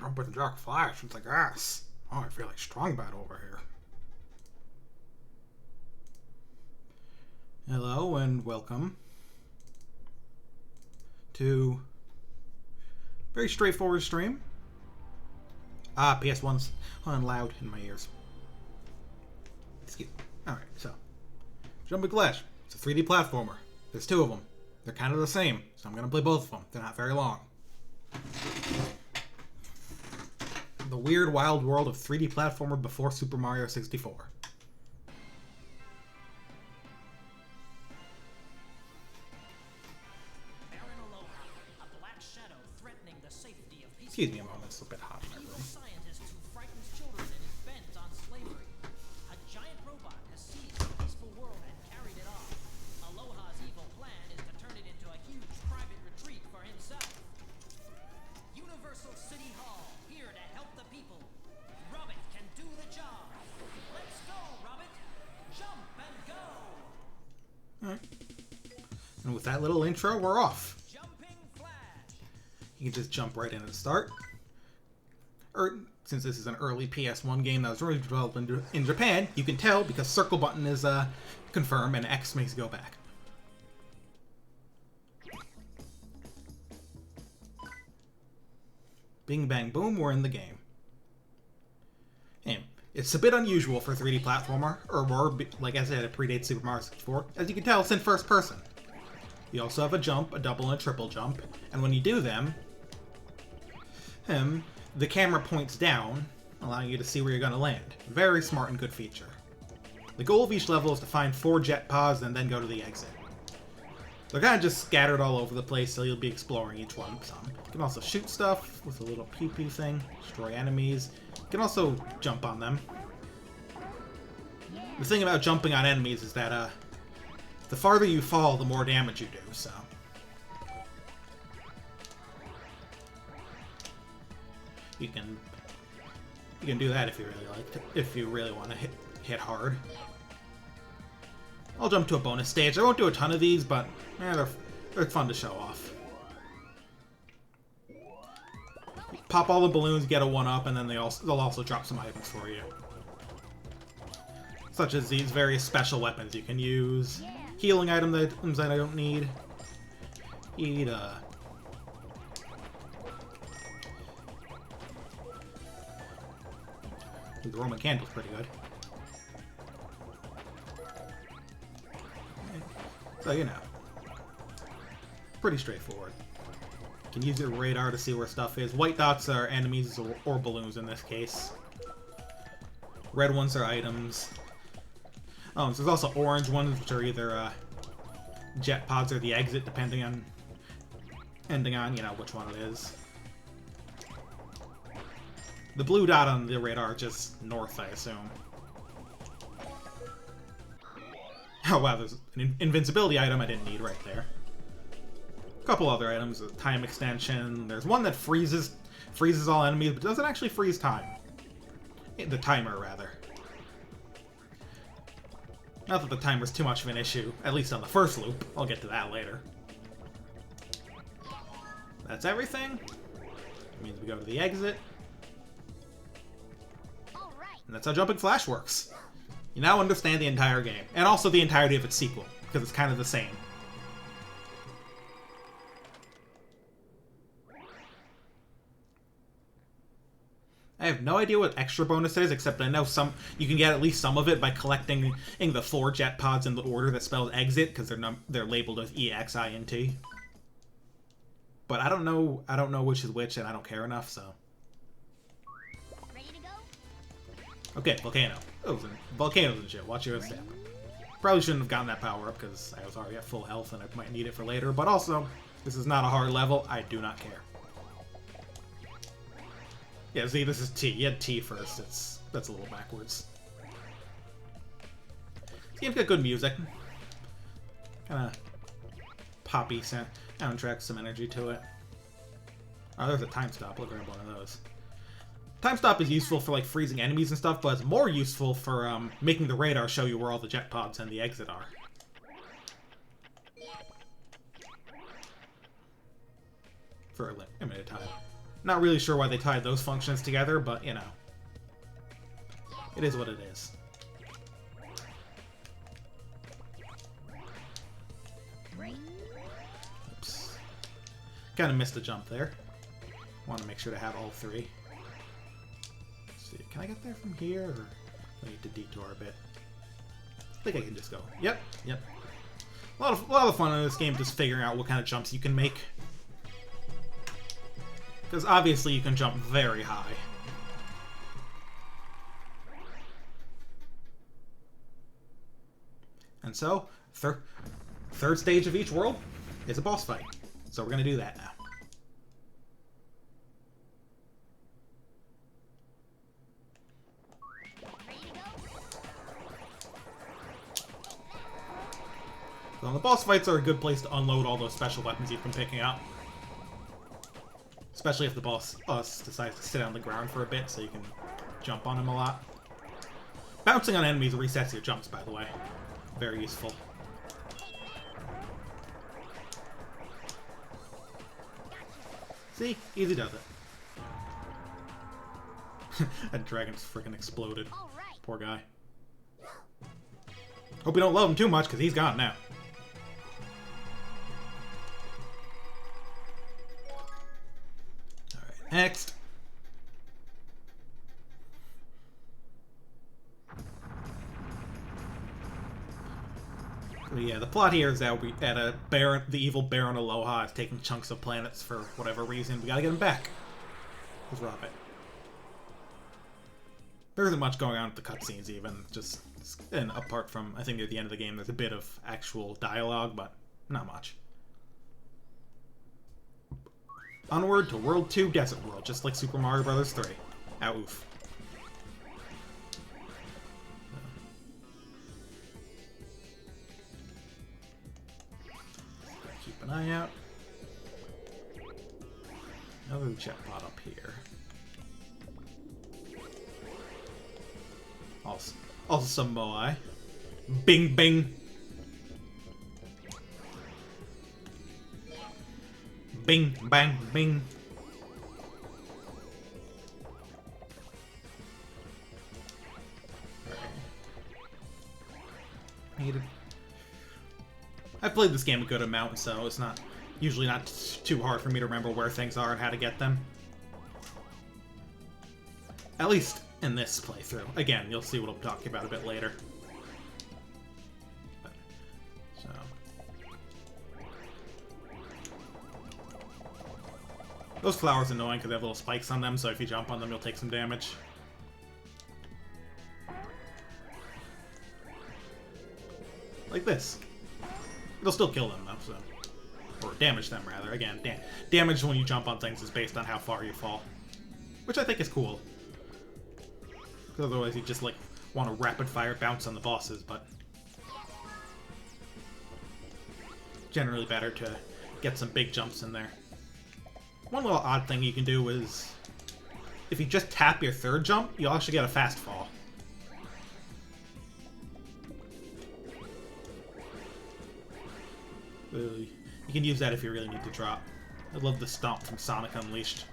Jumping Jack Flash with the gas. Oh, I feel like Strong Bad over here. Hello and welcome to a very straightforward stream. PS1's on loud in my ears. Excuse me. Alright, so Jumping Flash. It's a 3D platformer. There's two of them. They're kind of the same, so I'm going to play both of them. They're not very long. The weird wild world of 3D platformer before Super Mario 64. Excuse me a moment, it's a bit hot in my room. Scientist who frightens children and is bent on slavery. A giant robot has seized a peaceful world and carried it off. Aloha's evil plan is to turn it into a huge private retreat for himself. Universal City Hall, here to help the people. Robert can do the job. Let's go, Robert. Jump and go. Alright. And with that little intro, we're off. You can just jump right in at the start. Since this is an early PS1 game that was really developed in Japan, you can tell because circle button is confirm and X makes you go back. Bing bang boom, we're in the game. And it's a bit unusual for a 3D platformer, or more, like I said, it predates Super Mario 64. As you can tell, it's in first person. You also have a jump, a double and a triple jump, and when you do them, the camera points down, allowing you to see where you're going to land. Very smart and good feature. The goal of each level is to find 4 jet pods and then go to the exit. They're kind of just scattered all over the place, so you'll be exploring each one some. You can also shoot stuff with a little pew-pew thing, destroy enemies. You can also jump on them. The thing about jumping on enemies is that the farther you fall, the more damage you do, so. You can do that if you really like to, if you really want to hit hard. I'll jump to a bonus stage. I won't do a ton of these, but they're fun to show off. Pop all the balloons, get a 1-up, and then they'll also drop some items for you. Such as these various special weapons you can use. Healing items that I don't need. Eat the Roman candle's pretty good. So, you know. Pretty straightforward. You can use your radar to see where stuff is. White dots are enemies or balloons in this case. Red ones are items. So there's also orange ones, which are either jet pods or the exit, depending on you know which one it is. The blue dot on the radar just north, I assume. Oh wow, there's an invincibility item I didn't need right there. A couple other items, a time extension. There's one that freezes all enemies, but doesn't actually freeze time. The timer, rather. Not that the timer's too much of an issue, at least on the first loop. I'll get to that later. That's everything. That means we go to the exit. And that's how Jumping Flash works. You now understand the entire game, and also the entirety of its sequel, because it's kind of the same. I have no idea what extra bonus is, except I know you can get at least some of it by collecting the 4 jet pods in the order that spells exit, because they're labeled with EXINT. But I don't know which is which, and I don't care enough, so. Ready to go? Okay, volcano. Oh, volcanoes and shit. Watch your step. Probably shouldn't have gotten that power up because I was already at full health and I might need it for later. But also, this is not a hard level. I do not care. Yeah, see, this is T. You had T first. That's a little backwards. This game's got good music. Kind of poppy soundtrack, some energy to it. Oh, there's a time stop. I'll grab one of those. Time stop is useful for like freezing enemies and stuff, but it's more useful for making the radar show you where all the jet pods and the exit are. For a limited time. Not really sure why they tied those functions together, but, you know. It is what it is. Oops. Kind of missed a jump there. Want to make sure to have all three. Let's see, can I get there from here, or do I need to detour a bit? I think I can just go. Yep, yep. A lot of fun in this game just figuring out what kind of jumps you can make. Because obviously you can jump very high. And so, third stage of each world is a boss fight. So we're going to do that now. So the boss fights are a good place to unload all those special weapons you've been picking up. Especially if the boss decides to sit on the ground for a bit so you can jump on him a lot. Bouncing on enemies resets your jumps, by the way. Very useful. See? Easy does it. That dragon's freaking exploded. Poor guy. Hope we don't love him too much, because he's gone now. Alright, next. Yeah, the plot here is that the evil Baron Aloha is taking chunks of planets for whatever reason. We gotta get him back. Let's rob it. There isn't much going on with the cutscenes even, and apart from, I think at the end of the game there's a bit of actual dialogue, but not much. Onward to World 2 Desert World, just like Super Mario Bros. 3. Ow, oof. Keep an eye out. Another jetpod up here. Also some Moai. Bing bing! Bing bang bing! I've played this game a good amount, so it's usually not too hard for me to remember where things are and how to get them. At least in this playthrough. Again, you'll see what I'm talking about a bit later. So. Those flowers are annoying because they have little spikes on them, so if you jump on them, you'll take some damage. Like this. It'll still kill them, though, so... Or damage them, rather. Again, damage when you jump on things is based on how far you fall. Which I think is cool. Because otherwise you just, like, want to rapid-fire bounce on the bosses, but... Generally better to get some big jumps in there. One little odd thing you can do is... If you just tap your third jump, you'll actually get a fast fall. You can use that if you really need to drop. I love the stomp from Sonic Unleashed.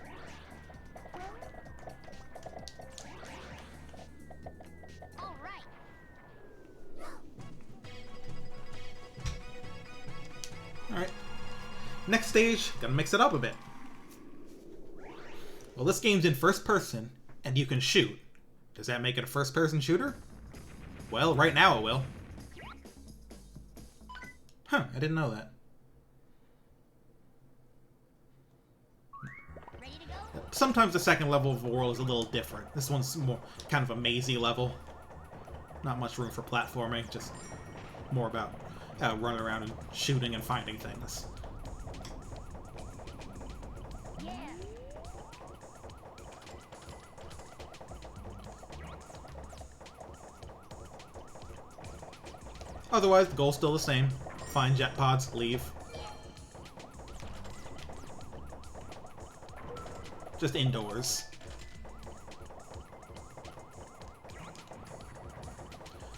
Alright. Next stage, gotta mix it up a bit. Well, this game's in first person, and you can shoot. Does that make it a first person shooter? Well, right now it will. Huh, I didn't know that. Ready to go? Sometimes the second level of a world is a little different. This one's more kind of a mazy level. Not much room for platforming, just more about running around and shooting and finding things. Yeah. Otherwise, the goal's still the same. Find jet pods, leave. Just indoors.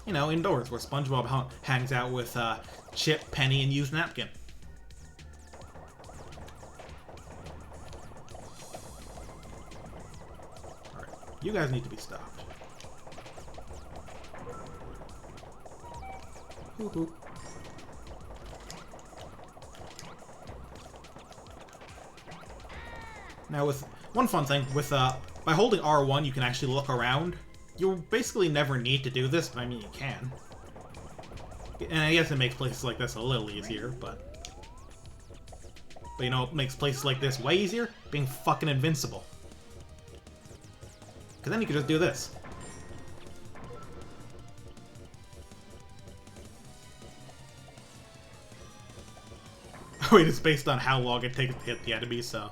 You know, indoors, where SpongeBob hangs out with Chip, Penny, and Used Napkin. You guys need to be stopped. Hoo-hoo. Now, with one fun thing, with by holding R1, you can actually look around. You'll basically never need to do this, but I mean, you can. And I guess it makes places like this a little easier, but you know what makes places like this way easier? Being fucking invincible. Because then you can just do this. Wait, it's based on how long it takes to hit the enemy, so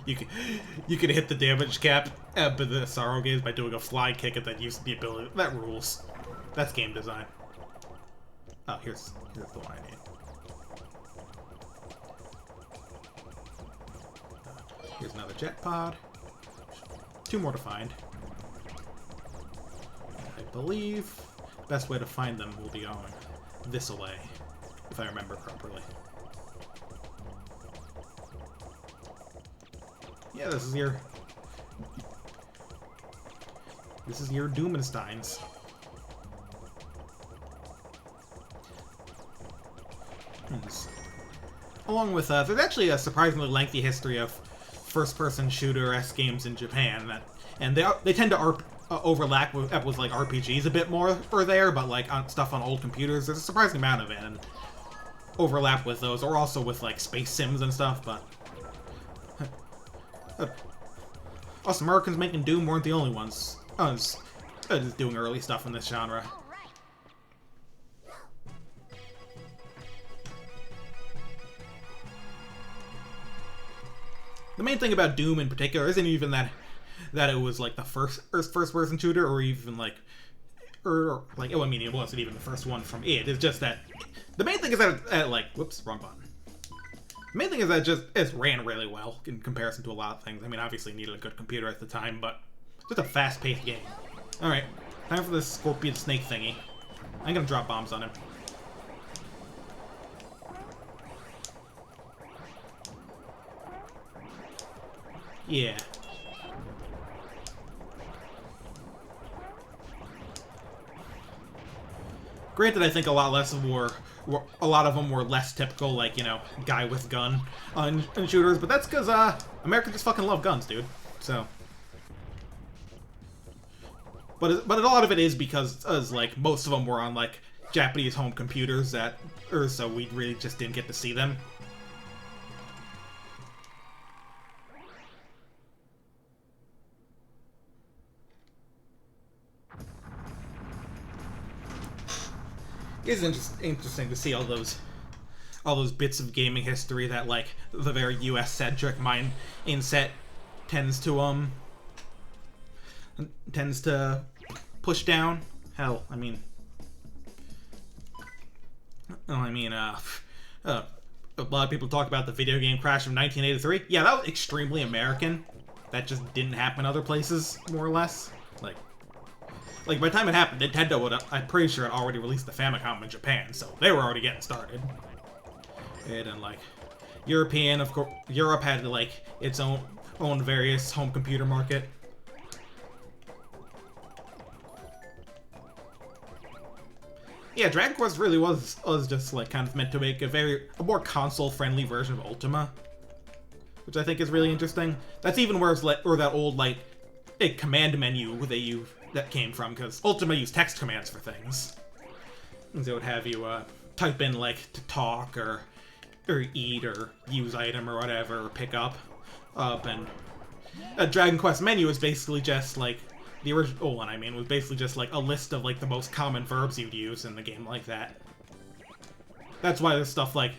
you can hit the damage cap but the Sorrow Gaze by doing a fly kick and then use the ability. That rules. That's game design. Oh, here's the one I need. Here's another jet pod. 2 more to find. I believe the best way to find them will be going this way, if I remember properly. Yeah, this is your Doomensteins. Along with there's actually a surprisingly lengthy history of first-person shooter-esque games in Japan and they tend to overlap with like RPGs a bit more or there, but like on stuff on old computers, there's a surprising amount of it and overlap with those, or also with like space sims and stuff. But us Americans making Doom weren't the only ones. Us doing early stuff in this genre. The main thing about Doom in particular isn't even that it was like the first-person shooter, or even like, I mean, it wasn't even the first one from id. It's just that the main thing is that like, whoops, wrong button. The main thing is that it ran really well in comparison to a lot of things. I mean, obviously needed a good computer at the time, but just a fast-paced game. All right, time for this scorpion snake thingy. I'm gonna drop bombs on him. Yeah. Granted, I think a lot of them were less typical, like, you know, guy with gun on shooters, but that's because Americans just fucking love guns, dude. So, but a lot of it is because like most of them were on like Japanese home computers so we really just didn't get to see them. It's interesting to see all those bits of gaming history that like the very US-centric mindset tends to push down. Hell, a lot of people talk about the video game crash of 1983. Yeah, that was extremely American. That just didn't happen other places, more or less. Like, by the time it happened, Nintendo I'm pretty sure, had already released the Famicom in Japan, so they were already getting started. And like, Europe had, like, its own various home computer market. Yeah, Dragon Quest really was just, like, kind of meant to make a more console-friendly version of Ultima, which I think is really interesting. That's even where that old, like, a command menu that came from, because Ultima used text commands for things. And so it would have you type in, like, to talk or eat or use item or whatever, or pick up. And a Dragon Quest menu is basically just, like, the original one, was basically just, like, a list of, like, the most common verbs you'd use in the game like that. That's why there's stuff like,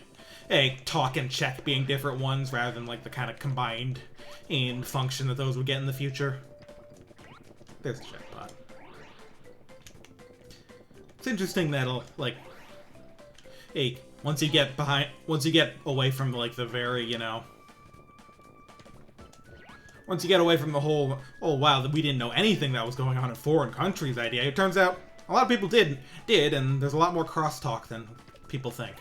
hey, talk and check being different ones, rather than, like, the kind of combined in function that those would get in the future. There's the checkpot. It's interesting that'll, like, hey, once you get away from, like, the very, you know, once you get away from the whole, oh wow, we didn't know anything that was going on in foreign countries idea, it turns out a lot of people did, and there's a lot more crosstalk than people think.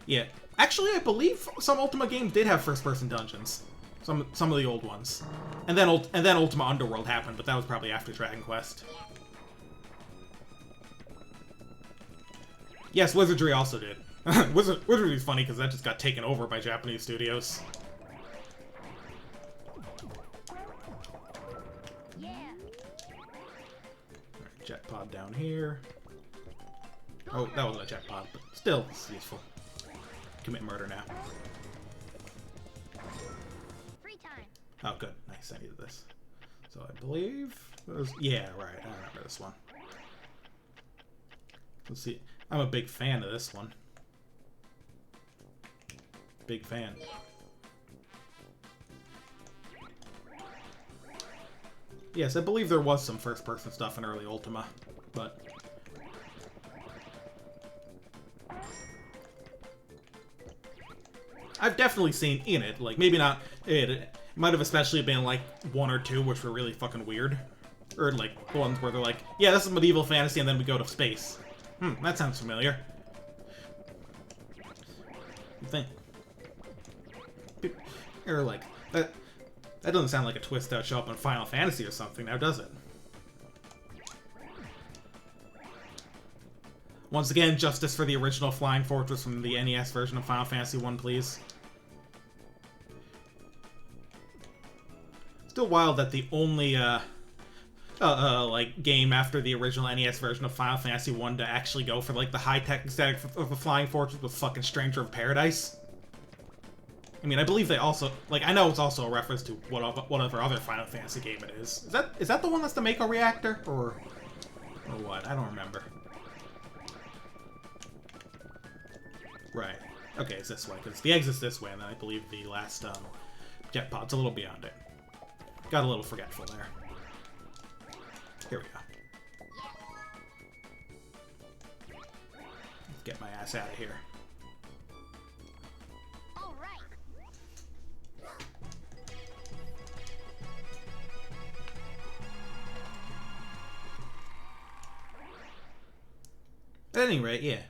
Yeah, actually, I believe some Ultima games did have first-person dungeons. Some of the old ones. And then Ultima Underworld happened, but that was probably after Dragon Quest. Yes, Wizardry also did. Wizardry's funny because that just got taken over by Japanese studios. Yeah. Alright, jet pod down here. Oh, that wasn't a jet pod, but still, it's useful. Commit murder now. Free time. Oh, good. Nice, I needed this. So I believe... yeah, right, I remember this one. Let's see. I'm a big fan of this one. Big fan. Yes, I believe there was some first-person stuff in early Ultima, but... I've definitely seen in it, like, maybe not... It might have especially been, like, 1 or 2, which were really fucking weird. Or, like, ones where they're like, yeah, this is medieval fantasy, and then we go to space. That sounds familiar. Or, like, that doesn't sound like a twist that would show up in Final Fantasy or something, now does it? Once again, justice for the original Flying Fortress from the NES version of Final Fantasy 1, please. Still wild that the only, like, game after the original NES version of Final Fantasy 1 to actually go for, like, the high-tech aesthetic of the Flying Fortress was fucking Stranger of Paradise. I mean, I believe they also... Like, I know it's also a reference to whatever other Final Fantasy game it is. Is that the one that's the Mako Reactor? Or what? I don't remember. Right. Okay, it's this way, because the exit's this way, and then I believe the last, jet pod's a little beyond it. Got a little forgetful there. Here we go. Let's get my ass out of here. All right. At any rate, yeah.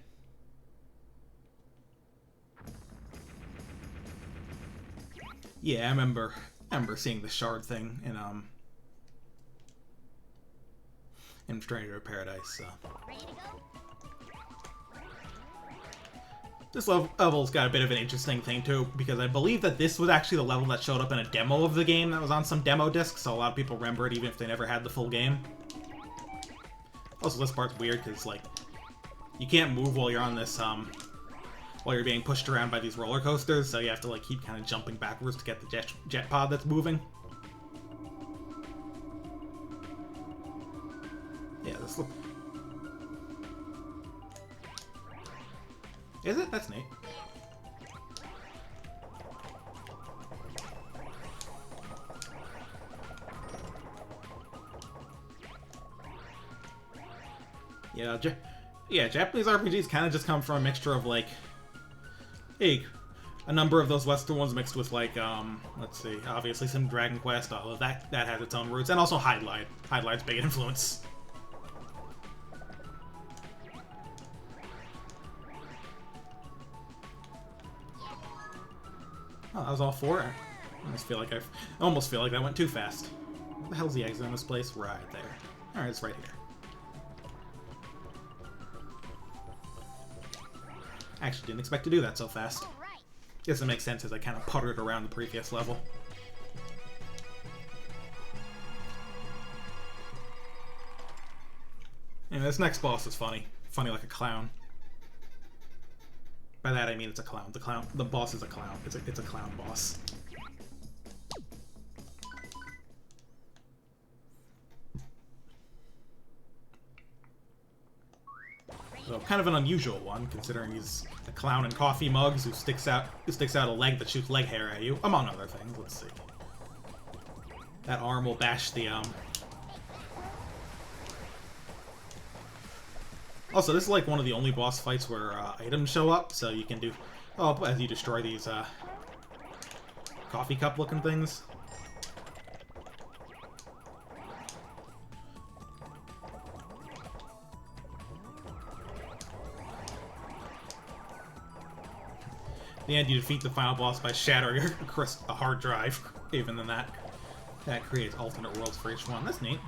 Yeah, I remember seeing the shard thing in Stranger of Paradise, so. Ready to go? This level's got a bit of an interesting thing too, because I believe that this was actually the level that showed up in a demo of the game that was on some demo disc, so a lot of people remember it even if they never had the full game. Also, this part's weird because, like, you can't move while you're on this, while you're being pushed around by these roller coasters, so you have to, like, keep kind of jumping backwards to get the jet pod that's moving. Yeah, this look. Is it? That's neat. Yeah, Japanese RPGs kind of just come from a mixture of, like, hey, a number of those Western ones mixed with, like, let's see, obviously some Dragon Quest, although that has its own roots, and also Hydlide. Hydlide's big influence. Oh, that was all 4. I almost feel like that went too fast. Where the hell's the exit in this place? Right there. Alright, it's right here. Actually, didn't expect to do that so fast. All right. Guess it makes sense as I kind of puttered around the previous level. And this next boss is funny. Funny like a clown. By that I mean it's a clown. The boss is a clown. It's a clown boss. So kind of an unusual one, considering he's a clown in coffee mugs who sticks out a leg that shoots leg hair at you, among other things. Let's see. That arm will bash the Also, this is like one of the only boss fights where items show up, so you can do as you destroy these coffee cup looking things. In the end, you defeat the final boss by shattering a hard drive even then that creates alternate worlds for each one. That's neat.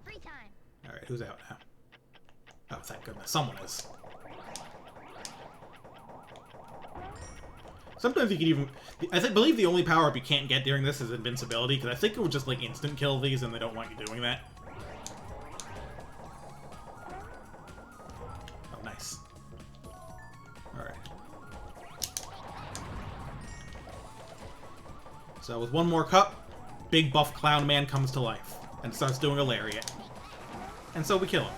Free time. Alright, who's out now? Oh, thank goodness. Someone is. Sometimes you can even... believe the only power-up you can't get during this is invincibility, because I think it would just, like, instant kill these, and they don't want you doing that. Oh, nice. Alright. So, with one more cup, big buff clown man comes to life, and starts doing a lariat. And so we kill him.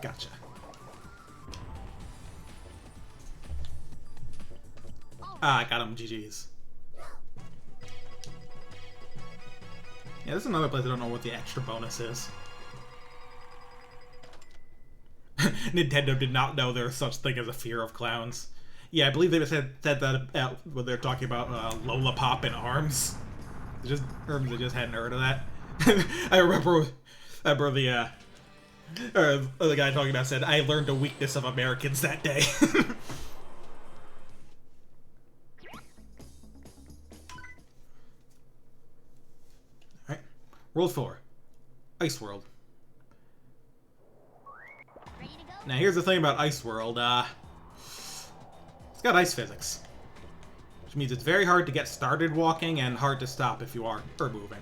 Gotcha. Ah, I got him. GG's. Yeah, this is another place I don't know what the extra bonus is. Nintendo did not know there was such thing as a fear of clowns. Yeah, I believe they said that when they're talking about Lola Pop and ARMS. They just hadn't heard of that. I remember the guy talking about said, "I learned a weakness of Americans that day." Alright. World 4. Ice World. Ready to go? Now here's the thing about Ice World, it's got ice physics. Which means it's very hard to get started walking and hard to stop if you are moving.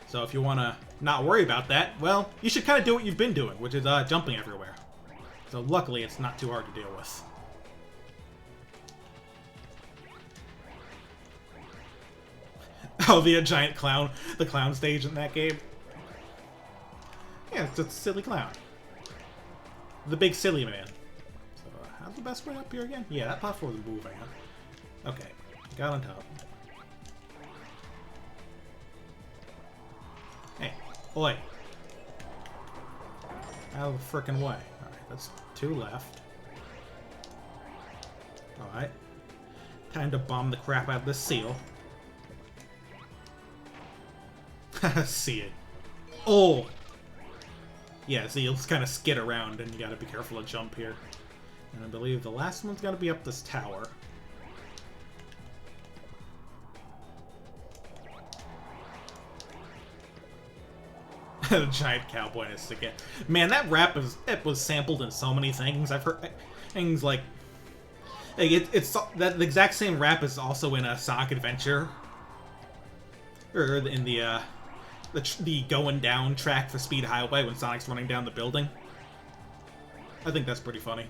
So if you want to not worry about that, well, you should kind of do what you've been doing, which is jumping everywhere. So luckily it's not too hard to deal with. Oh, the giant clown, the clown stage in that game. Yeah, it's a silly clown. The big silly man. So, how's the best way up here again? Yeah, that platform is moving, huh? Okay, got on top. Hey, oi. Out of the frickin' way. Alright, that's 2 left. Alright. Time to bomb the crap out of this seal. See it. Oh! Yeah, seals kind of skid around, and you gotta be careful to jump here. And I believe the last one's gotta be up this tower. The giant cowboy is to get. Man, that rap was sampled in so many things. I've heard things like it's that the exact same rap is also in a Sonic Adventure, or in the going down track for Speed Highway when Sonic's running down the building. I think that's pretty funny.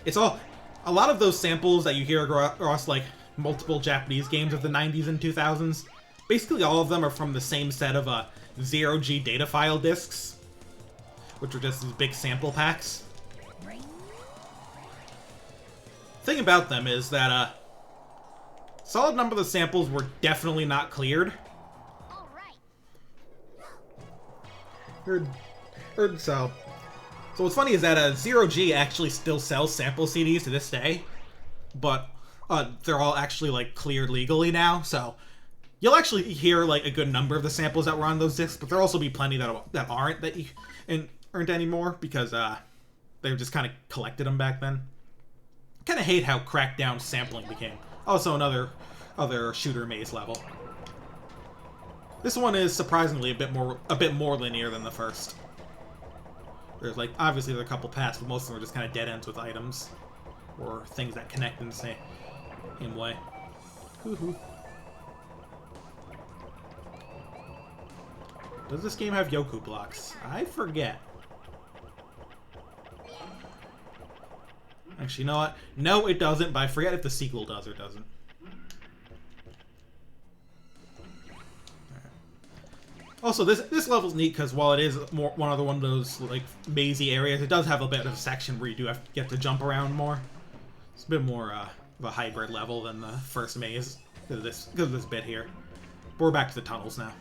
It's all... A lot of those samples that you hear across, like, multiple Japanese games of the 90s and 2000s, basically all of them are from the same set of zero-G data file discs, which are just these big sample packs. Thing about them is that a solid number of the samples were definitely not cleared. All right. So what's funny is that Zero-G actually still sells sample CDs to this day, but they're all actually like cleared legally now. So you'll actually hear like a good number of the samples that were on those discs, but there'll also be plenty that aren't aren't anymore because they just kind of collected them back then. Kind of hate how cracked down sampling became. Also another shooter maze level. This one is surprisingly a bit more linear than the first. There's like obviously there are a couple paths, but most of them are just kind of dead ends with items or things that connect in the same way. Hoo-hoo. Does this game have Yoku blocks? I forget. Actually, you know what? No, it doesn't, but I forget if the sequel does or doesn't. Also, this level's neat because while it is one of those like mazy areas, it does have a bit of a section where you do get to jump around more. It's a bit more of a hybrid level than the first maze because of this bit here. But we're back to the tunnels now.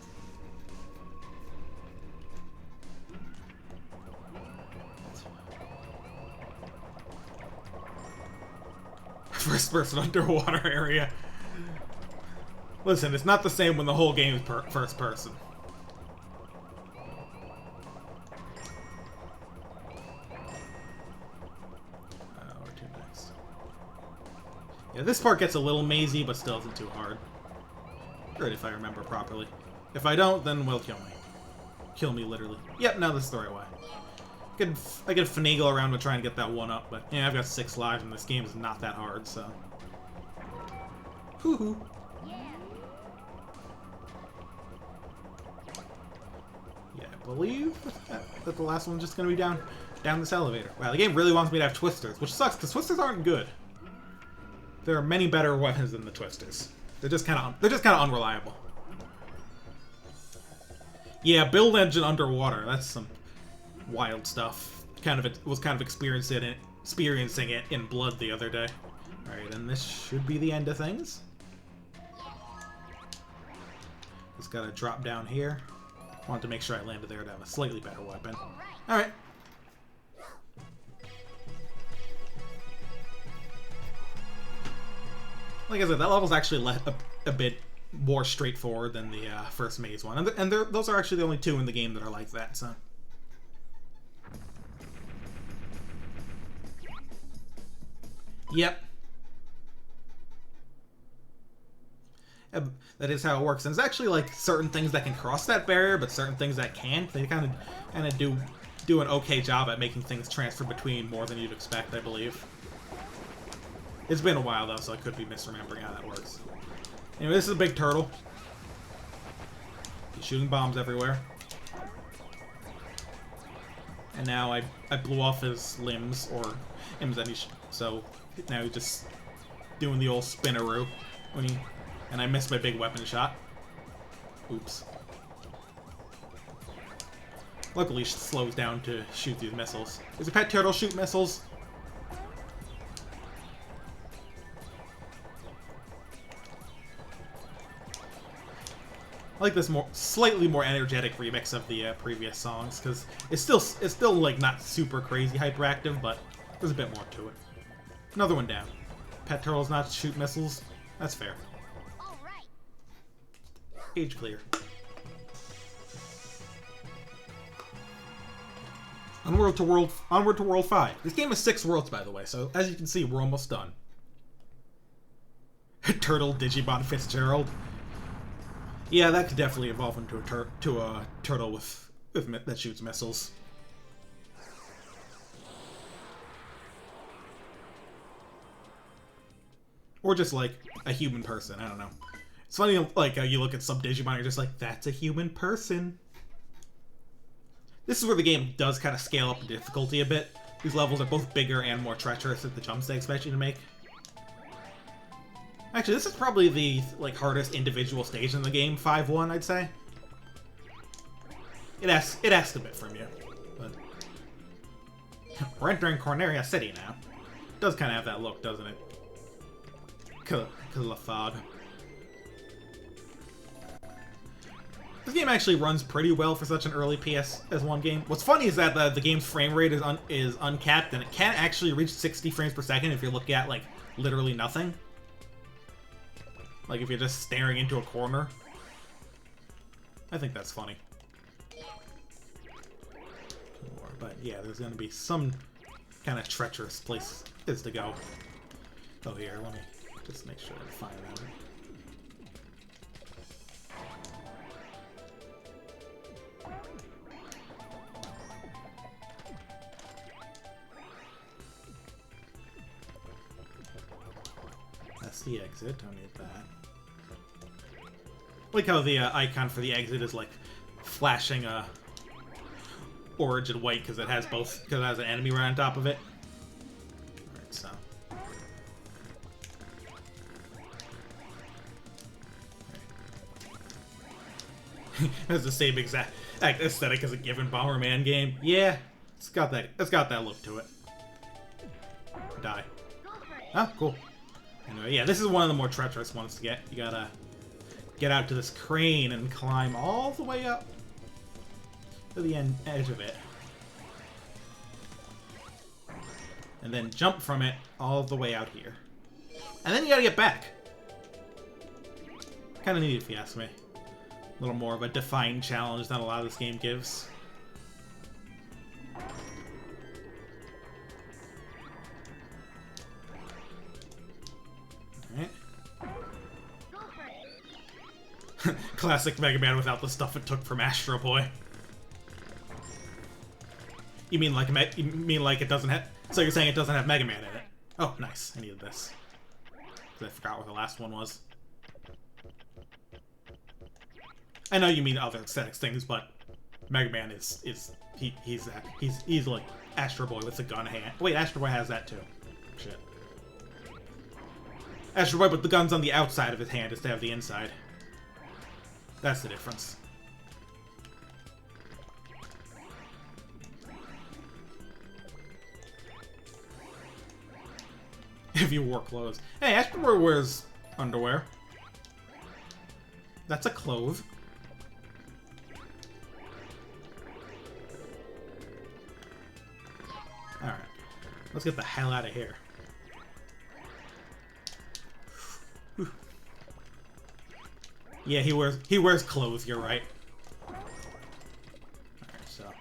First person underwater area. Listen, it's not the same when the whole game is first person. Where to next? Yeah, this part gets a little mazy, but still isn't too hard. Good, if I remember properly. If I don't, then well, kill me. Kill me, literally. Yep, now this is the right way. I could finagle around to try and get that one up, but yeah, I've got 6 lives, and this game is not that hard, so... Hoo-hoo. Yeah, I believe that the last one's just gonna be down this elevator. Wow, the game really wants me to have twisters, which sucks, because twisters aren't good. There are many better weapons than the twisters. They're just kind of unreliable. Yeah, build engine underwater. That's some wild stuff. Was kind of experiencing it in blood the other day. All right, and this should be the end of things. Just gotta drop down here. Want to make sure I landed there to have a slightly better weapon. All right. Like I said, that level's actually a bit more straightforward than the first maze one. And those are actually the only 2 in the game that are like that, so... Yep. That is how it works. And there's actually, like, certain things that can cross that barrier, but certain things that can't. They kind of do an okay job at making things transfer between more than you'd expect, I believe. It's been a while, though, so I could be misremembering how that works. Anyway, this is a big turtle. He's shooting bombs everywhere. And now I blew off his limbs, or so now he's just doing the old spinneroo and I missed my big weapon shot. Oops. Luckily, he slows down to shoot these missiles. Does a pet turtle shoot missiles? I like this slightly more energetic remix of the previous songs, because it's still like not super crazy hyperactive, but there's a bit more to it. Another one down. Pet turtles not shoot missiles. That's fair. All right. Age clear. Onward to World 5. This game is 6 worlds, by the way, so as you can see, we're almost done. Turtle Digimon Fitzgerald. Yeah, that could definitely evolve into a turtle that shoots missiles. Or just like a human person. I don't know. It's funny, like you look at some Digimon, you're just like, that's a human person. This is where the game does kind of scale up the difficulty a bit. These levels are both bigger and more treacherous at the jumps they expect you to make. Actually, this is probably the hardest individual stage in the game, 5-1, I'd say. It asks a bit from you, but we're entering Corneria City now. It does kind of have that look, doesn't it? Because of the fog. This game actually runs pretty well for such an early PS1 game. What's funny is that the game's frame rate is uncapped, and it can actually reach 60 frames per second if you're looking at like literally nothing. Like if you're just staring into a corner. I think that's funny. But yeah, there's gonna be some kind of treacherous places to go. Oh, here, let me just make sure I find that. That's the exit. Don't need that. I like how the icon for the exit is like flashing orange and white because it has an enemy right on top of it. Alright, so. Has the same exact aesthetic as a given Bomberman game. Yeah, it's got that look to it. Die. Ah, cool. Anyway, yeah, this is one of the more treacherous ones to get. You gotta get out to this crane and climb all the way up to the edge of it. And then jump from it all the way out here. And then you gotta get back. Kind of neat if you ask me. A little more of a defined challenge than a lot of this game gives. Alright. Go for it. Classic Mega Man without the stuff it took from Astro Boy. You mean like it doesn't have? So you're saying it doesn't have Mega Man in it? Oh, nice. I needed this. 'Cause I forgot what the last one was. I know you mean other aesthetics things, but Mega Man he's like Astro Boy with the gun hand. Wait, Astro Boy has that too. Shit. Astro Boy, but the gun's on the outside of his hand instead of the inside. That's the difference. If you wore clothes. Hey, Astro Boy wears underwear. That's a clove. Alright. Let's get the hell out of here. Whew. Yeah, he wears clothes, you're right. Alright, so.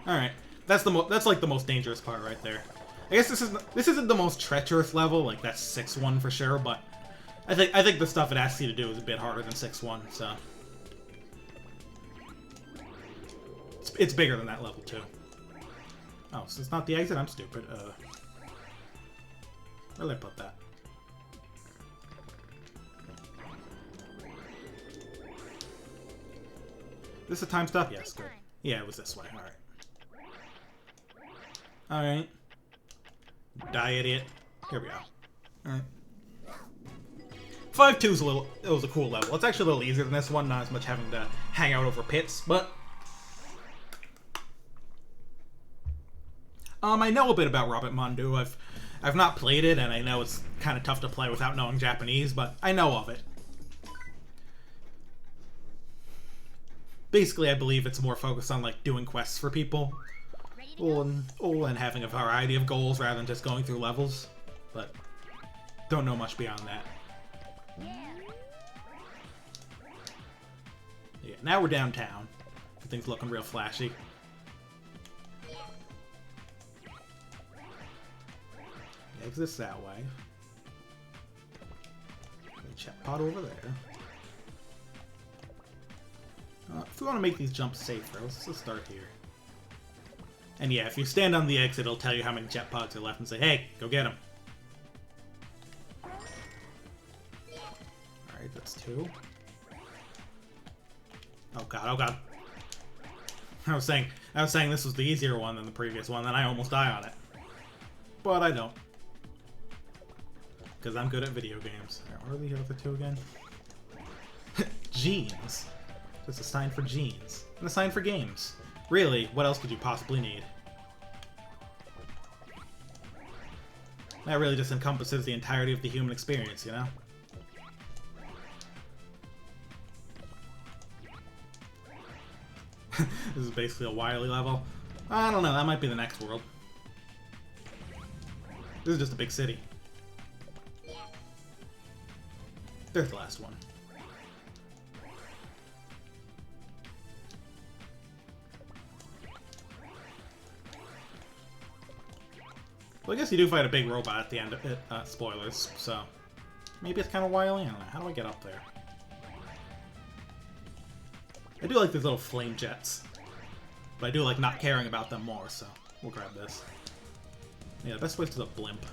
Alright. That's like the most dangerous part right there. I guess this isn't the most treacherous level, like that's 6-1 for sure, but I think the stuff it asks you to do is a bit harder than 6-1, so it's bigger than that level too. Oh, so it's not the exit? I'm stupid. Where did I put that? This a time stop? Yes, good. Yeah, it was this way. Alright. Alright. Die, idiot. Here we go. Alright. 5-2's it was a cool level. It's actually a little easier than this one, not as much having to hang out over pits, but I know a bit about Robert Mondu. I've not played it, and I know it's kind of tough to play without knowing Japanese, but I know of it. Basically, I believe it's more focused on like doing quests for people. And having a variety of goals rather than just going through levels, but don't know much beyond that. Yeah, now we're downtown. Everything's looking real flashy. Exits that way. Check pot over there. If we want to make these jumps safer, let's just start here. And yeah, if you stand on the exit, it'll tell you how many jet pods are left and say, hey, go get them. Alright, that's 2. Oh god, oh god. I was saying this was the easier one than the previous one, and I almost die on it. But I don't. Because I'm good at video games. Alright, what are the other 2 again? Genes. That's a sign for genes. And a sign for games. Really, what else could you possibly need? That really just encompasses the entirety of the human experience, you know? This is basically a Wily level. I don't know, that might be the next world. This is just a big city. There's the last one. Well, I guess you do fight a big robot at the end of it. Spoilers, so maybe it's kind of wily. I don't know. How do I get up there? I do like these little flame jets, but I do like not caring about them more, so we'll grab this. Yeah, the best way is to the blimp.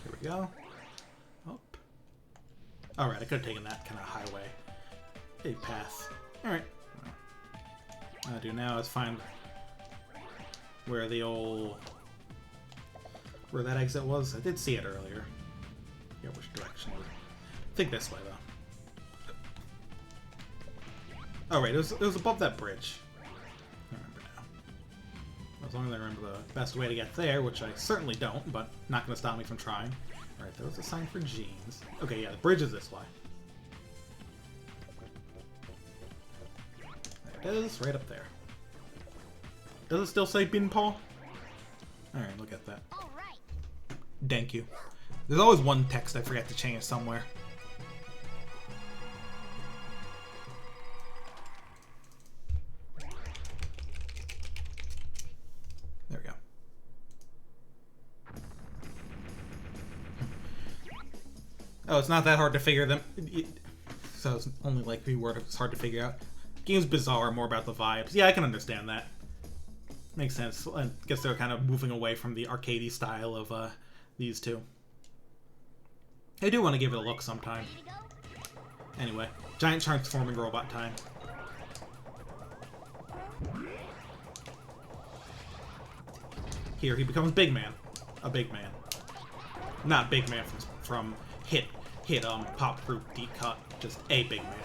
Here we go. Up. Alright, I could have taken that kind of highway. A path. Alright. What I do now is find where the old... where that exit was. I did see it earlier. I forget which direction it was. I think this way, though. Oh, right. It was above that bridge. I remember now. As long as I remember the best way to get there, which I certainly don't, but not going to stop me from trying. Alright, there was a sign for genes. Okay, yeah, the bridge is this way. There it is, right up there. Does it still say Bin Paw? Alright, look at that. All right. Thank you. There's always one text I forget to change somewhere. There we go. Oh, it's not that hard to figure them. So it's only like 3 words it's hard to figure out. Game's bizarre, more about the vibes. Yeah, I can understand that. Makes sense. I guess they're kind of moving away from the arcadey style of these two. I do want to give it a look sometime. Ready to go? Anyway, giant transforming robot time. Here he becomes Big Man. A big man. Not Big Man from Hit Pop Group Deep Cut. Just a big man.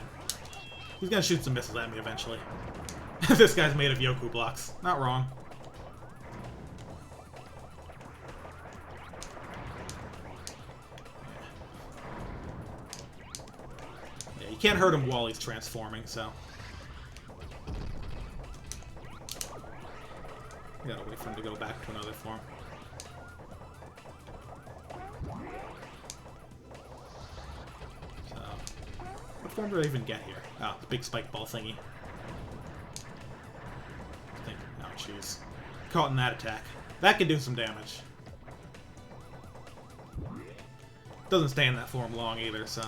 He's gonna shoot some missiles at me eventually. This guy's made of Yoku blocks. Not wrong. Yeah, you can't hurt him while he's transforming, so. You gotta wait for him to go back to another form. So, what form do I even get here? Oh, the big spike ball thingy. Oh, jeez. Caught in that attack. That can do some damage. Doesn't stay in that form long either, so.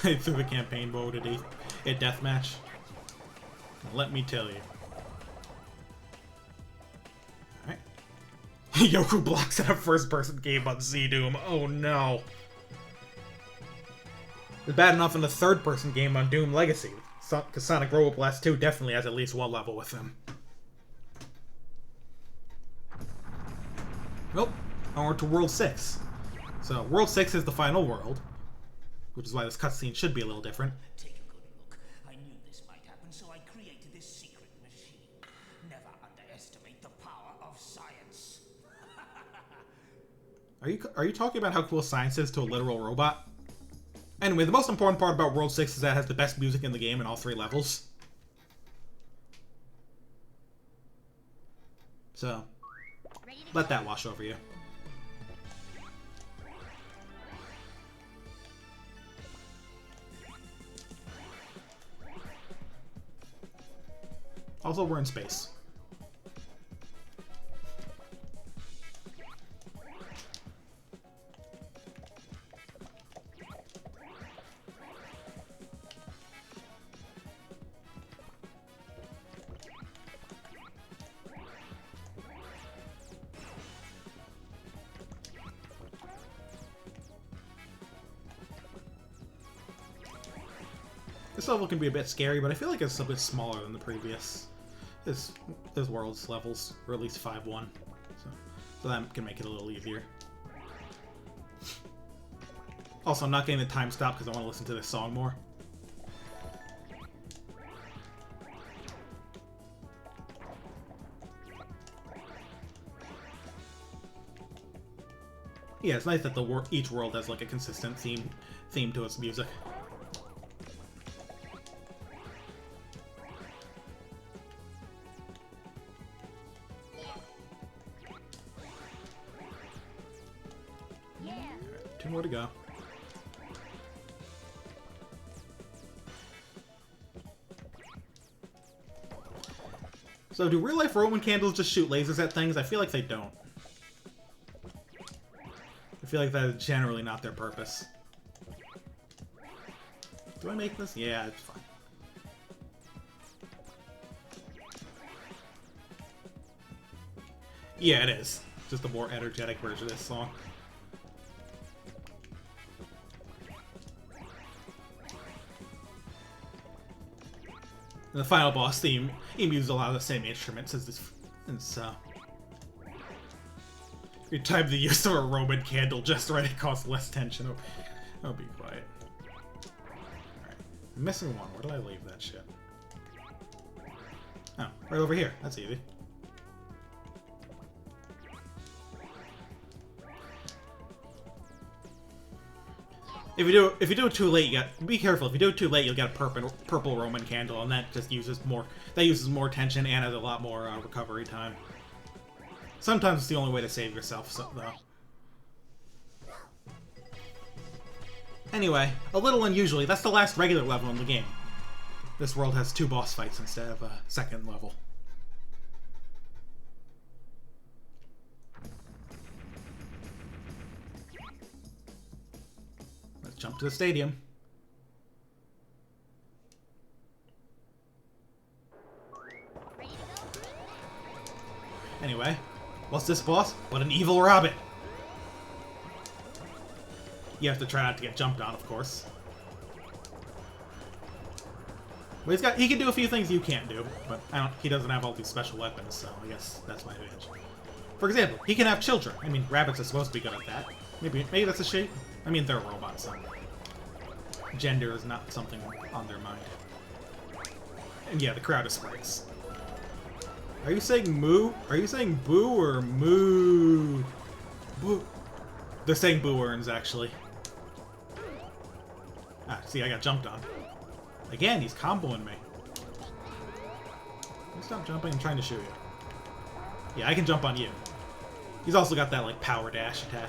He threw the campaign mode at deathmatch. Let me tell you. Alright. Yoku blocks in a first-person game on Z-Doom. Oh no. It's bad enough in the third-person game on Doom Legacy, because Sonic Robo Blast 2 definitely has at least one level with him. Well, onward to World 6. So, World 6 is the final world, which is why this cutscene should be a little different. Take a good look. I knew this might happen, so I created this secret machine. Never underestimate the power of science. Are you talking about how cool science is to a literal robot? Anyway, the most important part about World 6 is that it has the best music in the game in all 3 levels. So, Ready to let go? that wash over you. Also, we're in space. This level can be a bit scary, but I feel like it's a bit smaller than the previous. This world's levels, or at least 5-1. So that can make it a little easier. Also, I'm not getting the time stop because I want to listen to this song more. Yeah, it's nice that each world has like a consistent theme to its music. Yeah. 2 more to go. So do real-life Roman candles just shoot lasers at things? I feel like they don't. I feel like that is generally not their purpose. Do I make this? Yeah, it's fine. Yeah, it is. Just a more energetic version of this song. And the final boss theme, he used a lot of the same instruments as this. You time the use of a Roman candle just right, it causes less tension. Oh, be quiet. Alright. I'm missing one. Where did I leave that shit? Oh, right over here. That's easy. If you do it too late, be careful. If you do it too late, you'll get a purple Roman candle, and that just uses more tension and has a lot more recovery time. Sometimes it's the only way to save yourself, though. Anyway, a little unusually, that's the last regular level in the game. This world has 2 boss fights instead of a second level. Let's jump to the stadium. Ready to go? Anyway, what's this boss? What an evil rabbit! You have to try not to get jumped on, of course. Well, he can do a few things you can't do, but he doesn't have all these special weapons, so I guess that's my advantage. For example, he can have children. I mean, rabbits are supposed to be good at that. Maybe that's a shape. I mean, they're robots, so gender is not something on their mind. And yeah, the crowd is sprites. Are you saying moo? Are you saying boo or moo? Boo. They're saying boo earns, actually. Ah, see, I got jumped on. Again, he's comboing me. Stop jumping, I'm trying to shoot you. Yeah, I can jump on you. He's also got that, like, power dash attack.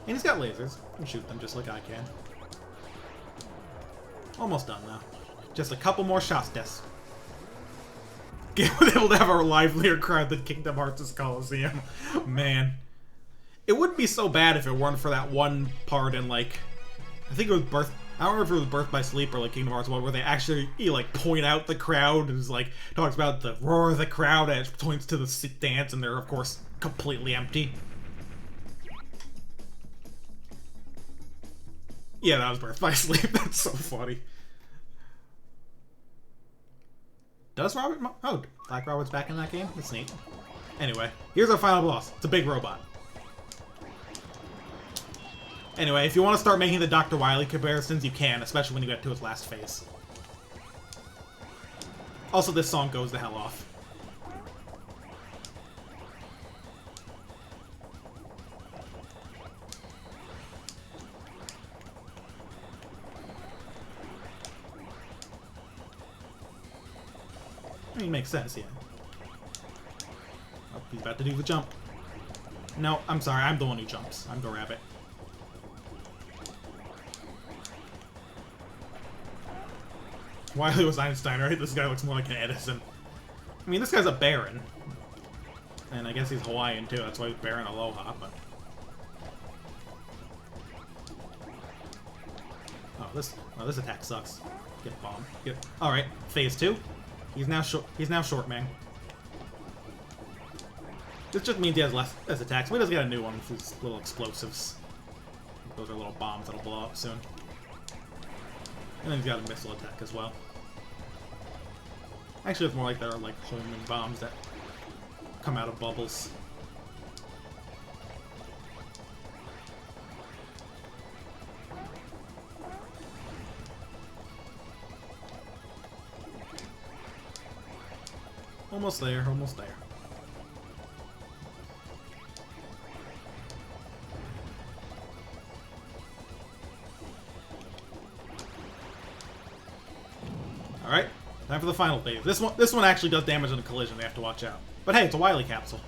And he's got lasers. You can shoot them just like I can. Almost done, though. Just a couple more shots, Des. We're able to have a livelier crowd than Kingdom Hearts' Coliseum. Man. It wouldn't be so bad if it weren't for that one part in, like... I think it was I don't remember if it was Birth by Sleep or, like, Kingdom Hearts 1, where they actually, like, point out the crowd and, like, talks about the roar of the crowd and it points to the dance, and they're, of course, completely empty. Yeah, that was Birth by Sleep. That's so funny. Does Robert... Oh, Black Robert's back in that game? That's neat. Anyway, here's our final boss. It's a big robot. Anyway, if you want to start making the Dr. Wily comparisons, you can, especially when you get to his last phase. Also, this song goes the hell off. I mean, it makes sense, yeah. Oh, he's about to do the jump. No, I'm sorry, I'm the one who jumps. I'm the rabbit. Wily was Einstein, right? This guy looks more like an Edison. I mean, this guy's a Baron. And I guess he's Hawaiian, too. That's why he's Baron Aloha, but... Oh, this attack sucks. Get bombed. Alright, phase 2. He's now short man. This just means he has less attacks. We just got a new one with these little explosives. Those are little bombs that'll blow up soon. And then he's got a missile attack as well. Actually, it's more like they're like homing bombs that come out of bubbles. Almost there, almost there. Alright, time for the final phase. This one actually does damage on a collision, they have to watch out. But hey, it's a Wily capsule.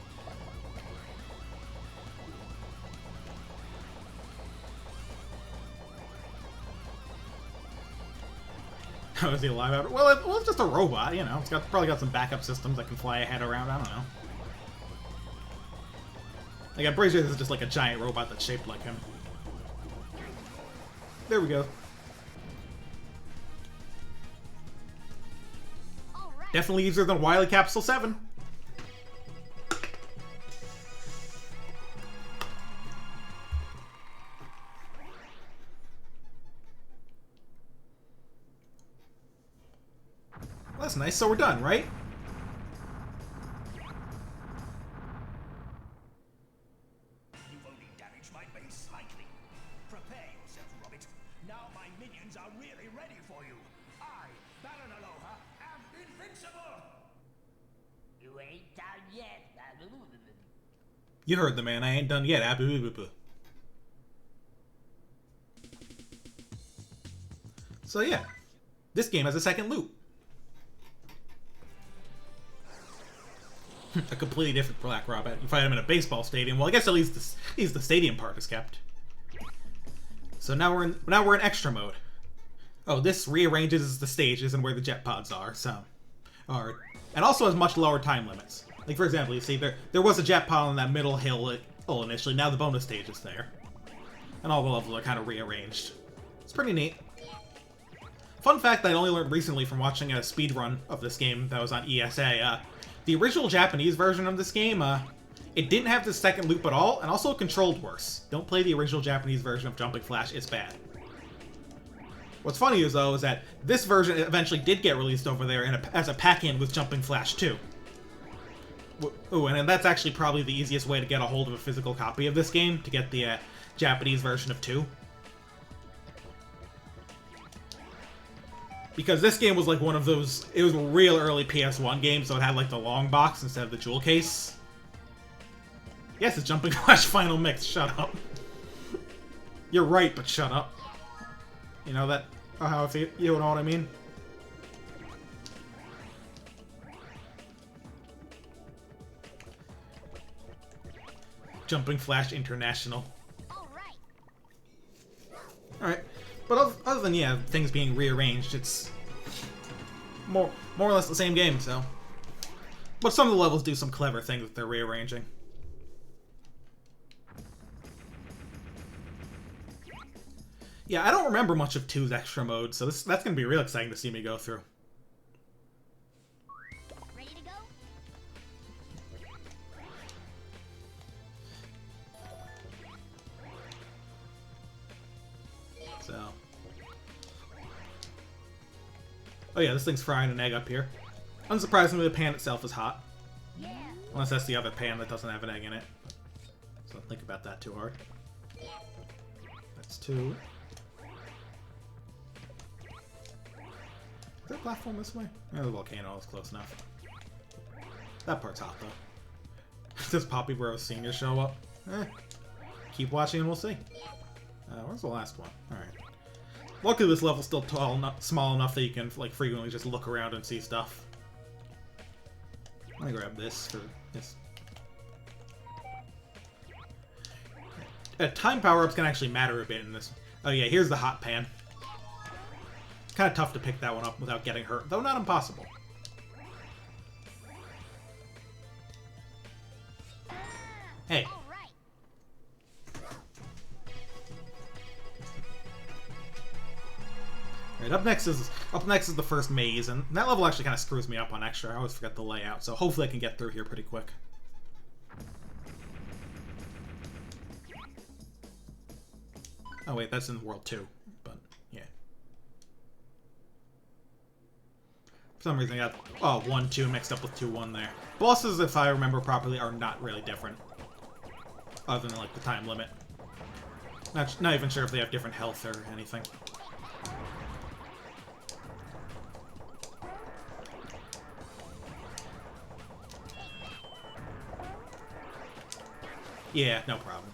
How is he alive after? Well, it's just a robot, you know. It's probably got some backup systems that can fly ahead around, I don't know. Like, I'm pretty sure this is just like a giant robot that's shaped like him. There we go. Definitely easier than Wily Capsule 7. Well, that's nice. So we're done, right? You've only damaged my base slightly. Prepare yourself, Robert. Now my minions are really ready for you. I, Baron Aloha, am invincible! You ain't done yet. You heard the man. I ain't done yet. Abu. So yeah, this game has a second loop. A completely different Black Robot. You fight him in a baseball stadium. Well, I guess at least the stadium part is kept. So now we're in extra mode. Oh, this rearranges the stages and where the jet pods are. And also has much lower time limits. Like for example, you see there was a jet pod on that middle hill initially. Now the bonus stage is there, and all the levels are kind of rearranged. It's pretty neat. Fun fact that I only learned recently from watching a speedrun of this game that was on ESA. The original Japanese version of this game, it didn't have the second loop at all, and also controlled worse. Don't play the original Japanese version of Jumping Flash, it's bad. What's funny is that this version eventually did get released over there as a pack-in with Jumping Flash 2. Ooh, and that's actually probably the easiest way to get a hold of a physical copy of this game, to get the Japanese version of 2. Because this game was like one of those, it was a real early PS1 game, so it had like the long box instead of the jewel case. Yes, it's Jumping Flash Final Mix, shut up. You're right, but shut up. You know that, how I feel, you know what I mean? Jumping Flash International. Alright. But other than, yeah, things being rearranged, it's more or less the same game, so. But some of the levels do some clever things that they're rearranging. Yeah, I don't remember much of 2's extra mode, so that's going to be real exciting to see me go through. Ready to go? So. Oh yeah, this thing's frying an egg up here. Unsurprisingly, the pan itself is hot. Yeah. Unless that's the other pan that doesn't have an egg in it. So don't think about that too hard. That's 2. Is there a platform this way? Yeah, the volcano is close enough. That part's hot, though. Does Poppy Bros Sr. show up? Keep watching and we'll see. Where's the last one? Alright. Luckily this level's still small enough that you can like frequently just look around and see stuff. Let me grab this for this. Time power-ups can actually matter a bit in this. Oh yeah, here's the hot pan. It's kind of tough to pick that one up without getting hurt, though not impossible. Hey. All right. Alright, up next is the first maze, and that level actually kind of screws me up on extra. I always forget the layout, so hopefully I can get through here pretty quick. Oh wait, that's in World 2, but yeah. For some reason I got 1-2 mixed up with 2-1 there. Bosses, if I remember properly, are not really different. Other than like the time limit. Not even sure if they have different health or anything. Yeah, no problem.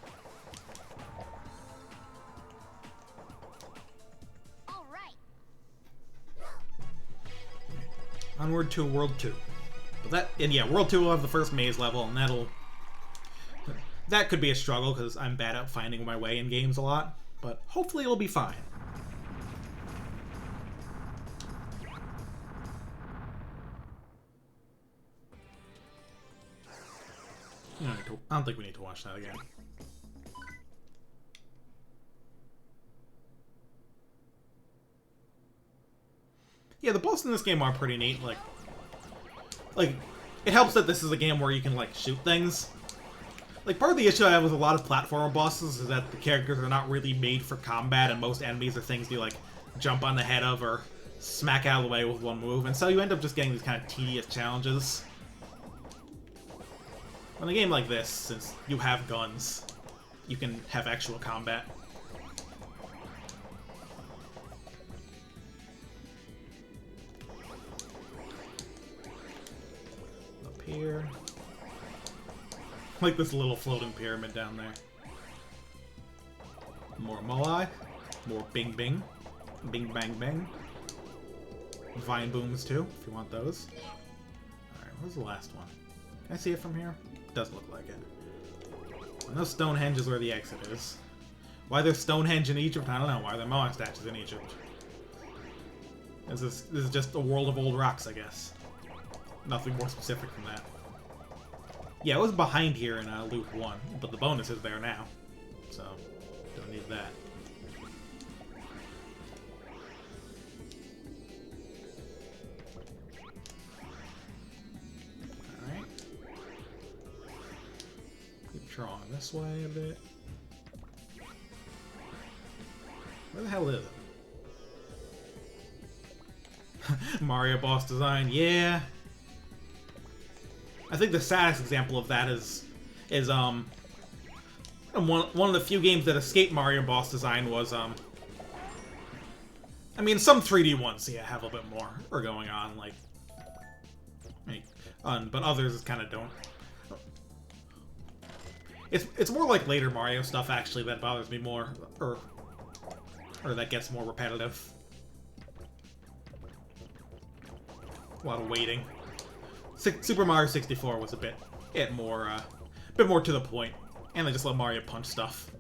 All right. Onward to World 2. But yeah, World 2 will have the first maze level, and that could be a struggle, because I'm bad at finding my way in games a lot. But hopefully it'll be fine. I don't think we need to watch that again. Yeah, the bosses in this game are pretty neat. Like, it helps that this is a game where you can, like, shoot things. Like, part of the issue I have with a lot of platformer bosses is that the characters are not really made for combat, and most enemies are things you, like, jump on the head of or smack out of the way with one move, and so you end up just getting these kind of tedious challenges. In a game like this, since you have guns, you can have actual combat. Up here. Like this little floating pyramid down there. More Moai. More Bing Bing. Bing, bang, bang. Vine booms, too, if you want those. Alright, where's the last one? Can I see it from here? Does look like it. I know Stonehenge is where the exit is. Why there's Stonehenge in Egypt? I don't know. Why are there Moai statues in Egypt? This is just a world of old rocks, I guess. Nothing more specific than that. Yeah, it was behind here in Loop 1, but the bonus is there now. So, don't need that. Alright. Keep drawing this way a bit. Where the hell is it? Mario boss design, yeah. I think the saddest example of that is one of the few games that escaped Mario boss design was I mean, some 3D ones, yeah, have a bit more are going on, like, but others kind of don't. It's more like later Mario stuff actually that bothers me more, or that gets more repetitive. A lot of waiting. Super Mario 64 was a bit more to the point, and they just let Mario punch stuff.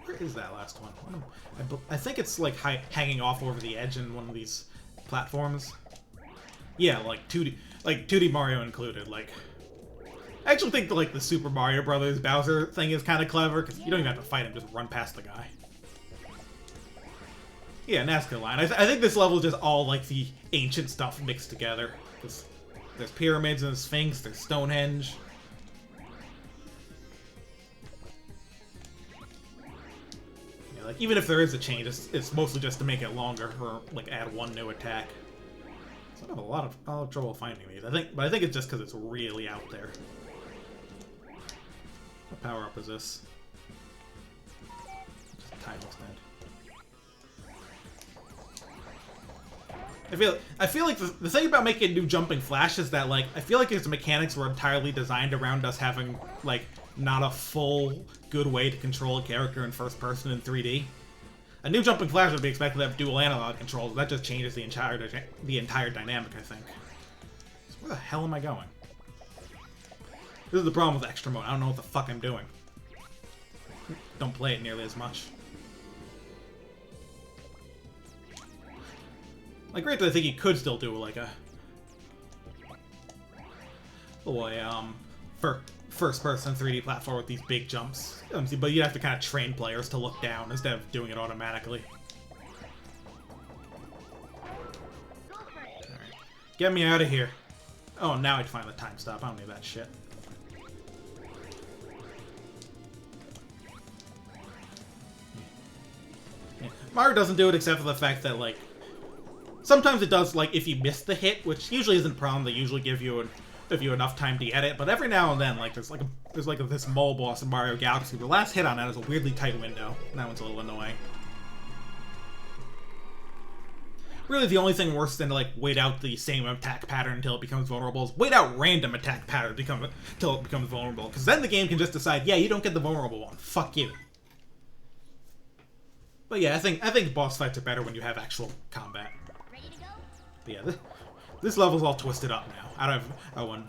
Where is that last one? I think it's like hanging off over the edge in one of these platforms. Yeah, like 2D Mario included. Like, I actually think like the Super Mario Brothers Bowser thing is kind of clever because you don't even have to fight him; just run past the guy. Yeah, Nazca line. I think this level is just all, like, the ancient stuff mixed together. There's pyramids and the Sphinx, there's Stonehenge. Yeah, like, even if there is a change, it's mostly just to make it longer, or, like, add one new attack. So I have a lot of trouble finding these. But I think it's just because it's really out there. What power-up is this? Just a time extend. I feel like the thing about making new jumping flash is that, like, I feel like its mechanics were entirely designed around us having, like, not a full good way to control a character in first person in 3D. A new jumping flash would be expected to have dual analog controls. That just changes the entire dynamic, I think. So where the hell am I going? This is the problem with extra mode. I don't know what the fuck I'm doing. Don't play it nearly as much. Like, granted, I think you could still do, like, first-person 3D platform with these big jumps. But you'd have to kind of train players to look down instead of doing it automatically. Alright. Get me out of here. Oh, now I'd find the time stop. I don't need that shit. Yeah. Mario doesn't do it except for the fact that, like, sometimes it does, like, if you miss the hit, which usually isn't a problem. They usually give you enough time to edit. But every now and then, like, there's this mole boss in Mario Galaxy. The last hit on that is a weirdly tight window. And that one's a little annoying. Really, the only thing worse than to, like, wait out the same attack pattern until it becomes vulnerable is wait out random attack pattern until it becomes vulnerable. Because then the game can just decide, yeah, you don't get the vulnerable one. Fuck you. But yeah, I think boss fights are better when you have actual combat. But yeah, this level's all twisted up now. I don't have one.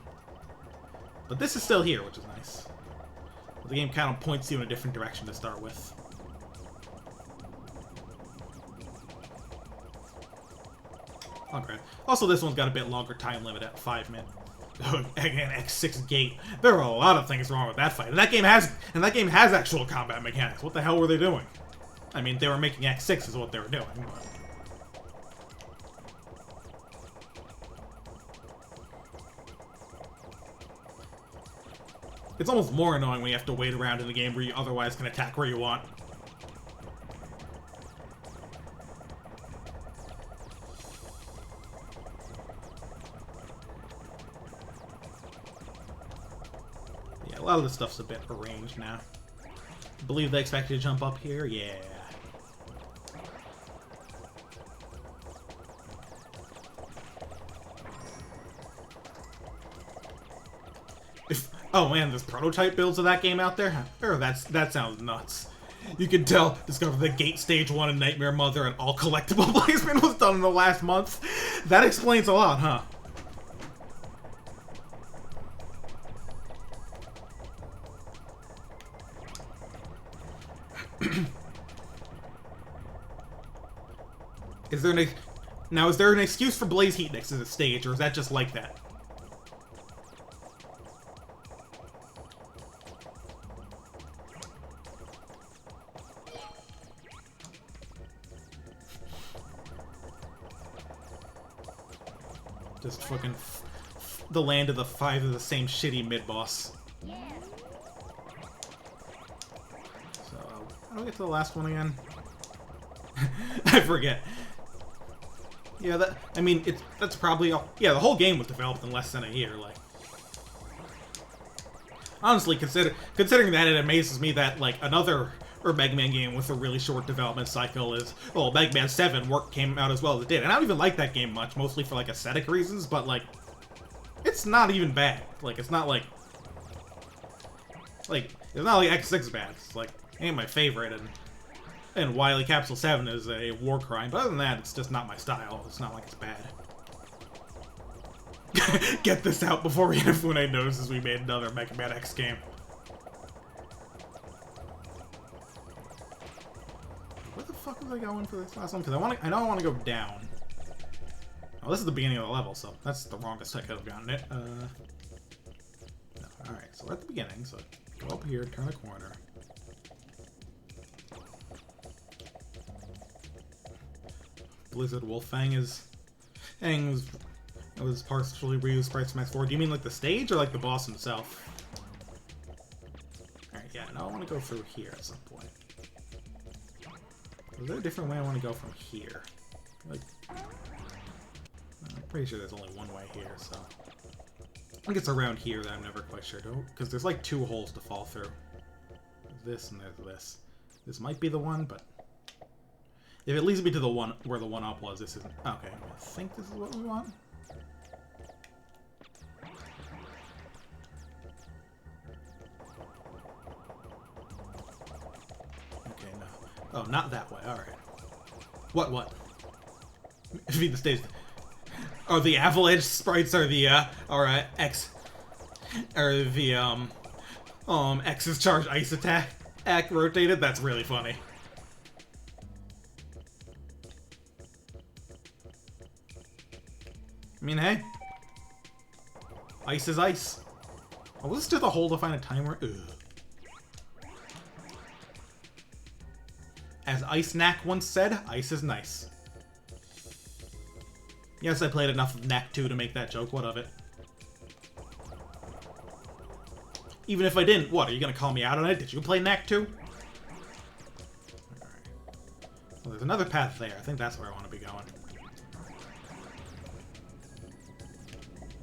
But this is still here, which is nice. But the game kind of points you in a different direction to start with. Okay. Also, this one's got a bit longer time limit at 5 minutes. Again, X6 gate. There are a lot of things wrong with that fight. And that game has actual combat mechanics. What the hell were they doing? I mean, they were making X6 is what they were doing. It's almost more annoying when you have to wait around in the game where you otherwise can attack where you want. Yeah, a lot of this stuff's a bit arranged now. I believe they expect you to jump up here? Yeah. Oh man, there's prototype builds of that game out there? Oh, that sounds nuts. You can tell, discover the Gate Stage 1 in Nightmare Mother and all collectible placement was done in the last month. That explains a lot, huh? Is there an excuse for Blaze Heat next to the stage, or is that just like that? Just fucking the land of the 5 of the same shitty mid-boss. Yeah. So, how do I get to the last one again? I forget. Yeah, that's probably all. Yeah, the whole game was developed in less than a year, like. Honestly, considering that, it amazes me that, like, another Mega Man game with a really short development cycle is, well, Mega Man 7 came out as well as it did. And I don't even like that game much, mostly for, like, aesthetic reasons, but, like, it's not even bad. Like, it's not like it's not like X6 bad. It's, like, ain't my favorite, and Wily Capsule 7 is a war crime, but other than that, it's just not my style. It's not like it's bad. Get this out before Inafune notices we made another Mega Man X game. Where the fuck was I going for this last one? Because I know I want to go down. Oh, this is the beginning of the level, so that's the wrongest I could have gotten it. No. Alright, so we're at the beginning, so go up here, turn the corner. Blizzard Wolfang was partially reused sprites from X4. Do you mean like the stage or like the boss himself? Alright, yeah, now I want to go through here at some point. Is there a different way I want to go from here? Like, I'm pretty sure there's only one way here, so. I think it's around here that I'm never quite sure. Because there's like 2 holes to fall through. There's this and there's this. This might be the one, but if it leads me to the one where the 1-up was, this isn't. Okay, I think this is what we want. Okay, no. Oh, not that way. All right. What? Feed the stage. Oh, the avalanche sprites are the X's charged ice attack rotated. That's really funny. I mean, hey. Ice is ice. Oh, was this just a hole to find a timer? Ugh. As Ice Knack once said, ice is nice. Yes, I played enough of Knack 2 to make that joke. What of it? Even if I didn't, what? Are you gonna call me out on it? Did you play Knack 2? Alright. Well, there's another path there. I think that's where I want to be going.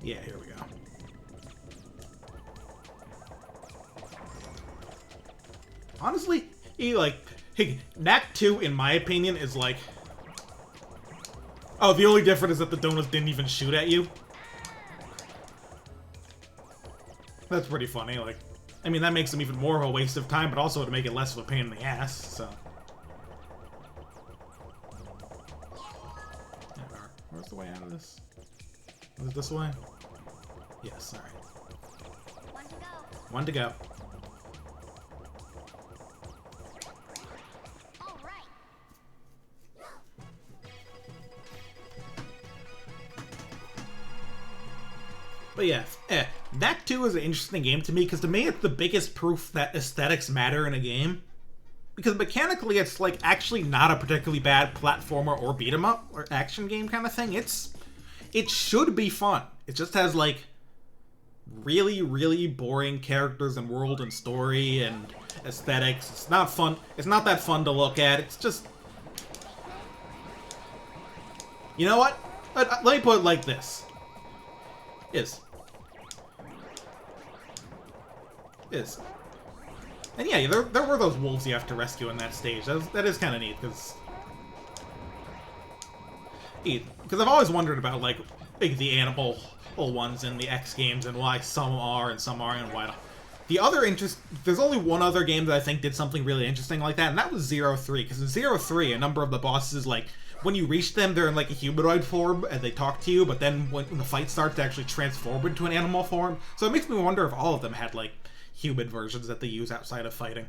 Yeah, here we go. Honestly, Knack 2, in my opinion, is like... Oh, the only difference is that the donuts didn't even shoot at you. That's pretty funny, like... I mean, that makes them even more of a waste of time, but also to make it less of a pain in the ass, so... Where's the way out of this? Is it this way? Yes, alright. One to go. One to go. All right. But yeah, Knack 2 is an interesting game to me, because to me it's the biggest proof that aesthetics matter in a game. Because mechanically it's like actually not a particularly bad platformer or beat 'em up or action game kind of thing. It should be fun. It just has like really, really boring characters and world and story and aesthetics. It's not fun. It's not that fun to look at. It's just... You know what? Let me put it like this. And yeah, there were those wolves you have to rescue in that stage. That is kind of neat, because I've always wondered about, like the animal ones in the X games and why some are and some aren't, and why The other there's only one other game that I think did something really interesting like that, and that was Zero 3. Because in Zero 3, a number of the bosses, like, when you reach them, they're in like a humanoid form, and they talk to you, but then when the fight starts, they actually transform into an animal form. So it makes me wonder if all of them had, like, human versions that they use outside of fighting.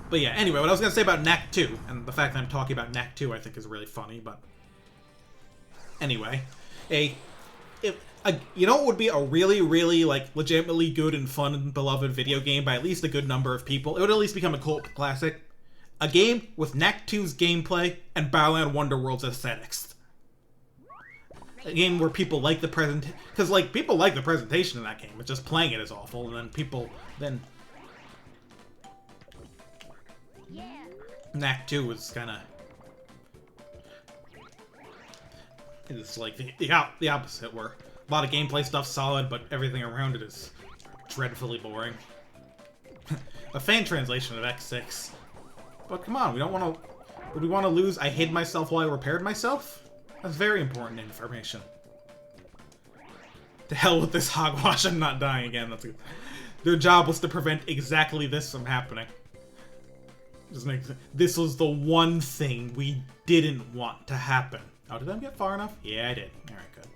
But yeah, anyway, what I was going to say about Knack 2, and the fact that I'm talking about Knack 2 I think is really funny, but... Anyway, you know what would be a really, really, like, legitimately good and fun and beloved video game by at least a good number of people? It would at least become a cult classic. A game with Knack 2's gameplay and Battleland Wonderworld's aesthetics. A game where people like the because, like, people like the presentation in that game, but just playing it is awful, and then people, Yeah. Knack 2 was kinda... It's like the opposite, where a lot of gameplay stuff's solid, but everything around it is dreadfully boring. A fan translation of X6. But come on, we don't want to... Would we want to lose I hid myself while I repaired myself? That's very important information. To hell with this hogwash, I'm not dying again. That's good. Their job was to prevent exactly this from happening. This was the one thing we didn't want to happen. Oh, did I get far enough? Yeah, I did. Alright, good.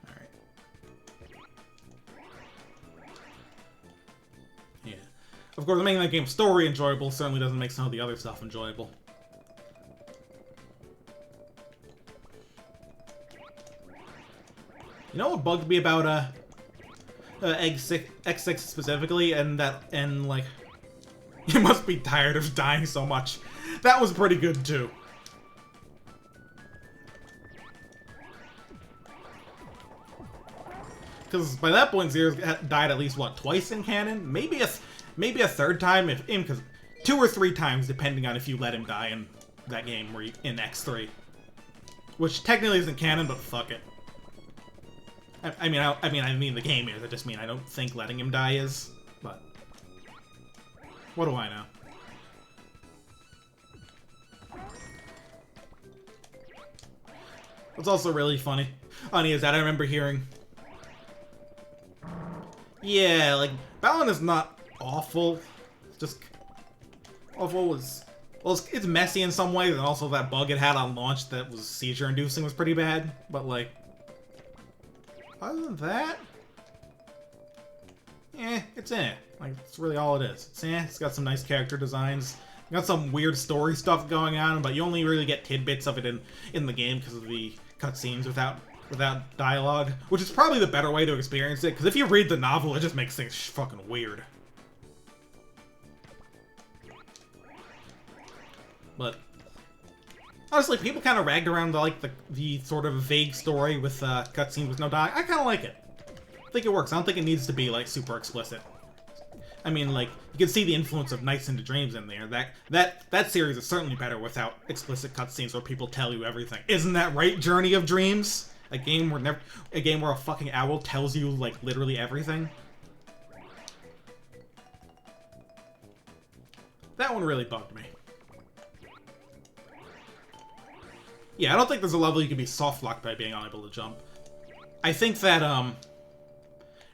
Alright. Yeah. Of course, making that game's story enjoyable certainly doesn't make some of the other stuff enjoyable. You know what bugged me about, X6 specifically, and like... You must be tired of dying so much. That was pretty good, too. Because by that point, Zero's died at least, what, twice in canon? Maybe a third time, because 2 or 3 times, depending on if you let him die in that game where in X3. Which technically isn't canon, but fuck it. I mean the game is. I just mean I don't think letting him die is, but... What do I know? What's also really funny is that I remember hearing... Yeah, like, Balan is not awful. It's just... Awful was... Well, it's messy in some ways, and also that bug it had on launch that was seizure-inducing was pretty bad, but, like... Other than that... it's eh. Like, that's really all it is. It's got some nice character designs. Got some weird story stuff going on, but you only really get tidbits of it in the game because of the cutscenes without dialogue, which is probably the better way to experience it, because if you read the novel, it just makes things fucking weird. But honestly, people kind of ragged around the sort of vague story with cutscenes with no dialogue. I kind of like it. I think it works. I don't think it needs to be like super explicit. I mean, like, you can see the influence of Nights into Dreams in there. That series is certainly better without explicit cutscenes where people tell you everything. Isn't that right, Journey of Dreams? A game where a fucking owl tells you, like, literally everything. That one really bugged me. Yeah, I don't think there's a level you can be soft-locked by being unable to jump. I think that,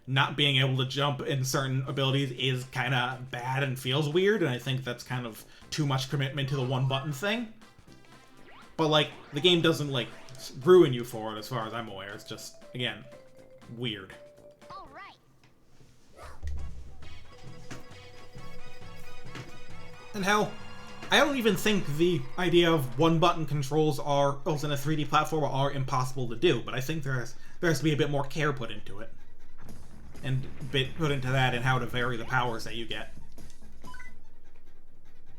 not being able to jump in certain abilities is kind of bad and feels weird, and I think that's kind of too much commitment to the one-button thing. But, like, the game doesn't, like, ruin you for it, as far as I'm aware. It's just, again, weird. All right. And hell, I don't even think the idea of one-button controls in a 3D platform are impossible to do, but I think there has to be a bit more care put into it. And a bit put into that and how to vary the powers that you get.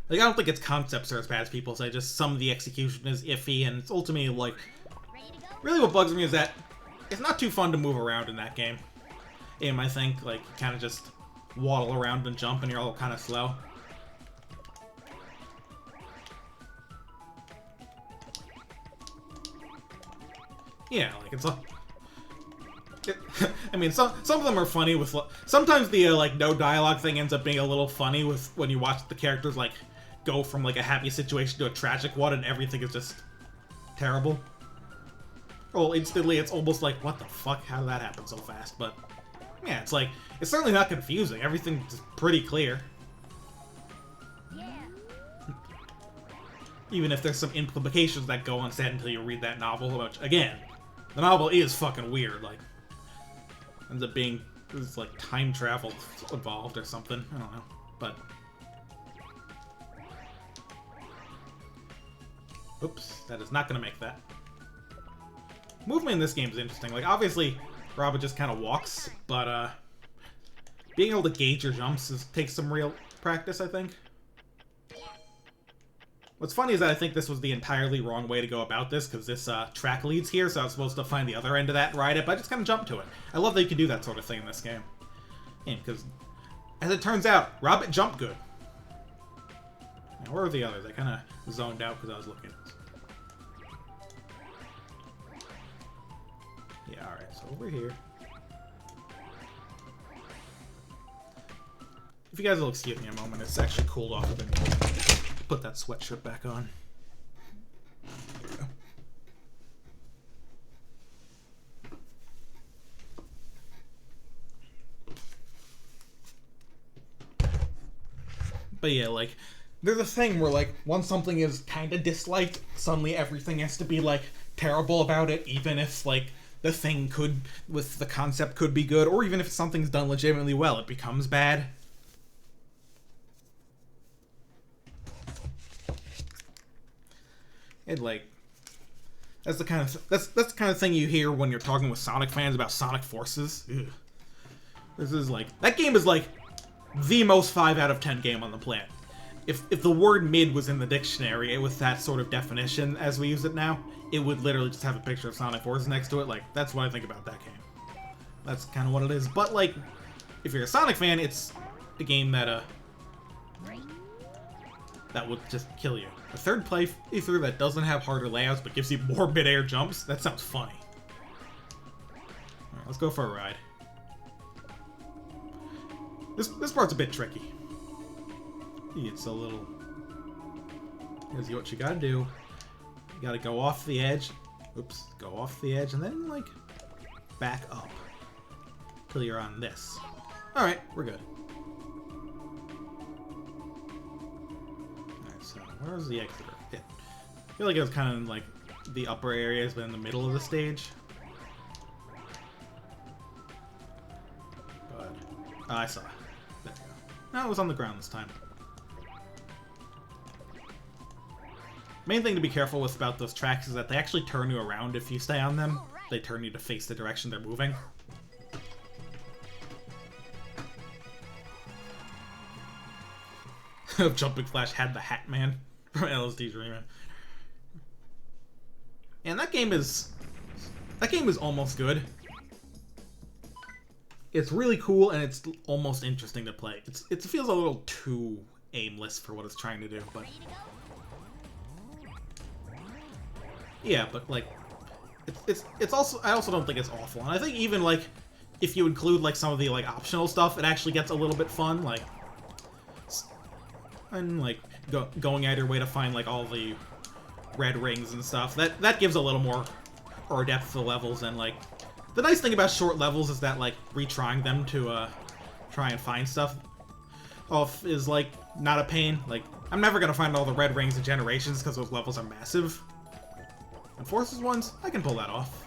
Like, I don't think its concepts are as bad as people say, just some of the execution is iffy, and it's ultimately, like... Ready to go? Really what bugs me is that it's not too fun to move around in that game. I think, like, you kind of just waddle around and jump and you're all kind of slow. Yeah, like, it's a... I mean, some of them are funny with... Sometimes the, like, no dialogue thing ends up being a little funny with when you watch the characters, like, go from, like, a happy situation to a tragic one and everything is just terrible. Well, instantly it's almost like, what the fuck? How did that happen so fast? But, yeah, it's like, it's certainly not confusing. Everything's pretty clear. Yeah. Even if there's some implications that go unsaid until you read that novel, which, again, the novel is fucking weird. Like, ends up being, there's like time travel involved or something. I don't know. But, oops, that is not going to make that. Movement in this game is interesting. Like, obviously, Robin just kind of walks, but, being able to gauge your jumps takes some real practice, I think. What's funny is that I think this was the entirely wrong way to go about this, because this track leads here, so I was supposed to find the other end of that and ride it, but I just kind of jumped to it. I love that you can do that sort of thing in this game. And because, as it turns out, Robin jumped good. Now, where are the others? I kind of zoned out because I was looking. Yeah, alright, so over here. If you guys will excuse me a moment, it's actually cooled off a bit. Put that sweatshirt back on. There we go. But yeah, like, there's a thing where, like, once something is kind of disliked, suddenly everything has to be, like, terrible about it, even if, like, the thing could, with the concept could be good, or even if something's done legitimately well, it becomes bad. It, like, that's the kind of that's the kind of thing you hear when you're talking with Sonic fans about Sonic Forces. Ugh. This is like, that game is like the most 5 out of 10 game on the planet. If the word mid was in the dictionary with that sort of definition as we use it now, it would literally just have a picture of Sonic Forces next to it. Like, that's what I think about that game. That's kind of what it is. But like, if you're a Sonic fan, it's a game that that would just kill you. A third playthrough that doesn't have harder layouts but gives you more mid-air jumps? That sounds funny. Alright, let's go for a ride. This part's a bit tricky. It's a little... Here's what you gotta do. You gotta go off the edge. Oops. Go off the edge and then, like, back up. Till you're on this. Alright, we're good. So, where's the exit? Yeah. I feel like it was kind of in, like, the upper areas, but in the middle of the stage. But, I saw. There we go. No, it was on the ground this time. Main thing to be careful with about those tracks is that they actually turn you around if you stay on them. They turn you to face the direction they're moving. Jumping Flash had the Hat Man from LSD's Rayman. And that game is almost good. It's really cool and it's almost interesting to play. It feels a little too aimless for what it's trying to do, but yeah, but like it's also, I also don't think it's awful. And I think even like if you include like some of the like optional stuff, it actually gets a little bit fun, like, and like going out your way to find like all the red rings and stuff. That gives a little more or depth to the levels. And like the nice thing about short levels is that like retrying them to try and find stuff off is like not a pain. Like, I'm never gonna find all the red rings in Generations because those levels are massive. And Forces ones, I can pull that off.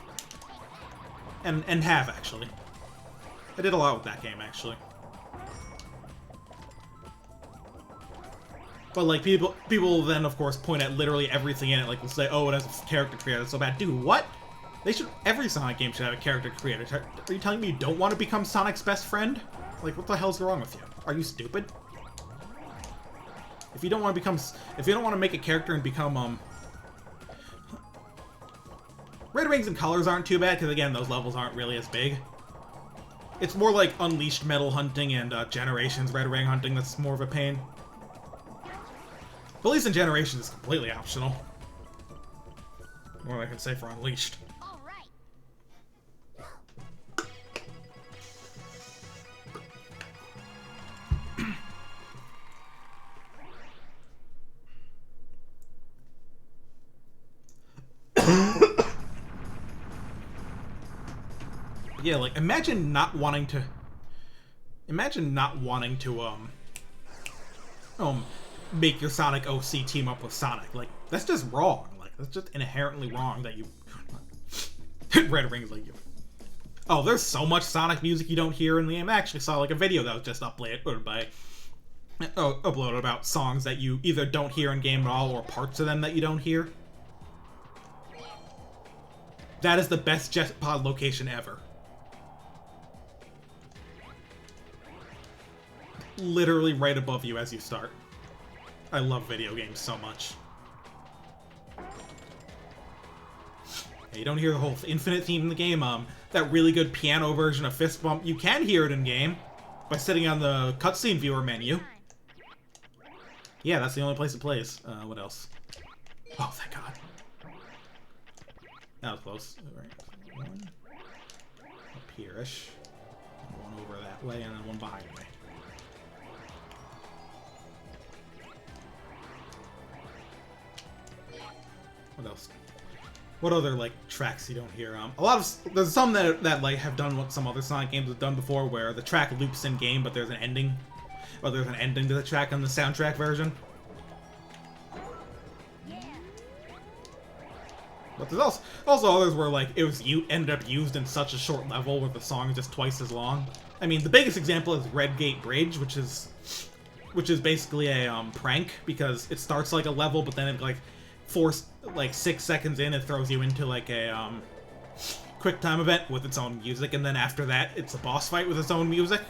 And have actually. I did a lot with that game actually. But like people then of course point at literally everything in it, like will say, oh, it has a character creator, it's so bad. Dude, what? Every Sonic game should have a character creator. Are you telling me you don't want to become Sonic's best friend? Like, what the hell's wrong with you? Are you stupid? If you don't want to make a character and become Red Rings and Colors aren't too bad, because again, those levels aren't really as big. It's more like Unleashed Metal hunting and Generations Red Ring hunting that's more of a pain. But at least in Generations, it's completely optional. More than I can say for Unleashed. All right. Yeah, like, imagine not wanting to make your Sonic OC team up with Sonic. Like, that's just wrong. Like, that's just inherently wrong that you... Red Ring's like you. Oh, there's so much Sonic music you don't hear in the game. I actually saw, like, a video that was just uploaded about songs that you either don't hear in game at all or parts of them that you don't hear. That is the best jet pod location ever. Literally right above you as you start. I love video games so much. Yeah, you don't hear the whole Infinite theme in the game. That really good piano version of Fist Bump, you can hear it in game by sitting on the cutscene viewer menu. Yeah, that's the only place it plays. What else? Oh, thank God. That was close. Alright, one up here-ish, one over that way, and then one behind me. What else? What other, like, tracks you don't hear? There's some that like have done what some other Sonic games have done before, where the track loops in game, but there's an ending. Or there's an ending to the track on the soundtrack version. But there's also others where, like, ended up used in such a short level where the song is just twice as long. I mean, the biggest example is Red Gate Bridge, which is basically a prank, because it starts like a level, but then it, like, 6 seconds in, it throws you into, like, a quick time event with its own music, and then after that, it's a boss fight with its own music.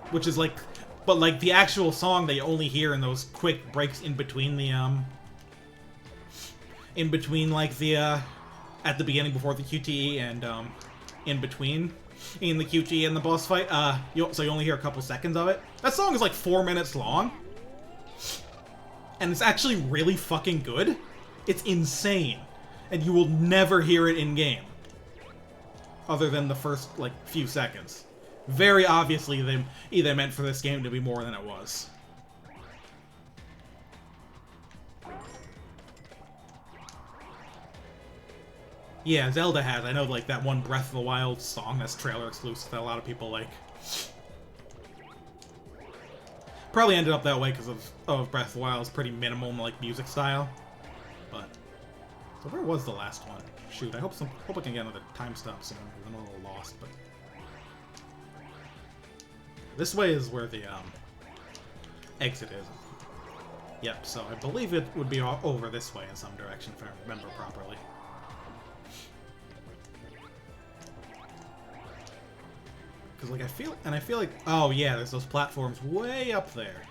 Which is, like... But, like, the actual song that you only hear in those quick breaks in between the, at the beginning before the QTE and, in between the QTE and the boss fight, so you only hear a couple seconds of it. That song is, like, 4 minutes long. And it's actually really fucking good. It's insane. And you will never hear it in-game. Other than the first, like, few seconds. Very obviously, they either meant for this game to be more than it was. Yeah, Zelda has. I know, like, that one Breath of the Wild song that's trailer exclusive that a lot of people like. Probably ended up that way because of Breath of the Wild's pretty minimal, like, music style. But, so where was the last one? Shoot, I hope I can get another time stop soon. I'm a little lost, but... This way is where the, exit is. Yep, so I believe it would be over this way in some direction, if I remember properly. Because, like, I feel like, oh yeah, there's those platforms way up there.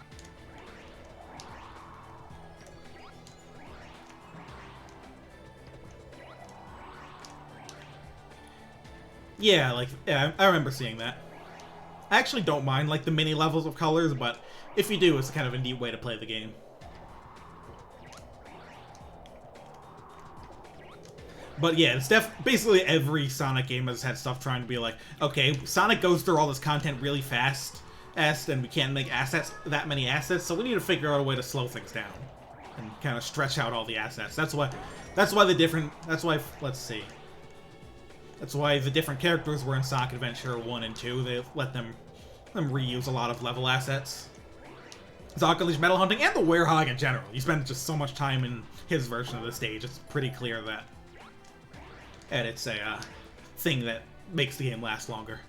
Yeah, like, yeah, I remember seeing that. I actually don't mind, like, the mini levels of colors, but if you do, it's kind of a neat way to play the game. But yeah, it's basically every Sonic game has had stuff trying to be like, okay, Sonic goes through all this content really fast, and we can't make that many assets, so we need to figure out a way to slow things down and kind of stretch out all the assets. That's why the different characters were in Sonic Adventure 1 and 2. They let them reuse a lot of level assets. Sonic Unleashed Metal Hunting and the Werehog in general. You spend just so much time in his version of the stage, it's pretty clear that it's a thing that makes the game last longer.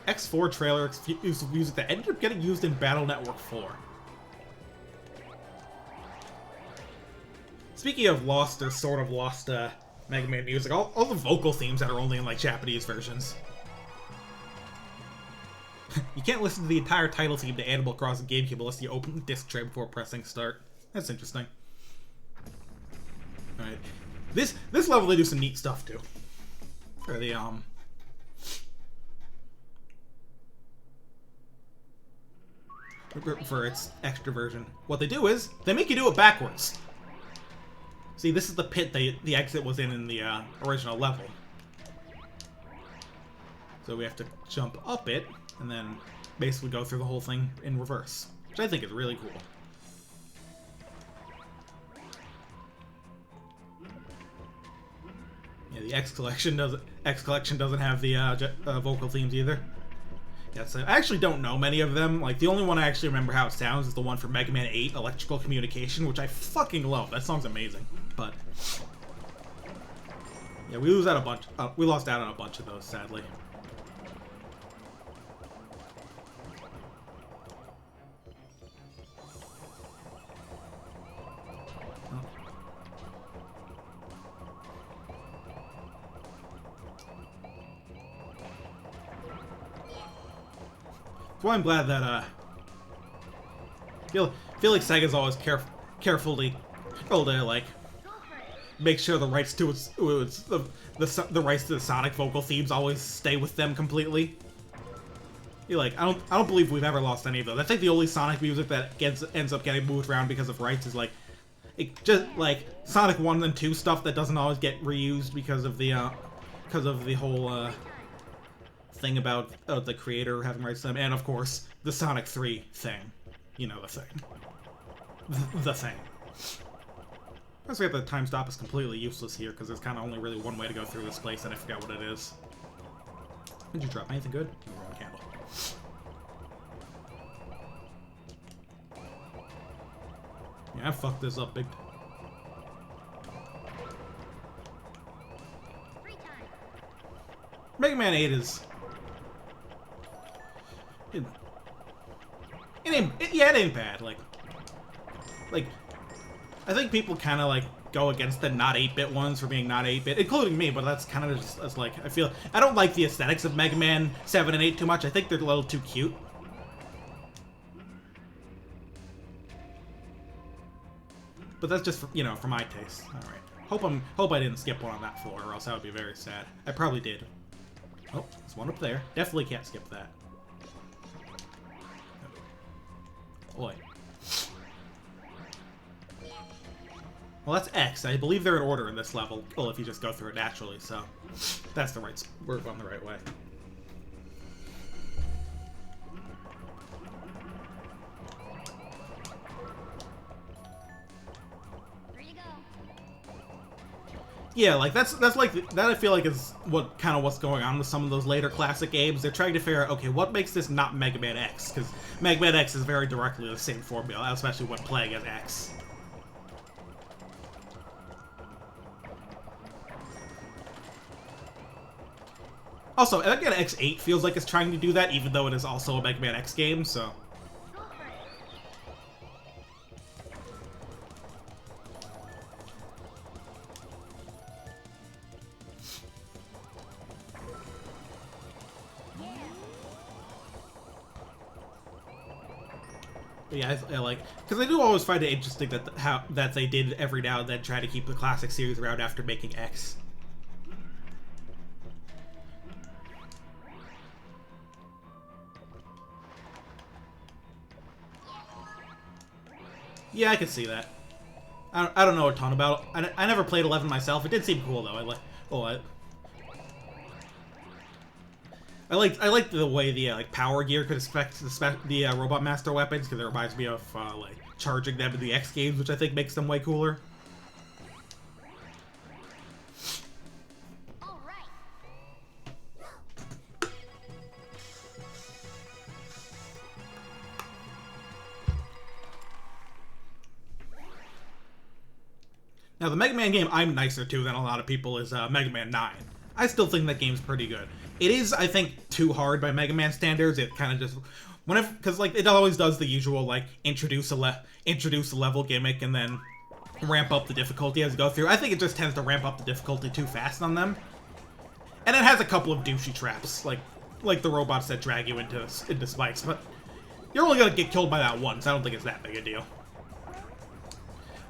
X4 trailer music that ended up getting used in Battle Network 4. Speaking of lost or sort of lost Mega Man music, all the vocal themes that are only in, like, Japanese versions. You can't listen to the entire title theme to Animal Crossing GameCube unless you open the disc tray before pressing start. That's interesting. Alright. This level they do some neat stuff too. For the for its extra version. What they do is they make you do it backwards. See, this is the pit the exit was in the original level. So we have to jump up it, and then basically go through the whole thing in reverse. Which I think is really cool. Yeah, the X collection doesn't have the vocal themes either. Yeah, so I actually don't know many of them. Like, the only one I actually remember how it sounds is the one from Mega Man 8, Electrical Communication, which I fucking love. That song's amazing. But yeah, we lost out on a bunch of those, sadly. That's why I'm glad that feel like Sega's always carefully to like make sure the rights to the rights to the Sonic vocal themes always stay with them completely. You're like, I don't believe we've ever lost any of those. I think the only Sonic music that ends up getting moved around because of rights is like just like Sonic 1 and 2 stuff that doesn't always get reused because of the whole thing about the creator having rights to them, and of course the Sonic 3 thing. You know, the thing. The thing. I forget that time stop is completely useless here because there's kind of only really one way to go through this place, and I forgot what it is. Did you drop anything good? No, wrong candle. Yeah, I fucked this up big. Mega Man 8 is... It ain't bad. Like, I think people kind of like go against the not 8-bit ones for being not 8-bit, including me. But that's kind of just as like I don't like the aesthetics of Mega Man 7 and 8 too much. I think they're a little too cute. But that's just for, you know, for my taste. All right. Hope I didn't skip one on that floor, or else I would be very sad. I probably did. Oh, there's one up there. Definitely can't skip that. Boy. Well, that's X. I believe they're in order in this level. Well, if you just go through it naturally, so that's the right. We're going the right way. Yeah, like that's like that. I feel like is what's going on with some of those later classic games. They're trying to figure out, okay, what makes this not Mega Man X? Because Mega Man X is very directly the same formula, especially when playing as X. Also, Mega Man X8 feels like it's trying to do that, even though it is also a Mega Man X game. So. Yeah, I like, because I do always find it interesting that they did every now and then try to keep the classic series around after making X. Yeah, I can see that. I don't know a ton about it. I never played 11 myself. It did seem cool though. I like the way the like power gear could affect the Robot Master weapons, because it reminds me of like charging them in the X games, which I think makes them way cooler. All right. Now the Mega Man game I'm nicer to than a lot of people is Mega Man 9. I still think that game's pretty good. It is, I think, too hard by Mega Man standards. It kind of just, whenever, because like it always does the usual like introduce a level gimmick and then ramp up the difficulty as you go through. I think it just tends to ramp up the difficulty too fast on them, and it has a couple of douchey traps like the robots that drag you into spikes. But you're only gonna get killed by that once. I don't think it's that big a deal.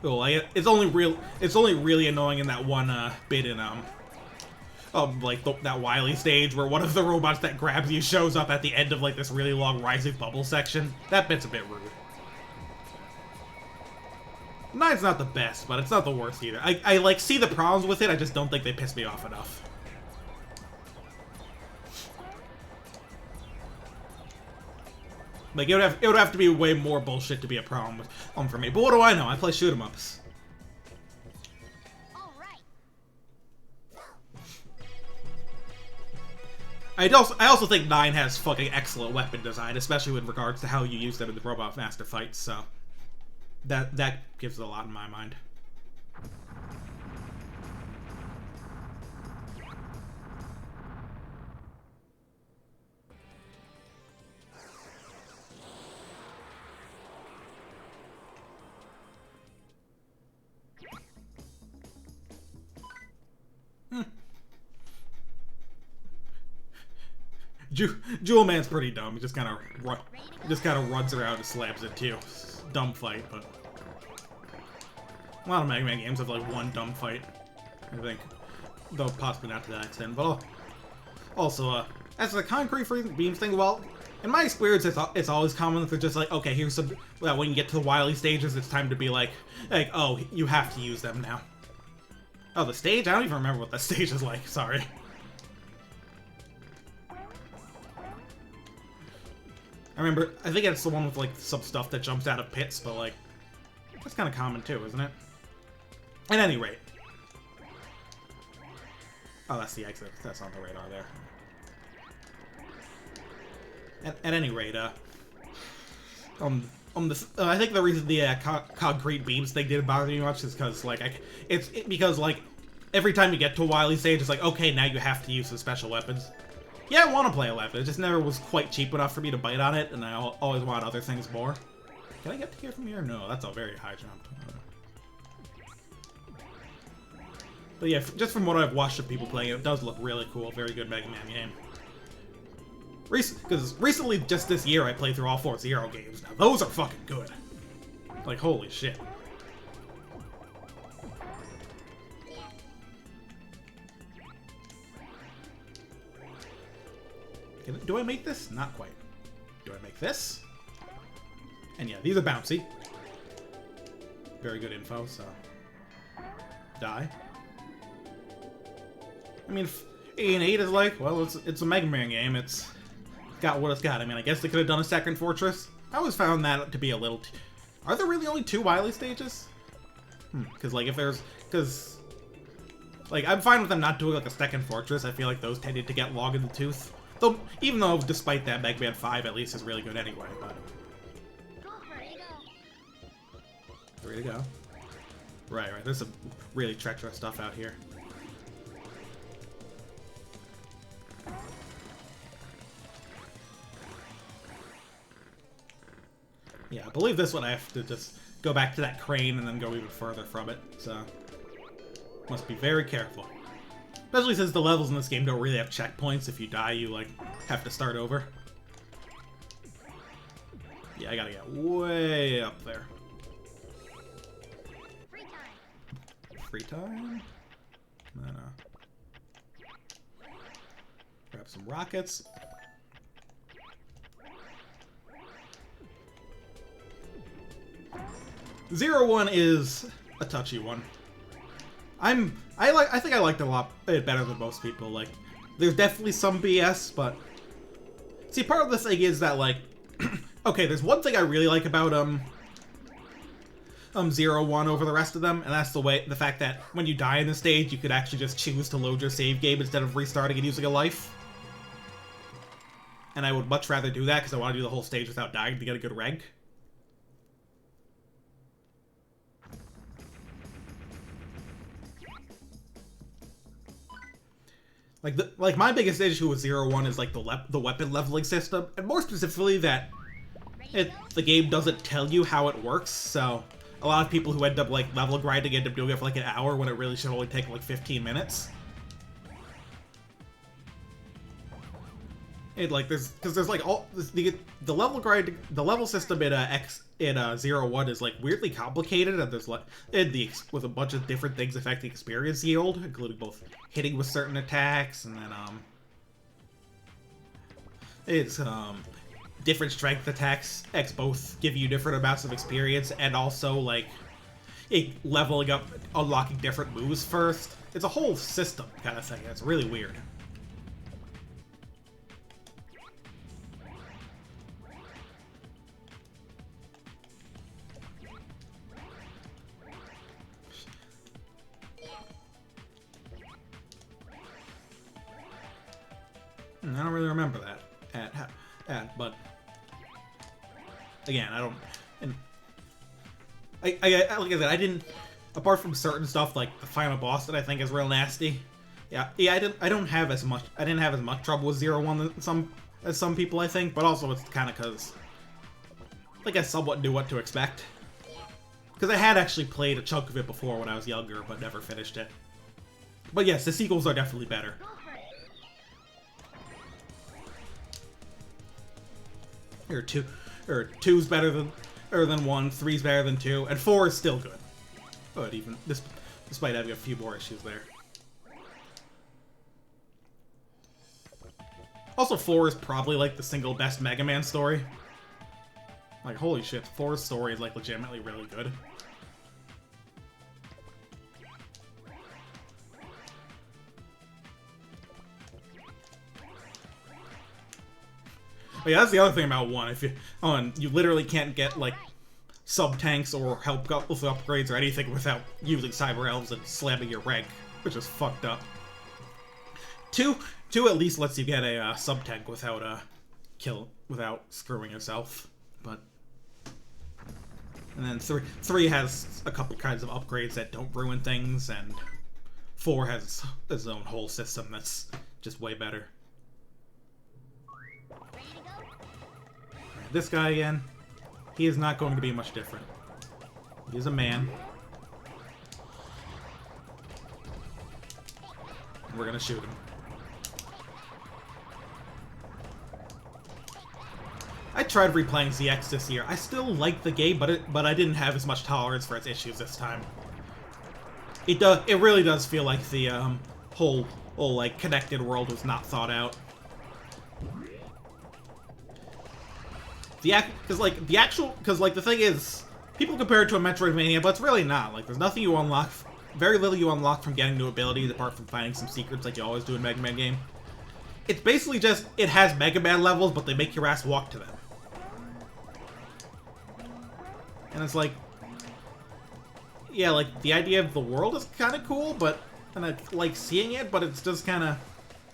Well, it's only really annoying in that one bit in like that Wily stage where one of the robots that grabs you shows up at the end of like this really long rising bubble section. That bit's a bit rude. 9's not the best, but it's not the worst either. I like see the problems with it, I just don't think they piss me off enough. Like, it would have to be way more bullshit to be a problem for me. But what do I know? I play shoot 'em ups. All right. I also think 9 has fucking excellent weapon design, especially with regards to how you use them in the Robot Master fights, so that gives it a lot in my mind. Jewel Man's pretty dumb. He just kind of runs around and slams into you. Dumb fight, but a lot of Mega Man games have like one dumb fight, I think, though possibly not to that extent. But also, as the concrete beams thing, well, in my experience, it's always common that they're just like, okay, here's some. Well, when you get to the Wily stages, it's time to be like, oh, you have to use them now. Oh, the stage? I don't even remember what that stage is like. Sorry. I think it's the one with, like, some stuff that jumps out of pits, but, like, that's kind of common, too, isn't it? At any rate. Oh, that's the exit. That's on the radar there. At any rate, I think the reason the concrete beams thing didn't bother me much is because, like, because, like, every time you get to a Wily stage, it's like, okay, now you have to use the special weapons. Yeah, I want to play 11. It just never was quite cheap enough for me to bite on it, and I always want other things more. Can I get to here from here? No, that's a very high jump. But yeah, just from what I've watched of people playing it does look really cool. Very good Mega Man game. Because recently, just this year, I played through all 4 Zero games. Now, those are fucking good. Like, holy shit. Do I make this? Not quite. Do I make this? And yeah, these are bouncy. Very good info, so... Die. I mean, 8 is like, well, it's a Mega Man game. It's got what it's got. I mean, I guess they could have done a second Fortress. I always found that to be a little... Are there really only 2 Wily stages? Because, like, if there's... Because... Like, I'm fine with them not doing, like, a second Fortress. I feel like those tended to get long in the tooth. Though, even though, despite that, Mega Man 5 at least is really good anyway, but... Three to go. Right. There's some really treacherous stuff out here. Yeah, I believe this one I have to just go back to that crane and then go even further from it, so... Must be very careful. Especially since the levels in this game don't really have checkpoints. If you die, you, like, have to start over. Yeah, I gotta get way up there. Free time? No. Grab some rockets. Zero One is a touchy one. I think I liked it a lot better than most people. Like, there's definitely some BS, but see, part of the thing is that, like, okay, there's one thing I really like about Zero One over the rest of them, and that's the fact that when you die in the stage, you could actually just choose to load your save game instead of restarting and using a life. And I would much rather do that because I want to do the whole stage without dying to get a good rank. Like my biggest issue with Zero One is like the weapon leveling system, and more specifically that the game doesn't tell you how it works. So a lot of people who end up like level grinding end up doing it for like an hour when it really should only take like 15 minutes. It like there's like all the level grind, the level system in Zero One is like weirdly complicated, and there's like with a bunch of different things affecting experience yield, including both hitting with certain attacks and then it's different strength attacks both give you different amounts of experience, and also like leveling up, unlocking different moves first. It's a whole system kind of thing. It's really weird. I don't really remember that. But again, I don't. And like I said, I didn't. Apart from certain stuff like the final boss that I think is real nasty. Yeah. I don't have as much. I didn't have as much trouble with 0-1 as some people, I think. But also, it's kind of because like I somewhat knew what to expect. Because I had actually played a chunk of it before when I was younger, but never finished it. But yes, the sequels are definitely better. Here, two's better than 1, 3's better than 2, and 4 is still good. But even despite having a few more issues there. Also, 4 is probably like the single best Mega Man story. Like, holy shit, 4's story is like legitimately really good. But yeah, that's the other thing about 1. And you literally can't get like sub-tanks or help with upgrades or anything without using Cyber Elves and slamming your rank, which is fucked up. 2 at least lets you get a sub-tank without without screwing yourself. But and then 3 has a couple kinds of upgrades that don't ruin things, and 4 has its own whole system that's just way better. This guy again, he is not going to be much different. He is a man. And we're gonna shoot him. I tried replaying ZX this year. I still like the game, but I didn't have as much tolerance for its issues this time. It really does feel like the whole like connected world was not thought out. Because the thing is, people compare it to a Metroidvania, but it's really not. Like, there's nothing you unlock, very little you unlock from getting new abilities apart from finding some secrets like you always do in Mega Man game. It's basically just, it has Mega Man levels, but they make your ass walk to them. And it's like, yeah, like, the idea of the world is kind of cool, and I like seeing it, but it's just kind of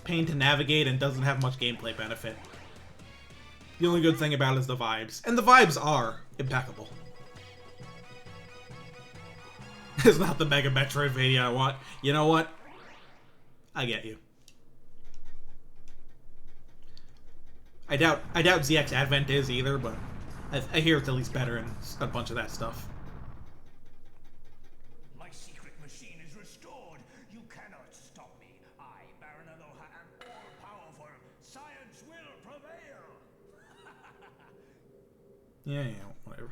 pain to navigate and doesn't have much gameplay benefit. The only good thing about it is the vibes. And the vibes are impeccable. It's not the Mega Metroidvania I want. You know what? I get you. I doubt ZX Advent is either, but I hear it's at least better in a bunch of that stuff. My secret machine is restored. You cannot stop me. I, Baron Aloha, am all-powerful. Science will prevail. Yeah, whatever.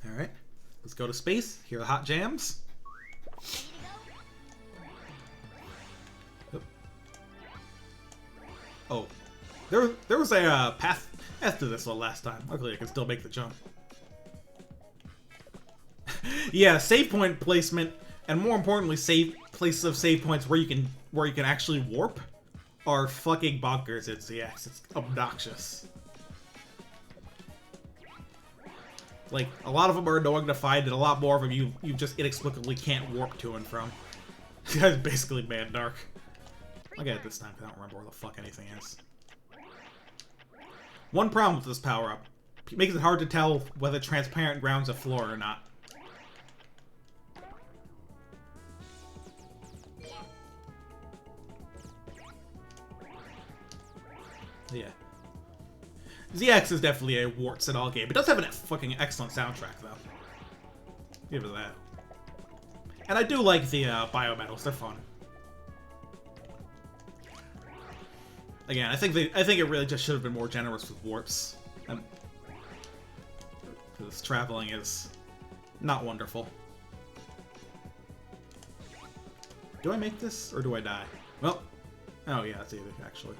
Alright, let's go to space. Hear the hot jams. Oh, there was a path to this one last time. Luckily, I can still make the jump. Yeah, save point placement, and more importantly, places of save points where you can actually warp are fucking bonkers in ZX. It's obnoxious. Like, a lot of them are annoying to find, and a lot more of them you just inexplicably can't warp to and from. This guy's basically Man Dark. I'll get it this time, because I don't remember where the fuck anything is. One problem with this power-up. It makes it hard to tell whether transparent ground's a floor or not. Yeah. ZX is definitely a warts and all game. It does have a fucking excellent soundtrack, though. Give it that. And I do like the biometals. They're fun. Again, I think it really just should have been more generous with warps. Because traveling is not wonderful. Do I make this, or do I die? Well, oh yeah, it's either, actually.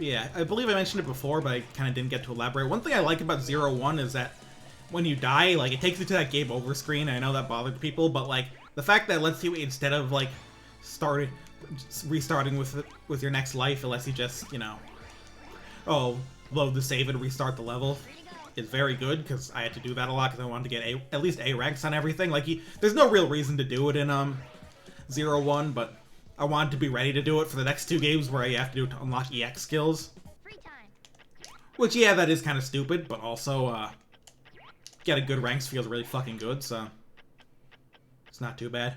Yeah, I believe I mentioned it before, but I kind of didn't get to elaborate. One thing I like about Zero One is that when you die, like, it takes you to that game over screen. I know that bothered people, but, like, the fact that it lets you, instead of, like, restarting with your next life, it lets you just, you know, load the save and restart the level is very good, because I had to do that a lot because I wanted to get at least A ranks on everything. Like, there's no real reason to do it in Zero One, but I wanted to be ready to do it for the next 2 games where you have to do it to unlock EX skills. Free time. Which, yeah, that is kind of stupid, but also, getting good ranks feels really fucking good, so it's not too bad.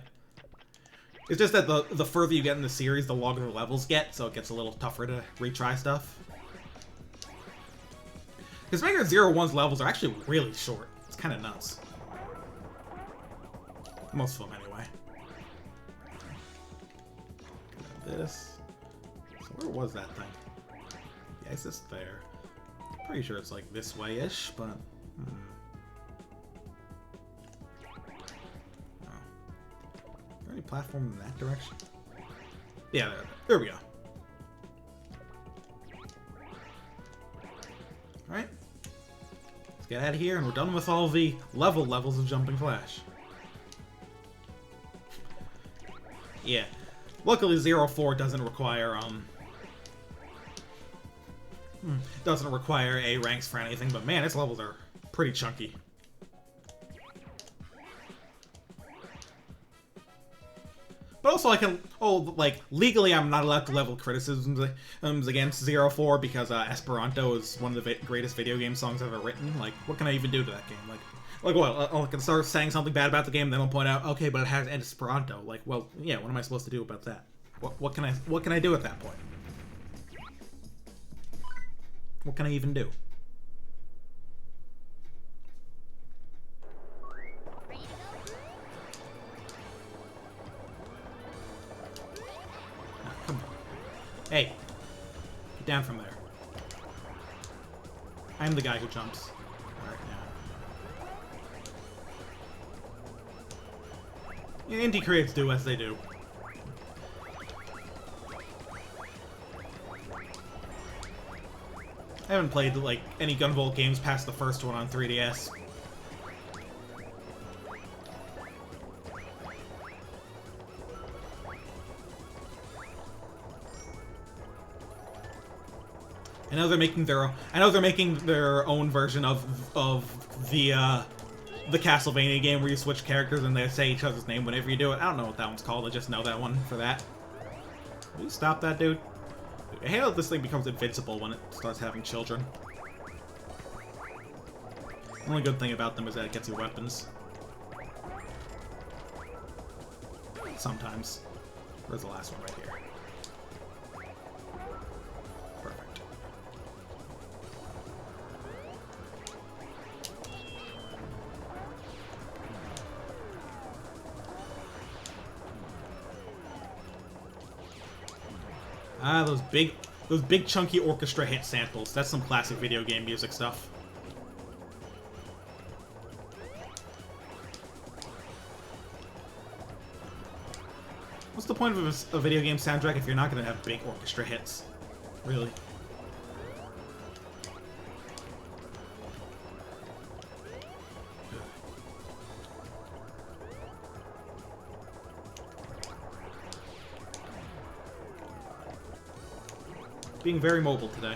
It's just that the further you get in the series, the longer the levels get, so it gets a little tougher to retry stuff. Because Mega Zero One's levels are actually really short. It's kind of nuts. Most of them, anyway. This. So where was that thing? Yeah, it's just there. Pretty sure it's like this way-ish, but... No. Is there any platform in that direction? Yeah, there we go. Alright. Let's get out of here, and we're done with all the levels of Jumping Flash. Yeah. Luckily, 04 doesn't require, doesn't require A ranks for anything, but man, its levels are pretty chunky. But also, I can, legally I'm not allowed to level criticisms against 04 because Esperanto is one of the greatest video game songs ever written. Like, what can I even do to that game? Like what? I can start saying something bad about the game, then I'll point out, okay, but it has Esperanto. Like, well, yeah, what am I supposed to do about that? What can I do at that point? What can I even do? Ready to go? Come on. Hey, get down from there. I'm the guy who jumps. Alright, now. Yeah, indie creates do as they do. I haven't played, like, any Gunvolt games past the first one on 3DS. I know they're making their own version of the Castlevania game where you switch characters and they say each other's name whenever you do it. I don't know what that one's called. I just know that one for that. Will you stop that, dude? I hate how this thing becomes invincible when it starts having children. The only good thing about them is that it gets you weapons. Sometimes. Where's the last one? Right here. Perfect. Ah, those big chunky orchestra hit samples. That's some classic video game music stuff. What's the point of a video game soundtrack if you're not going to have big orchestra hits? Really? Being very mobile today.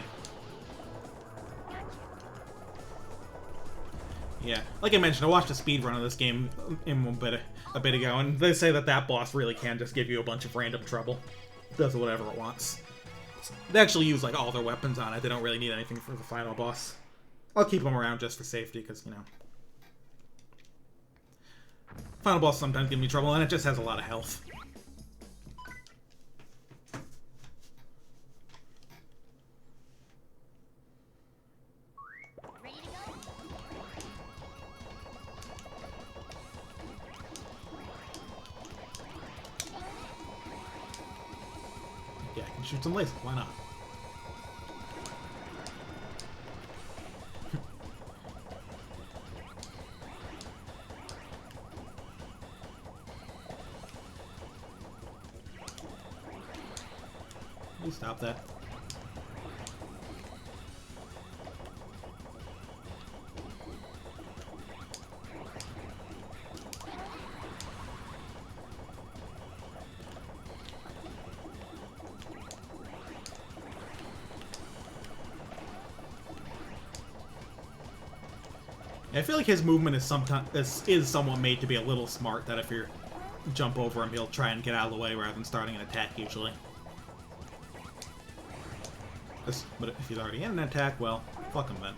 Yeah, like I mentioned, I watched a speedrun of this game a bit ago, and they say that boss really can just give you a bunch of random trouble. Does whatever it wants. They actually use, like, all their weapons on it. They don't really need anything for the final boss. I'll keep them around just for safety, because, you know... Final boss sometimes give me trouble, and it just has a lot of health. Ready to go? Yeah, I can shoot some lasers. Why not? You stop that. I feel like his movement is somewhat made to be a little smart, that if you jump over him, he'll try and get out of the way rather than starting an attack, usually. But if he's already in an attack, well, fuck him then.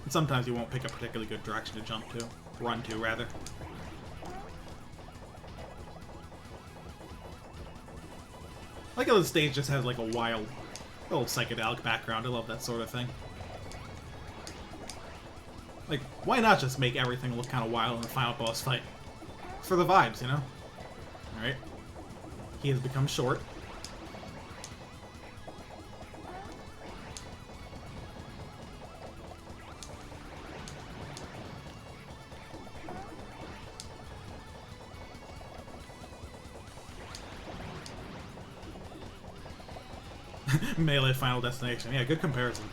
And sometimes you won't pick a particularly good direction to jump to. Run to, rather. I like how the stage just has like a wild, little psychedelic background. I love that sort of thing. Like, why not just make everything look kind of wild in the final boss fight? For the vibes, you know? Alright. He has become short. Melee Final Destination. Yeah, good comparison.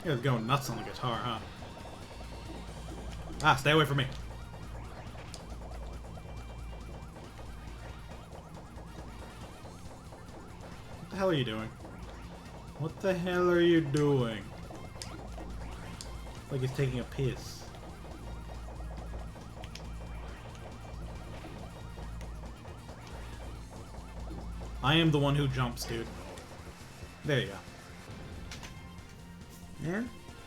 You guys going nuts on the guitar, huh? Ah, stay away from me. What the hell are you doing? What the hell are you doing? Like he's taking a piss. I am the one who jumps, dude. There you go. Yeah,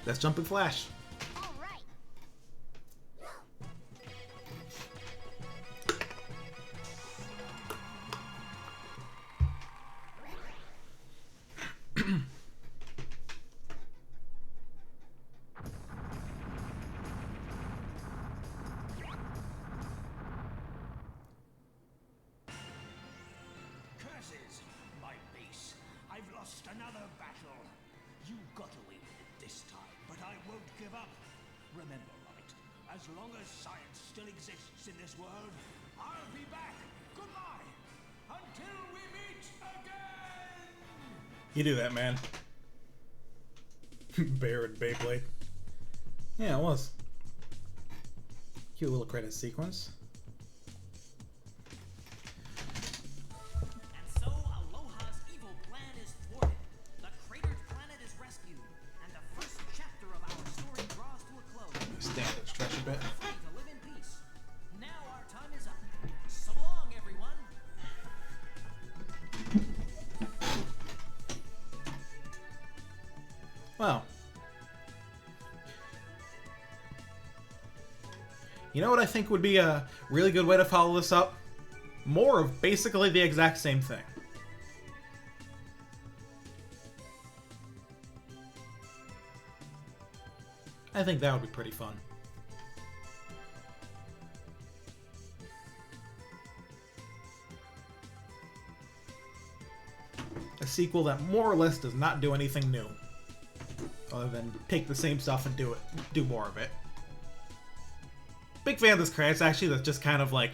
let's jump and flash. All right. Curses! My base. I've lost another battle. You got away with it this time, but I won't give up. Remember, Robert, as long as science still exists in this world, I'll be back. Goodbye. Until we meet again! You do that, man. Bear and Beyblade. Yeah, it was. Cute little credit sequence. And so Aloha's evil plan is thwarted. The cratered planet is rescued, and the first chapter of our story draws to a close. Stand and stretch a bit. Free to live in peace. Now our time is up. So long, everyone. Well. You know what I think would be a really good way to follow this up? More of basically the exact same thing. I think that would be pretty fun. A sequel that more or less does not do anything new. Other than take the same stuff and do more of it. Big fan of this credits, actually, that's just kind of like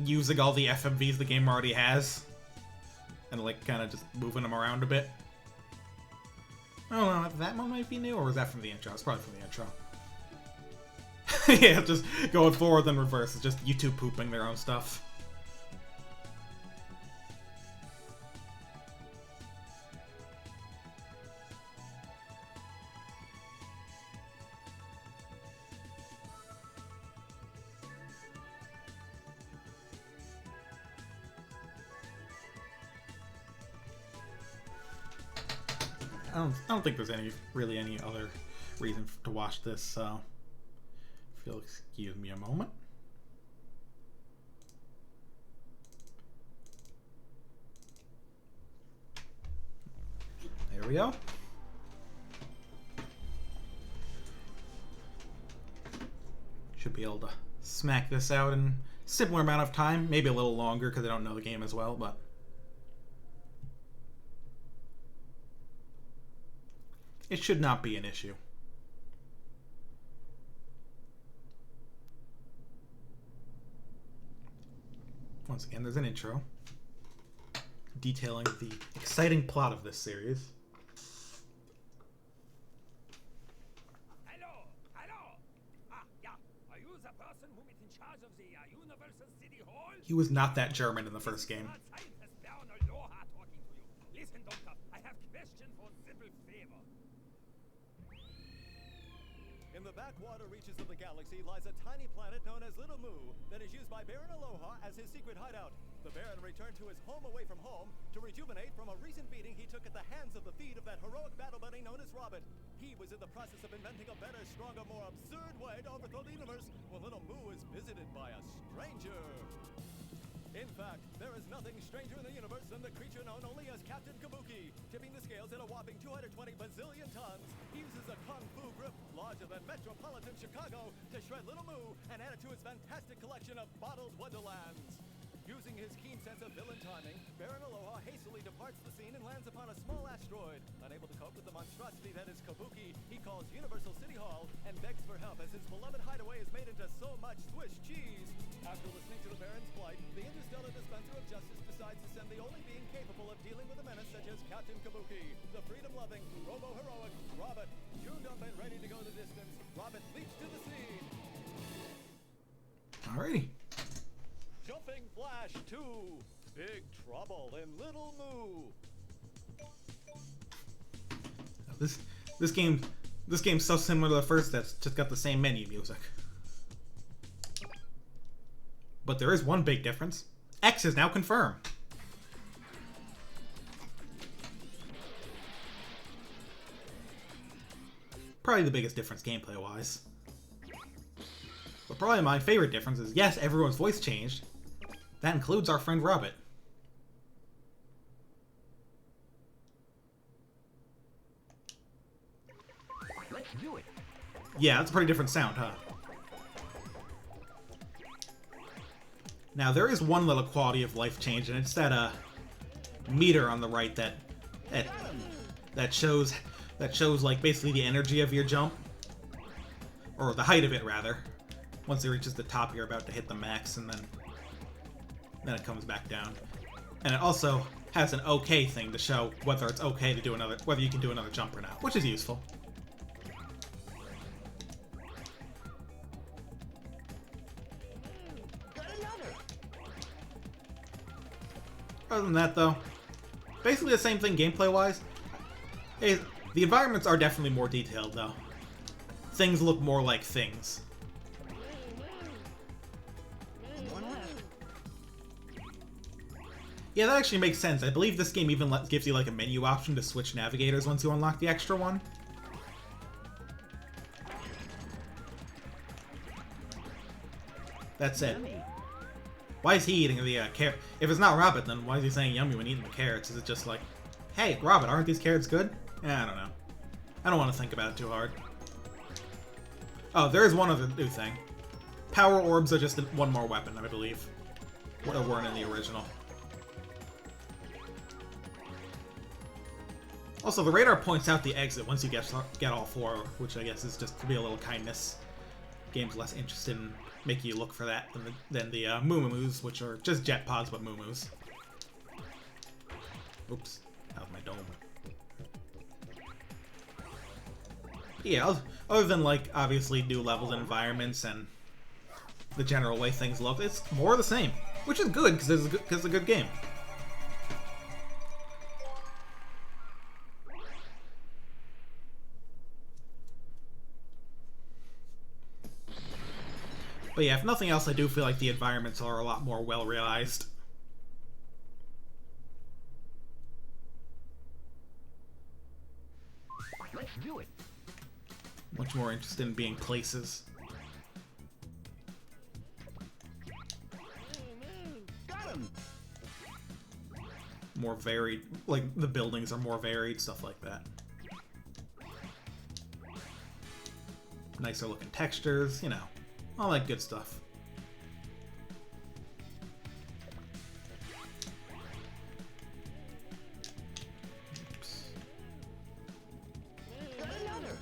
using all the FMVs the game already has. And like kind of just moving them around a bit. I don't know, that one might be new, or was that from the intro? It's probably from the intro. Yeah, just going forward then reverse. It's just YouTube pooping their own stuff. I don't think there's really any other reason to watch this, so if you'll excuse me a moment. There we go. Should be able to smack this out in a similar amount of time, maybe a little longer because I don't know the game as well, but it should not be an issue. Once again, there's an intro detailing the exciting plot of this series. He was not that German in the first game. Scientist Baron Aloha talking to you. Listen, Doctor, I have question for simple favor. In the backwater reaches of the galaxy lies a tiny planet known as Little Moo that is used by Baron Aloha as his secret hideout. The Baron returned to his home away from home to rejuvenate from a recent beating he took at the hands of the feet of that heroic battle buddy known as Robert. He was in the process of inventing a better, stronger, more absurd way to overthrow the universe when Little Moo is visited by a stranger. In fact, there is nothing stranger in the universe than the creature known only as Captain Kabuki. Tipping the scales at a whopping 220 bazillion tons, he uses a kung fu grip larger than metropolitan Chicago to shred Little Moo and add it to his fantastic collection of bottled wonderlands. Using his keen sense of villain timing, Baron Aloha hastily departs the scene and lands upon a small asteroid. Unable to cope with the monstrosity that is Kabuki, he calls Universal City Hall and begs for help as his beloved hideaway is made into so much Swiss cheese. After listening to the Baron's plight, the interstellar dispenser of justice decides to send the only being capable of dealing with a menace such as Captain Kabuki, the freedom-loving, robo-heroic Robert. Tuned up and ready to go the distance, Robert leaps to the scene. Alrighty. Jumping Flash 2, Big Trouble in Little Moo. This game's so similar to the first that's just got the same menu music. But there is one big difference. X is now confirmed. Probably the biggest difference gameplay-wise. But probably my favorite difference is, yes, everyone's voice changed. That includes our friend Robert. Let's do it. Yeah, that's a pretty different sound, huh? Now, there is one little quality of life change, and it's that meter on the right that shows like basically the energy of your jump, or the height of it rather. Once it reaches the top, you're about to hit the max, and then it comes back down. And it also has an OK thing to show whether it's okay to do whether you can do another jump or not, which is useful. Other than that, though, basically the same thing gameplay-wise. Hey, the environments are definitely more detailed, though. Things look more like things. Yeah, that actually makes sense. I believe this game even gives you like a menu option to switch navigators once you unlock the extra one. That said, why is he eating the carrot? If it's not Robert, then why is he saying yummy when eating the carrots? Is it just like, hey, Robert, aren't these carrots good? I don't know. I don't want to think about it too hard. Oh, there is one other new thing. Power orbs are just one more weapon, I believe. That weren't in the original. Also, the radar points out the exit once you get all four, which I guess is just to be a little kindness. Game's less interested in making you look for that than the Moo-Moos, which are just jet pods but Moo-Moos. Oops, that was my dome. Yeah, other than like obviously new levels and environments and the general way things look, it's more of the same, which is good because it's a good game. But yeah, if nothing else, I do feel like the environments are a lot more well realized. Let's do it. Much more interested in being places. Got him. More varied, like the buildings are more varied, stuff like that. Nicer looking textures, you know. All that good stuff. Oops. Got another.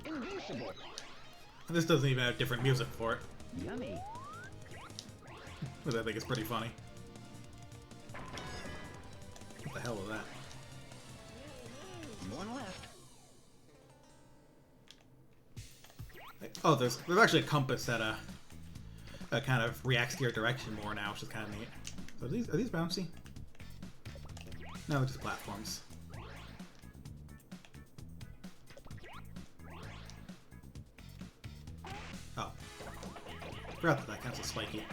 Invincible. This doesn't even have different music for it, Yummy. which I think is pretty funny. What the hell is that? Oh, there's actually a compass that kind of reacts to your direction more now, which is kind of neat. So are these bouncy? No, they're just platforms. Oh. Forgot that that counts as spiky.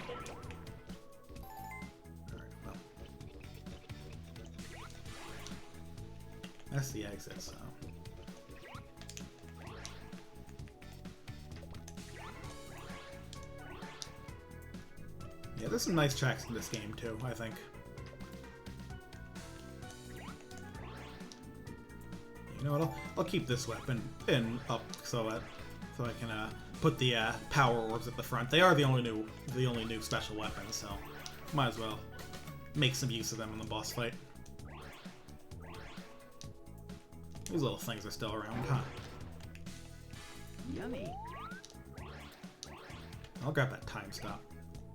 Alright, well. That's the exit, so... Yeah, there's some nice tracks in this game too, I think. You know what? I'll keep this weapon up so I can put the power orbs at the front. They are the only new special weapons, so might as well make some use of them in the boss fight. These little things are still around, huh? Yummy. I'll grab that time stop.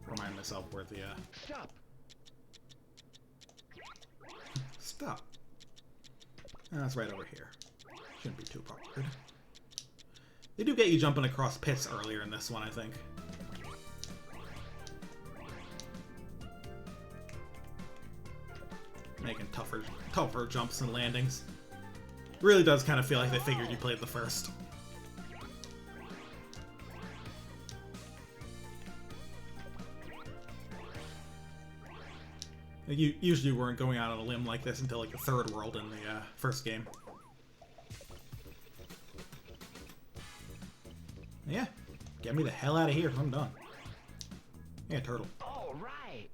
Remind myself where the Stop. stop. That's right over here. Shouldn't be too awkward. They do get you jumping across pits earlier in this one, I think. Making tougher jumps and landings. Really does kind of feel like they figured you played the first. You usually weren't going out on a limb like this until like the third world in the first game. Yeah, get me the hell out of here. I'm done. Yeah, turtle. All right.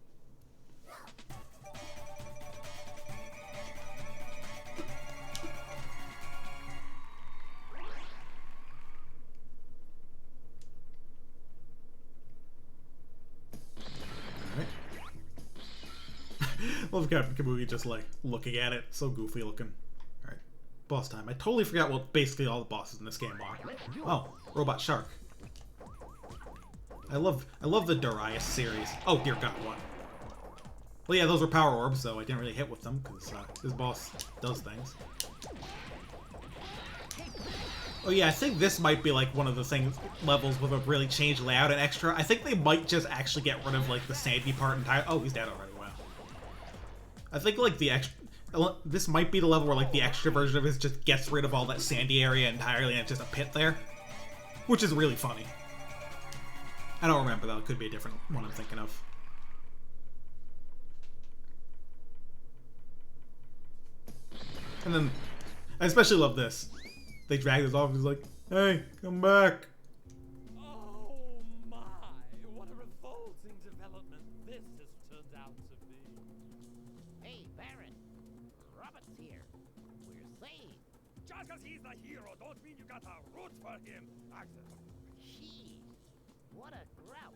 Love Captain Kabuki just like looking at it. So goofy looking. Alright. Boss time. I totally forgot what basically all the bosses in this game are. Oh, Robot Shark. I love the Darius series. Oh dear god, what? Well yeah, those were power orbs, so I didn't really hit with them, because this boss does things. Oh yeah, I think this might be like one of the levels with a really changed layout and extra. I think they might just actually get rid of like the sandy part entirely. Oh, he's dead already. Wow. I think like the extra, this might be the level where like the extra version of it just gets rid of all that sandy area entirely and it's just a pit there, which is really funny. I don't remember though. It could be a different one I'm thinking of. And then I especially love this. They drag this off and he's like, "Hey, come back." Oh my, what a revolting development this has turned out to be. Hey, Baron. Robert's here. We're saved. Just because he's the hero don't mean you gotta root for him, Axel. Jeez. What a grouch.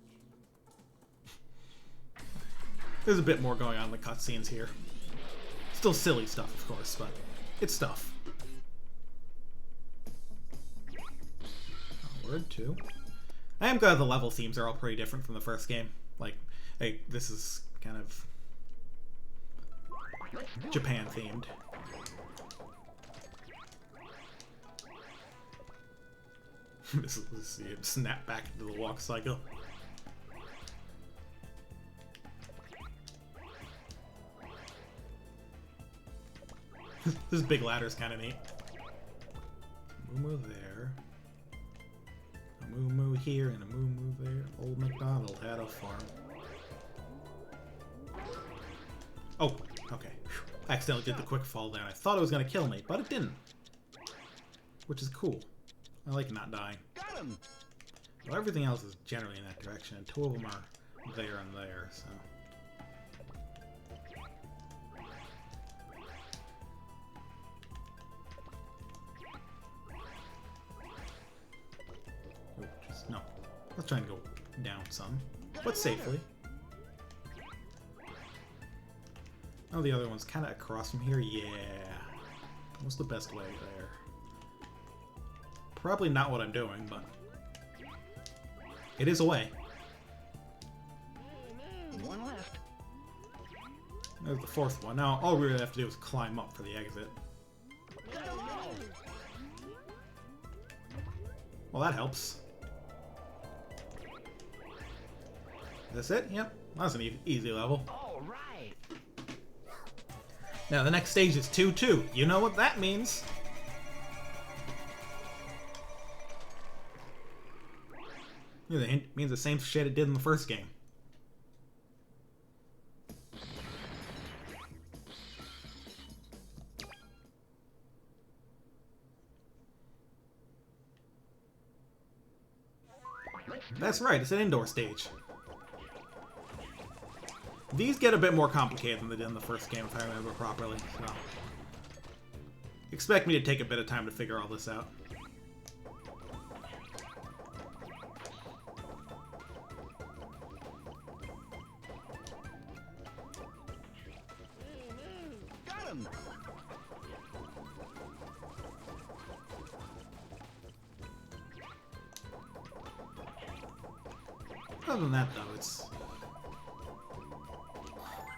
There's a bit more going on in the cutscenes here. Still silly stuff, of course, but it's stuff. Word too. I am glad the level themes are all pretty different from the first game. Like, hey, this is kind of Japan themed. This is you snap back into the walk cycle. This big ladder is kind of neat. Moo there. A moo here and a moo there. Old MacDonald had a farm. Oh, okay. I accidentally did the quick fall down. I thought it was gonna kill me, but it didn't. Which is cool. I like not dying. Got him. Well, everything else is generally in that direction, and two of them are there and there, so... Oh, just, no. Let's try and go down some, but safely. Oh, the other one's kind of across from here? Yeah. What's the best way there? Probably not what I'm doing, but... it is a way. One left. There's the fourth one. Now, all we really have to do is climb up for the exit. Got 'em all. Well, that helps. That's it? Yep. That's an easy level. All right. Now the next stage is 2-2. You know what that means. It means the same shit it did in the first game. That's right, it's an indoor stage. These get a bit more complicated than they did in the first game, if I remember properly, so... Expect me to take a bit of time to figure all this out. Got him. Other than that, though, it's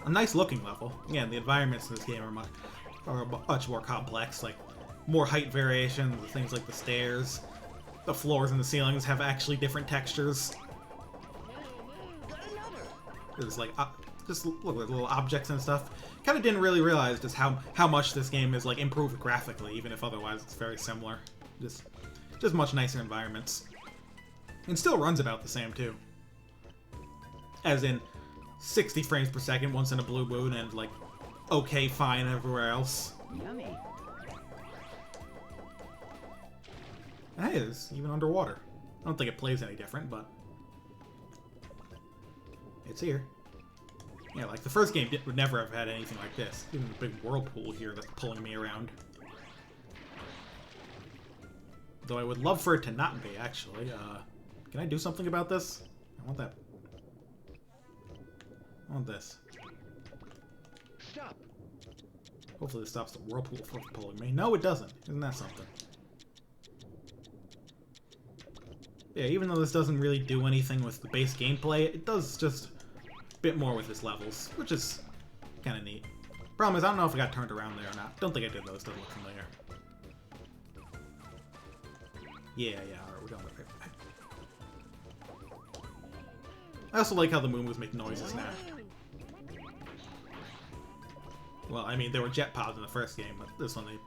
a nice looking level. Again, the environments in this game are much more complex, like more height variation, things like the stairs. The floors and the ceilings have actually different textures. Got another. There's like, just look at little objects and stuff. Kind of didn't really realize just how much this game is like improved graphically, even if otherwise it's very similar. Just much nicer environments. And still runs about the same, too. As in 60 frames per second once in a blue moon and like okay fine everywhere else. Yummy. And hey, it's even underwater. I don't think it plays any different, but it's here. Yeah, like the first game would never have had anything like this. Even the big whirlpool here that's pulling me around. Though I would love for it to not be, actually. Can I do something about this? I want that. I want this. Stop. Hopefully this stops the whirlpool from pulling me. No, it doesn't. Isn't that something? Yeah, even though this doesn't really do anything with the base gameplay, it does just a bit more with its levels, which is kind of neat. Problem is, I don't know if I got turned around there or not. Don't think I did, though. It doesn't look familiar. Yeah, alright, we're going with it. I also like how the moves make noises now. Well, I mean, there were jet pods in the first game, but this one they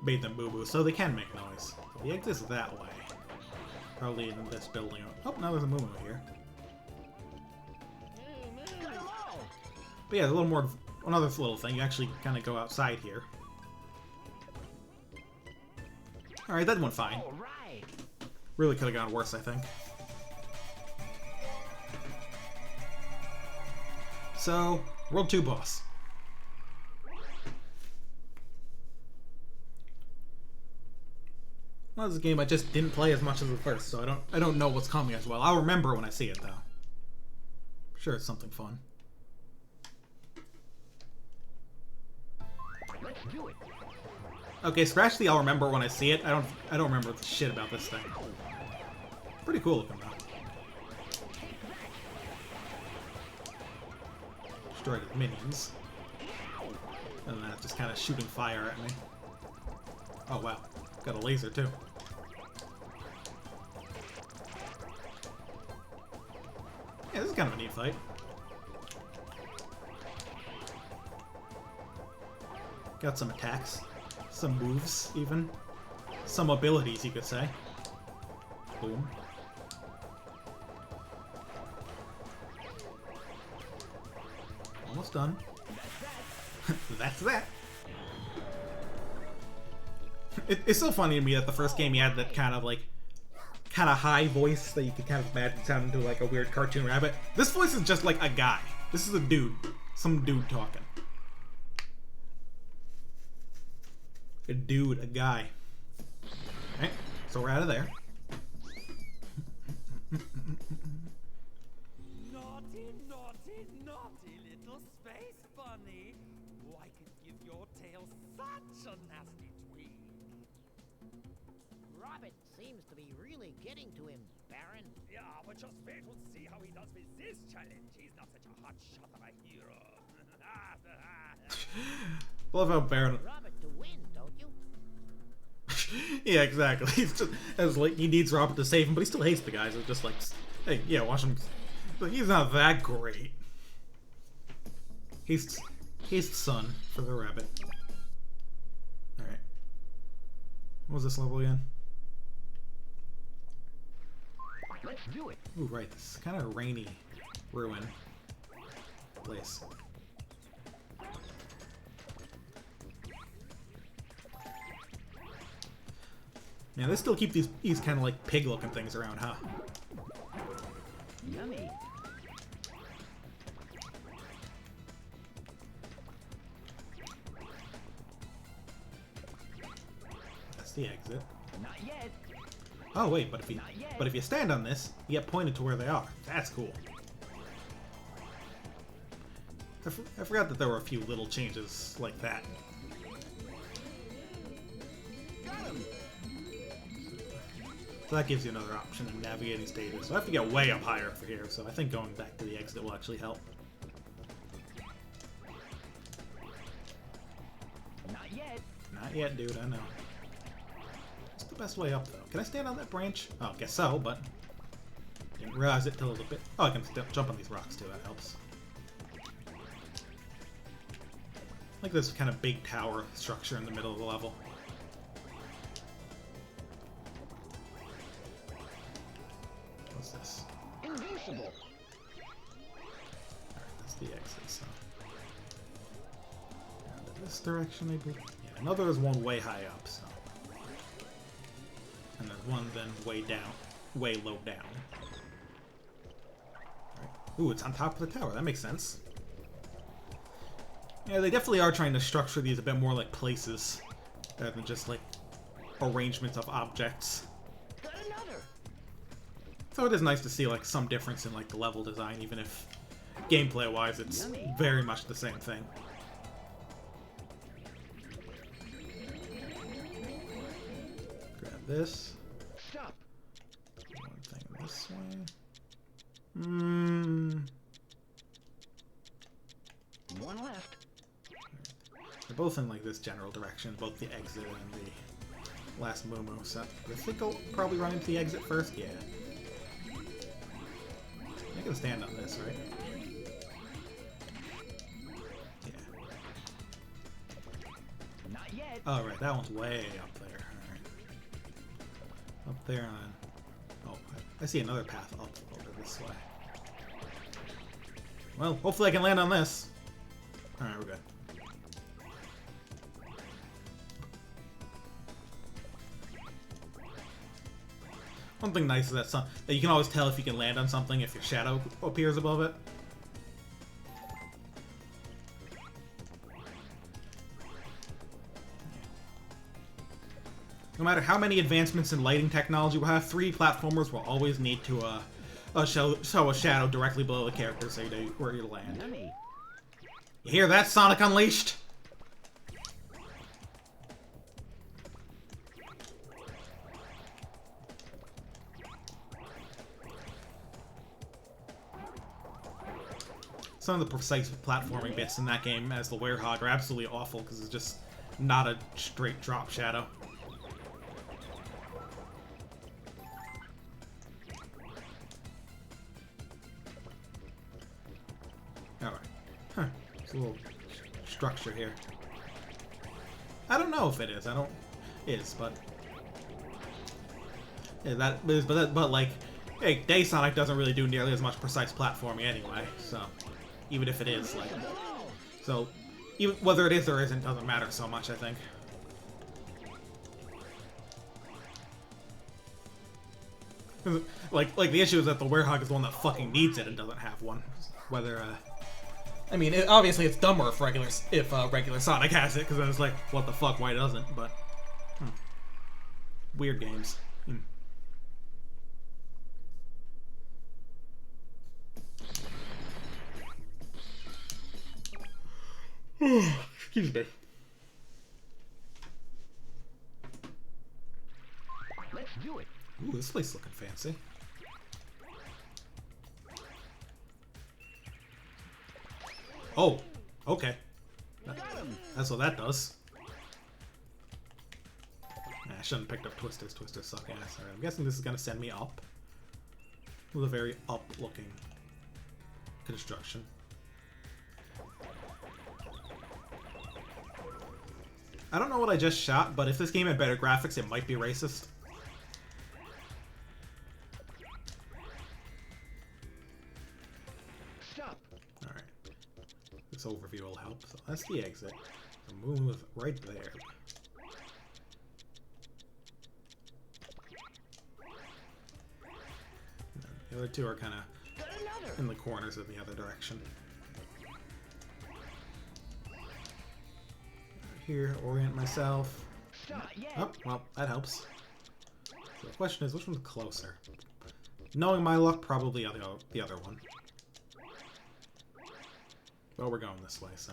made them boo-boo, so they can make noise. The exit is that way. Probably in this building. Oh, now there's a moo-moo here. Got 'em all. But yeah, a little more... Another little thing, you actually kind of go outside here. Alright, that went fine. All right. Really could have gone worse, I think. So, World 2 boss. Well, this is a game I just didn't play as much as the first, so I don't know what's coming as well. I'll remember when I see it, though. I'm sure it's something fun. Let's do it. Okay, scratch the I'll remember when I see it. I don't remember the shit about this thing. Pretty cool looking, though. Destroyed his minions. And then that's just kind of shooting fire at me. Oh, wow. Got a laser, too. Yeah, this is kind of a neat fight. Got some attacks. Some moves, even. Some abilities, you could say. Boom. Almost done. That's that. It's so funny to me that the first game you had that kind of high voice that you could kind of imagine sounding to like a weird cartoon rabbit. This voice is just like a guy. This is a dude. Some dude talking. A dude, a guy. Alright, so we're out of there. Naughty, naughty, naughty little space bunny. Oh, I could give your tail such a nasty tweak. Robert seems to be really getting to him, Baron. Yeah, but just wait and see how he does with this challenge. He's not such a hot shot of a hero. Love how Baron. Robert to win, don't you? Yeah, exactly. He's just, as like he needs Robert to save him, but he still hates the guys. It's just like, hey, yeah, watch him. But he's not that great. He's son for the rabbit. Alright. What was this level again? Let's do it. Ooh, right. This is kind of rainy ruin place. Man, they still keep these kind of like pig-looking things around, huh? Yummy. That's the exit. Not yet. Oh wait, but if you stand on this, you get pointed to where they are. That's cool. I forgot that there were a few little changes like that. Got him. So that gives you another option in navigating stages. So I have to get way up higher for here, so I think going back to the exit will actually help. Not yet. Not yet, dude, I know. What's the best way up, though? Can I stand on that branch? Oh, I guess so, but didn't realize it till it was a bit... Oh, I can jump on these rocks, too. That helps. Like this kind of big tower structure in the middle of the level. What's this? Invincible. Alright, that's the exit, so... And this direction, maybe? Yeah, I know there was one way high up, so... And there's one then way down. Way low down. Alright. Ooh, it's on top of the tower. That makes sense. Yeah, they definitely are trying to structure these a bit more like places, rather than just like arrangements of objects. Got another. So it is nice to see like some difference in like the level design, even if gameplay-wise it's very much the same thing. Grab this. Stop. One thing this way. One left. They're both in like this general direction, both the exit and the last Moo Moo. So I think I'll probably run into the exit first. Yeah. I can stand on this, right? Yeah. Not yet. Oh, right. That one's way up there. Alright. Up there and then... Oh, I see another path up over this way. Well, hopefully I can land on this. Alright, we're good. One thing nice is that you can always tell if you can land on something if your shadow appears above it. No matter how many advancements in lighting technology we'll have, 3D platformers will always need to show a shadow directly below the character so you know where you land. Yummy. You hear that, Sonic Unleashed? Some of the precise platforming bits in that game as the Werehog are absolutely awful because it's just not a straight drop shadow. Alright. Huh. There's a little structure here. I don't know if it is. But... Yeah, but like... Hey, Day Sonic doesn't really do nearly as much precise platforming anyway, so... Even if it is, like... So, even whether it is or isn't doesn't matter so much, I think. Like the issue is that the Werehog is the one that fucking needs it and doesn't have one. Whether, I mean, obviously it's dumber if regular Sonic has it, because then it's like, what the fuck, why doesn't? But, weird games. Excuse me. Let's do it. Ooh, this place is looking fancy. Oh, okay. That's what that does. Nah, I shouldn't have picked up Twisters. Twisters suck ass. Alright, I'm guessing this is gonna send me up. With a very up-looking construction. I don't know what I just shot, but if this game had better graphics, it might be racist. Stop. Alright. This overview will help. So that's the exit. The moon was right there. The other two are kind of Got another. in the corners of the other direction. Here, orient myself. Stop. Yeah. Oh, well, that helps. So the question is, which one's closer? Knowing my luck, probably the other one. Well, we're going this way, so.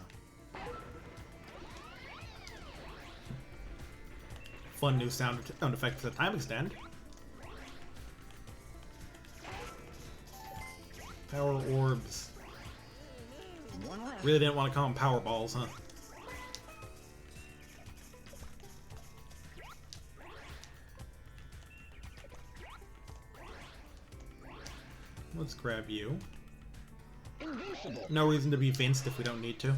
Fun new sound effect for the time extend. Power orbs. One left. Really didn't want to call them power balls, huh? Let's grab you. Invincible. No reason to be Vinced if we don't need to.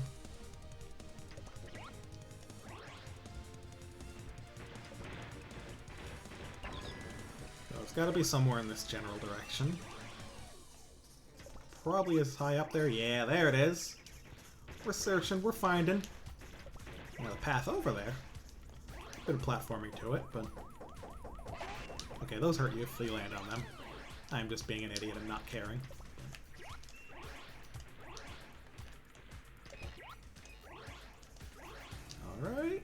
So it's got to be somewhere in this general direction. Probably is high up there. Yeah, there it is. We're searching, we're finding. Now the path over there. Bit of platforming to it, but... Okay, those hurt you if you land on them. I'm just being an idiot and not caring. Alright.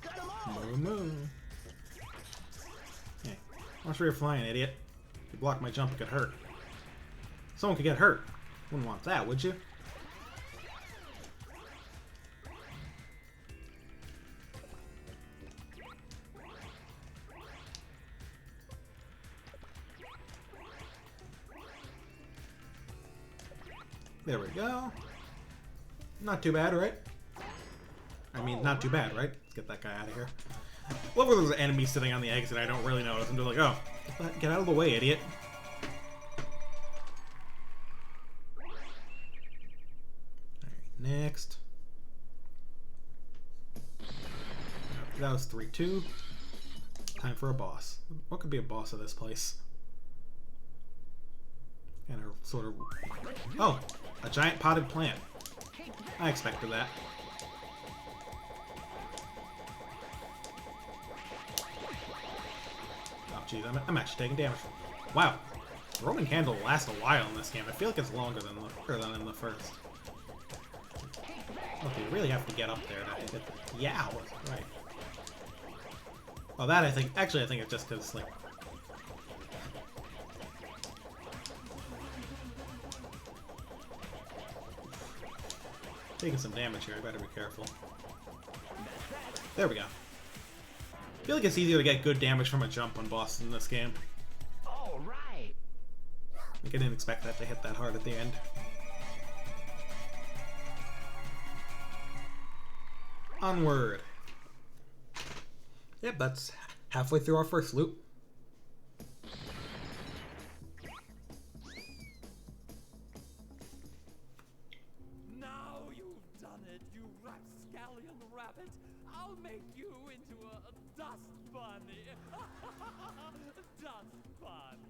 Got 'em all. Moo moo. Hey, watch where you're flying, idiot. If you block my jump, it could hurt. Someone could get hurt. Wouldn't want that, would you? There we go. Not too bad, right? I mean, not too bad, right? Let's get that guy out of here. Love where there's an enemy sitting on the exit. I don't really notice. I'm just like, oh, get out of the way, idiot. Alright, next. That was 3-2. Time for a boss. What could be a boss of this place? Kind of, sort of... Oh! A giant potted plant. I expected that. Oh, jeez, I'm actually taking damage. Wow. The Roman candle lasts a while in this game. I feel like it's longer than in the first. Okay, you really have to get up there to hit the... Yeah, right. Oh, that I think... Actually, I think it's just because, like... Taking some damage here, I better be careful. There we go. I feel like it's easier to get good damage from a jump on bosses in this game. All right. Like, I didn't expect that to hit that hard at the end. Onward. Yep, that's halfway through our first loop. Now you've done it, you rapscallion rabbit. I'll make you into a dust bunny. Dust bunny.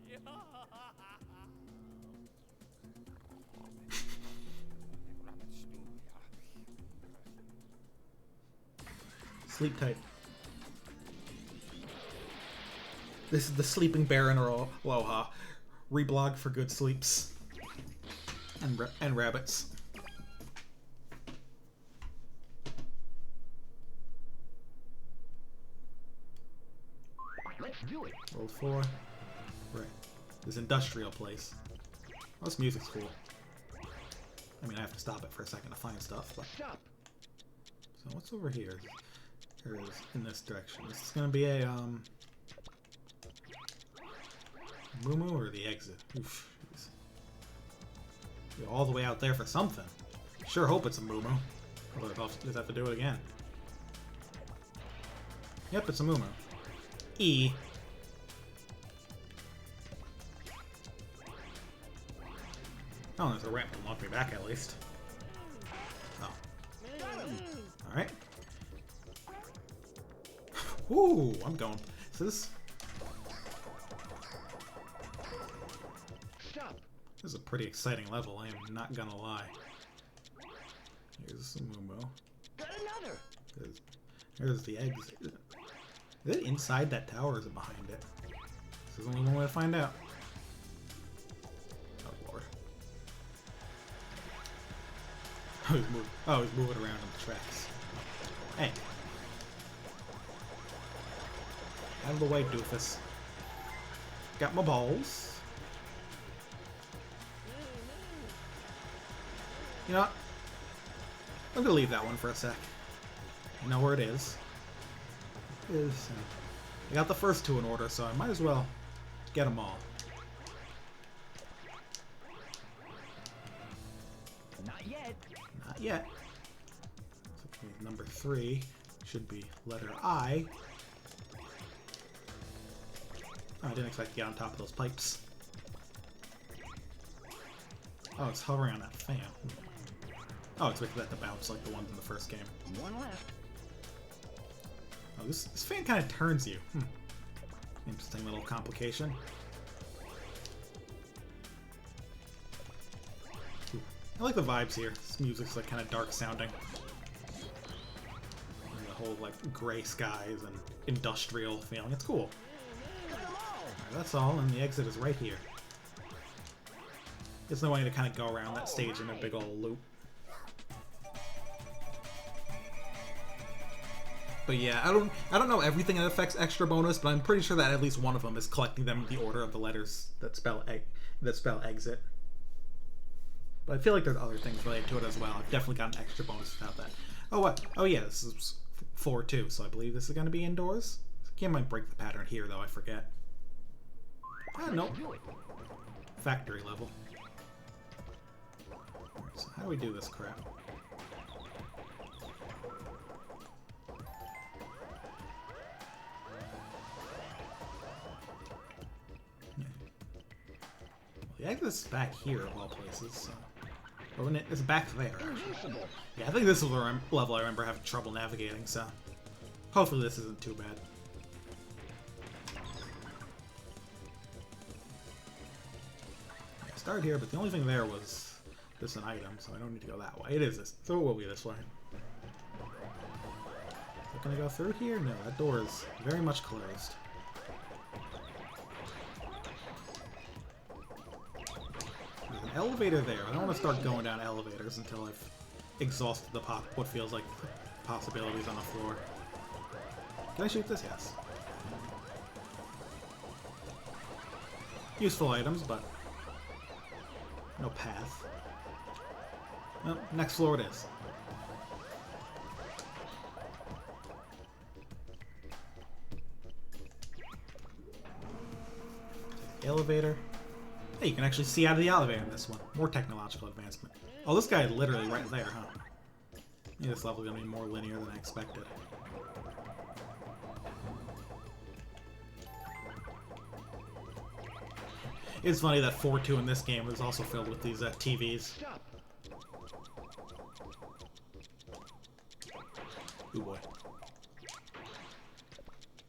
Sleep tight. This is the Sleeping Baron or Aloha. Reblog for good sleeps. And rabbits. Let's do it. World 4. Right. This industrial place. Oh, this music's cool. I mean, I have to stop it for a second to find stuff, but... Stop. So what's over here? Here it is, in this direction. This is gonna be a, Mumu or the exit? Oof. Jeez. Go all the way out there for something. Sure hope it's a Mumu. Although I'll just have to do it again. Yep, it's a Mumu. E. Oh, there's a ramp to launch me back at least. Oh. Alright. Ooh, I'm going. So this Stop. is a pretty exciting level, I am not gonna lie. Here's some Mumo. Got another. Here's the exit. Is it inside that tower or is it behind it? This is only one way to find out. Oh lord. Oh, he's moving around on the tracks. Hey. Out of the way, doofus. Got my balls. You know what? I'm gonna leave that one for a sec. I know where it is. I got the first two in order, so I might as well get them all. Not yet. Not yet. So number 3 should be letter I. Oh, I didn't expect to get on top of those pipes. Oh, it's hovering on that fan. Oh, expected that to bounce like the ones in the first game. One left. Oh, this fan kind of turns you. Interesting little complication. Ooh, I like the vibes here. This music's like kind of dark sounding. And the whole like gray skies and industrial feeling. It's cool. Alright, that's all, and the exit is right here. There's no way to kind of go around that stage in a big old loop. But yeah, I don't know everything that affects extra bonus, but I'm pretty sure that at least one of them is collecting them in the order of the letters that spell exit. But I feel like there's other things related to it as well. I've definitely got an extra bonus without that. Oh what? Oh yeah, this is floor 2, so I believe this is going to be indoors. This game might break the pattern here though. I forget. Ah, nope. Factory level. So how do we do this crap? The exit's back here of all places, so. Or when it's back there, actually. Yeah, I think this is the level I remember having trouble navigating, so. Hopefully this isn't too bad. Yeah, I started here, but the only thing there was just an item, so I don't need to go that way. It is this, so it will be this way. So can I go through here? No, that door is very much closed. Elevator there. I don't want to start going down elevators until I've exhausted the what feels like possibilities on the floor. Can I shoot this? Yes. Useful items, but no path. Well, next floor it is. Elevator. Hey, you can actually see out of the elevator in this one. More technological advancement. Oh, this guy is literally right there, huh? Yeah, this level is going to be more linear than I expected. It's funny that 4-2 in this game is also filled with these TVs. Ooh boy.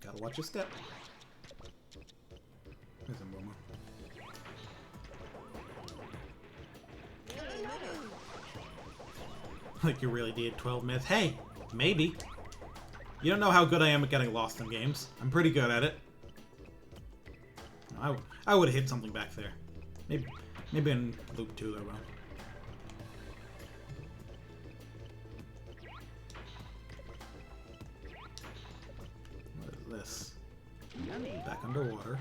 Gotta watch your step. There's a Momo. Like you really did 12 myth. Hey, maybe. You don't know how good I am at getting lost in games. I'm pretty good at it. I would have hit something back there. Maybe in loop 2 though. What is this? Back underwater.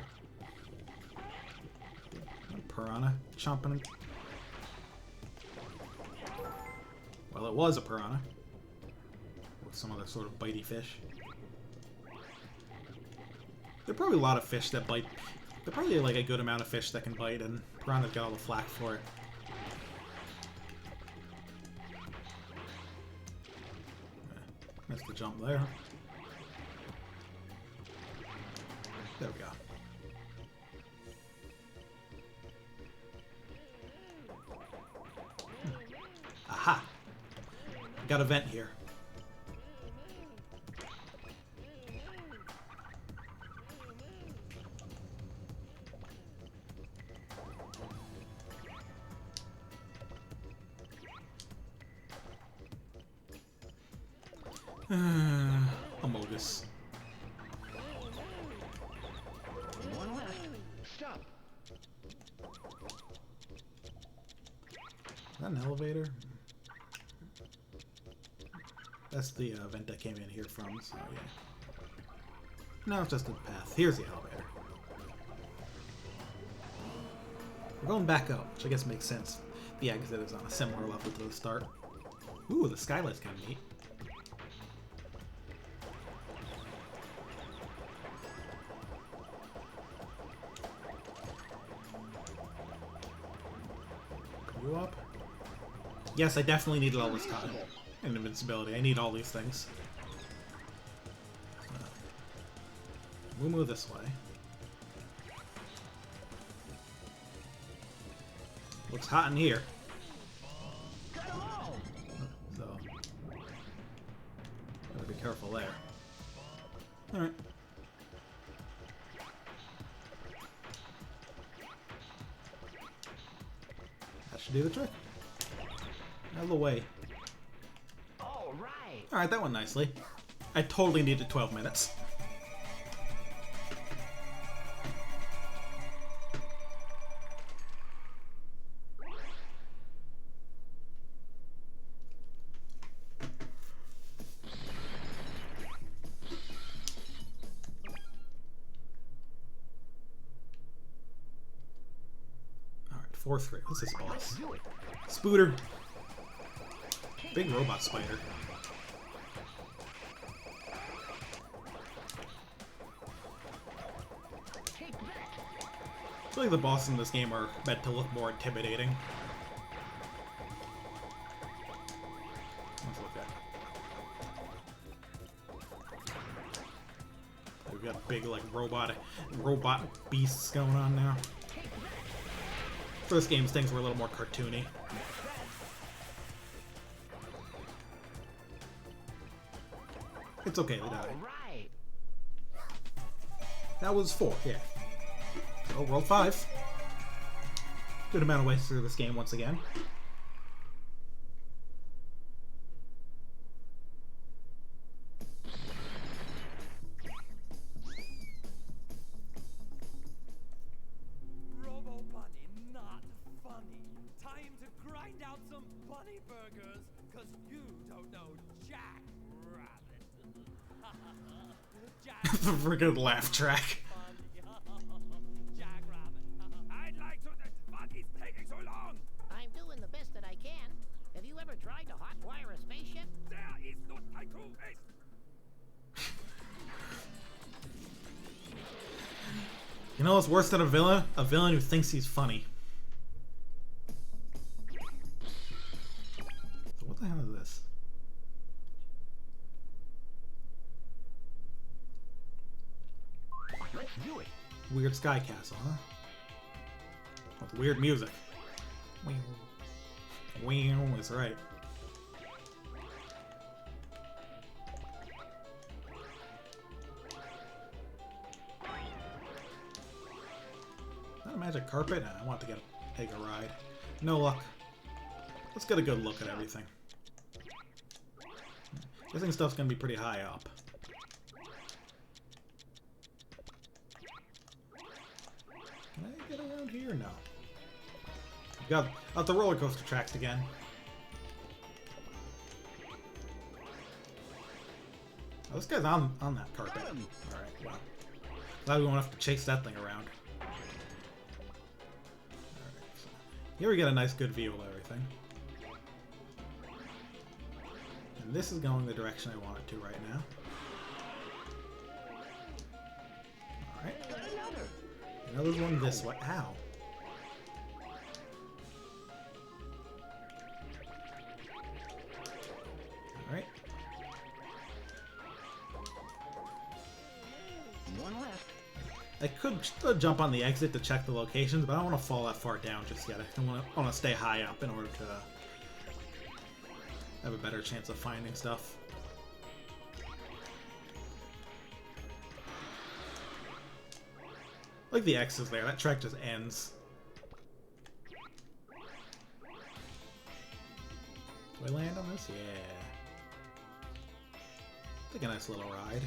Piranha chomping. Well, it was a piranha. Or some other sort of bitey fish. There are probably a lot of fish that bite. There are probably like a good amount of fish that can bite, and piranhas got all the flack for it. Missed the jump there. There we go. Got a vent here. Amogus. One left. Stop. Is that an elevator? That's the vent I came in here from, so yeah. No, it's just a path. Here's the elevator. We're going back up, which I guess makes sense. The exit is on a similar level to the start. Ooh, the skylight's kind of neat. You up? Yes, I definitely needed all this time. And invincibility. I need all these things. We'll move this way. Looks hot in here. Got 'em all. So, gotta be careful there. Alright. That should do the trick. Out of the way. All right. Alright, that went nicely. I totally needed 12 minutes. Alright, 4-3. What's this boss? Do it. Spooter. Big robot spider. Take that. I feel like the bosses in this game are meant to look more intimidating. Let's look at it. We've got big, like, robot beasts going on now. First game's things were a little more cartoony. It's okay, they died. All right. That was 4, yeah. Oh, World 5. Good amount of ways through this game once again. Robo Bunny, not funny. Time to grind out some bunny burgers, cause you don't know Jack Rabbit. Jack The friggin' laugh track. Jack Rabbit. I'd like to. What is taking so long? I'm doing the best that I can. Have you ever tried to hotwire a spaceship? There is no time to waste. You know what's worse than a villain? A villain who thinks he's funny. So what the hell is this? Let's do it. Weird sky castle, huh? With weird music. Wow, is right. Is that a magic carpet? Nah, I want to take a ride. No luck. Let's get a good look at everything. Guessing stuff's gonna be pretty high up. Can I get around here? No. Got out the roller coaster tracks again. Oh, this guy's on that carpet. Alright, well. Glad we won't have to chase that thing around. Alright, so here we get a nice good view of everything. And this is going the direction I want it to right now. Alright. Got another. Another one this way. Ow. Alright. One left. I could jump on the exit to check the locations, but I don't want to fall that far down just yet. I want to stay high up in order to have a better chance of finding stuff. Like the X's there, that track just ends. Do I land on this? Yeah. Take a nice little ride.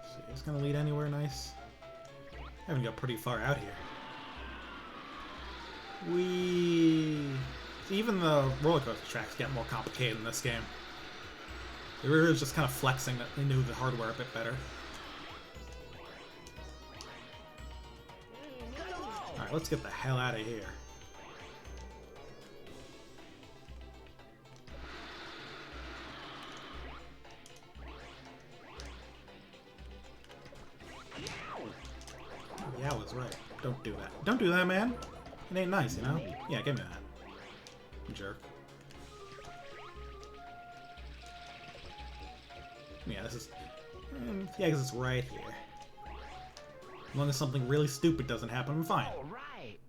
Is this gonna lead anywhere nice? I haven't got pretty far out here. Even the roller coaster tracks get more complicated in this game. They were just kind of flexing that they knew the hardware a bit better. Alright, let's get the hell out of here. Yeah, I was right. Don't do that. Don't do that, man. It ain't nice, you know? Yeah, give me that. Jerk. Yeah, this is... yeah, because it's right here. As long as something really stupid doesn't happen, I'm fine. All right.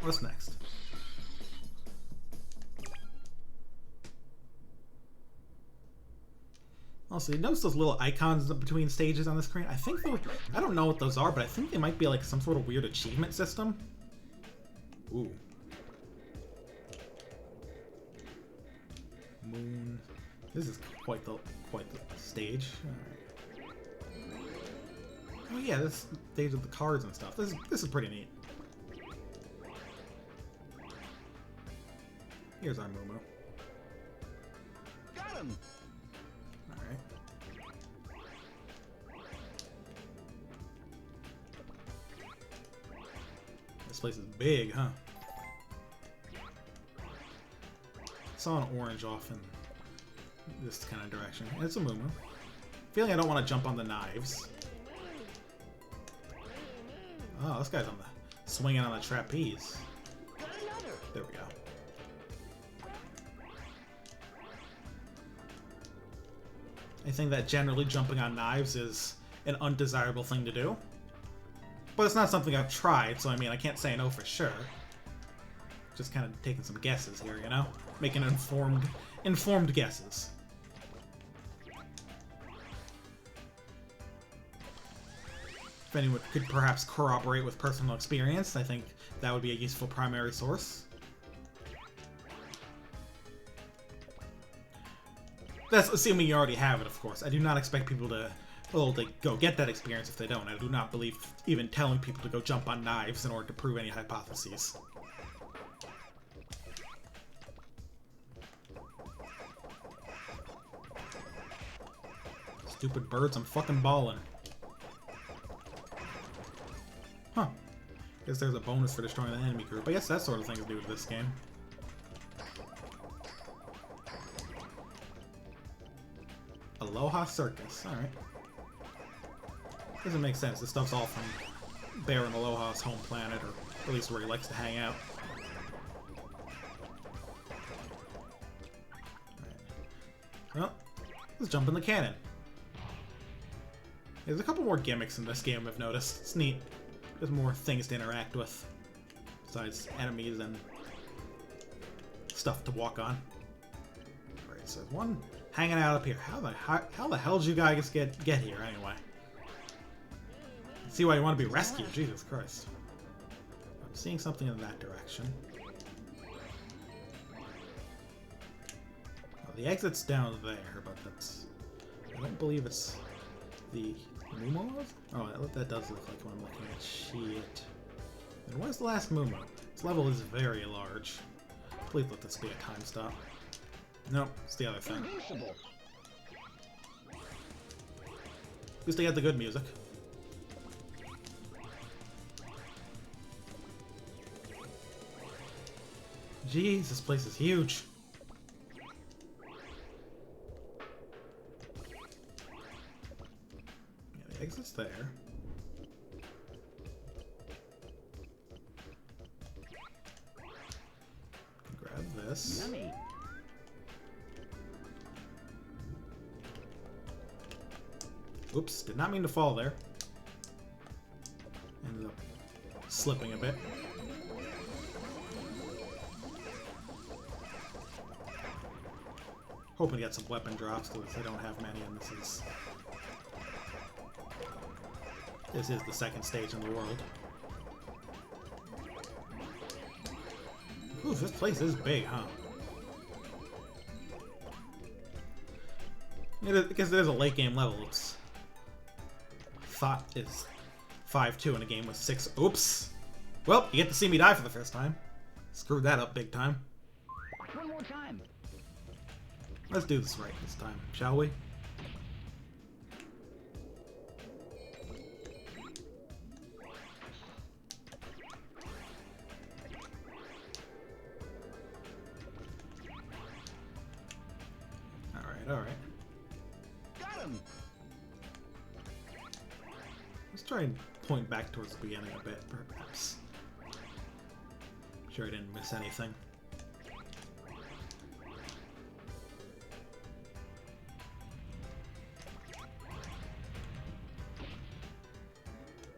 What's next? Also, you notice those little icons between stages on the screen? I think those, I don't know what those are, but I think they might be like some sort of weird achievement system. Ooh. Moon. This is quite the stage. Alright. Oh yeah, this stage with the cards and stuff. This is pretty neat. Here's our Moo. Got him. Alright. This place is big, huh? Saw an orange off in this kind of direction. It's a Moo. Feeling I don't want to jump on the knives. Oh, this guy's on the swinging on the trapeze. Got another. There we go. I think that generally jumping on knives is an undesirable thing to do. But it's not something I've tried, so I mean, I can't say no for sure. Just kind of taking some guesses here, you know? Making informed guesses. If anyone could perhaps corroborate with personal experience, I think that would be a useful primary source. That's assuming you already have it, of course. I do not expect people to, well, to go get that experience if they don't. I do not believe even telling people to go jump on knives in order to prove any hypotheses. Stupid birds, I'm fucking balling. Huh. Guess there's a bonus for destroying the enemy group. I guess that sort of thing is due to this game. Aloha Circus. Alright. Doesn't make sense. This stuff's all from Baron Aloha's home planet, or at least where he likes to hang out. Alright. Well, let's jump in the cannon. There's a couple more gimmicks in this game I've noticed. It's neat. There's more things to interact with. Besides enemies and stuff to walk on. Alright, so there's one hanging out up here. How the hell did you guys get here anyway? See why you want to be rescued, Jesus Christ. I'm seeing something in that direction. Oh, the exit's down there, but that's... I don't believe it's the Moo. Oh, that does look like what I'm looking at. Shit. And where's the last Moo? This level is very large. Please let this be a time stop. Nope, it's the other thing. Invincible. At least they had the good music. Jeez, this place is huge. exit's there. Grab this. Yummy. Oops, did not mean to fall there. Ended up slipping a bit. Hoping to get some weapon drops because they don't have many, and this is the second stage in the world. Ooh, this place is big, huh? Because there's a late game level. It's thought is 5-2 in a game with 6. Oops. Well, you get to see me die for the first time. Screwed that up big time. One more time. Let's do this right this time, shall we? Alright. Got him. Let's try and point back towards the beginning a bit, perhaps. Sure I didn't miss anything.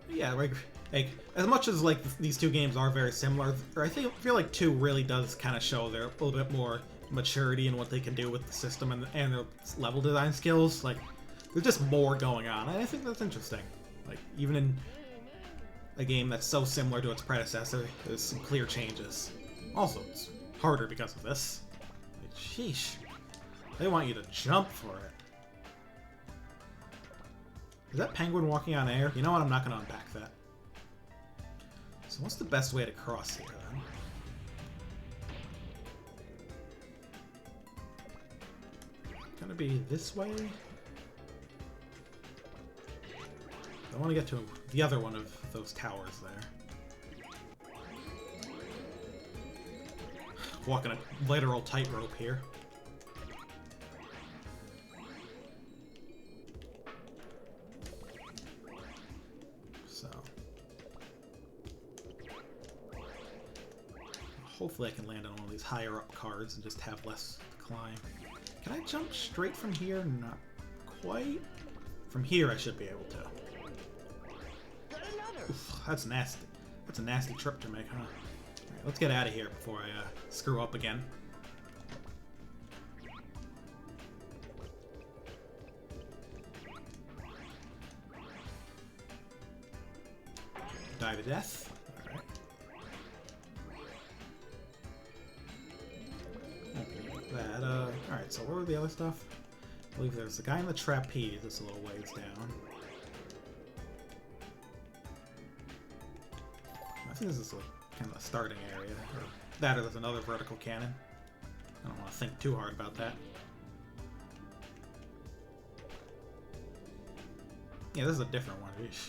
Yeah, like as much as like these two games are very similar, I feel like 2 really does kind of show their a little bit more maturity in what they can do with the system and their level design skills. Like, there's just more going on, and I think that's interesting. Like, even in a game that's so similar to its predecessor, there's some clear changes. Also, it's harder because of this. Like, sheesh. They want you to jump for it. Is that penguin walking on air? You know what? I'm not going to unpack that. So what's the best way to cross here, then? Gonna be this way? I want to get to the other one of those towers there. Walking a literal tightrope here. So hopefully I can land on one of these higher up cards and just have less to climb. Can I jump straight from here? Not quite. From here I should be able to. Oof, that's nasty. That's a nasty trip to make, huh? Alright, let's get out of here before I screw up again. Die to death. Alright. That, alright, so where were the other stuff? I believe there's the guy in the trapeze that's a little ways down. I think this is like kind of a starting area. Or that, or there's another vertical cannon. I don't want to think too hard about that. Yeah, this is a different one. Eesh.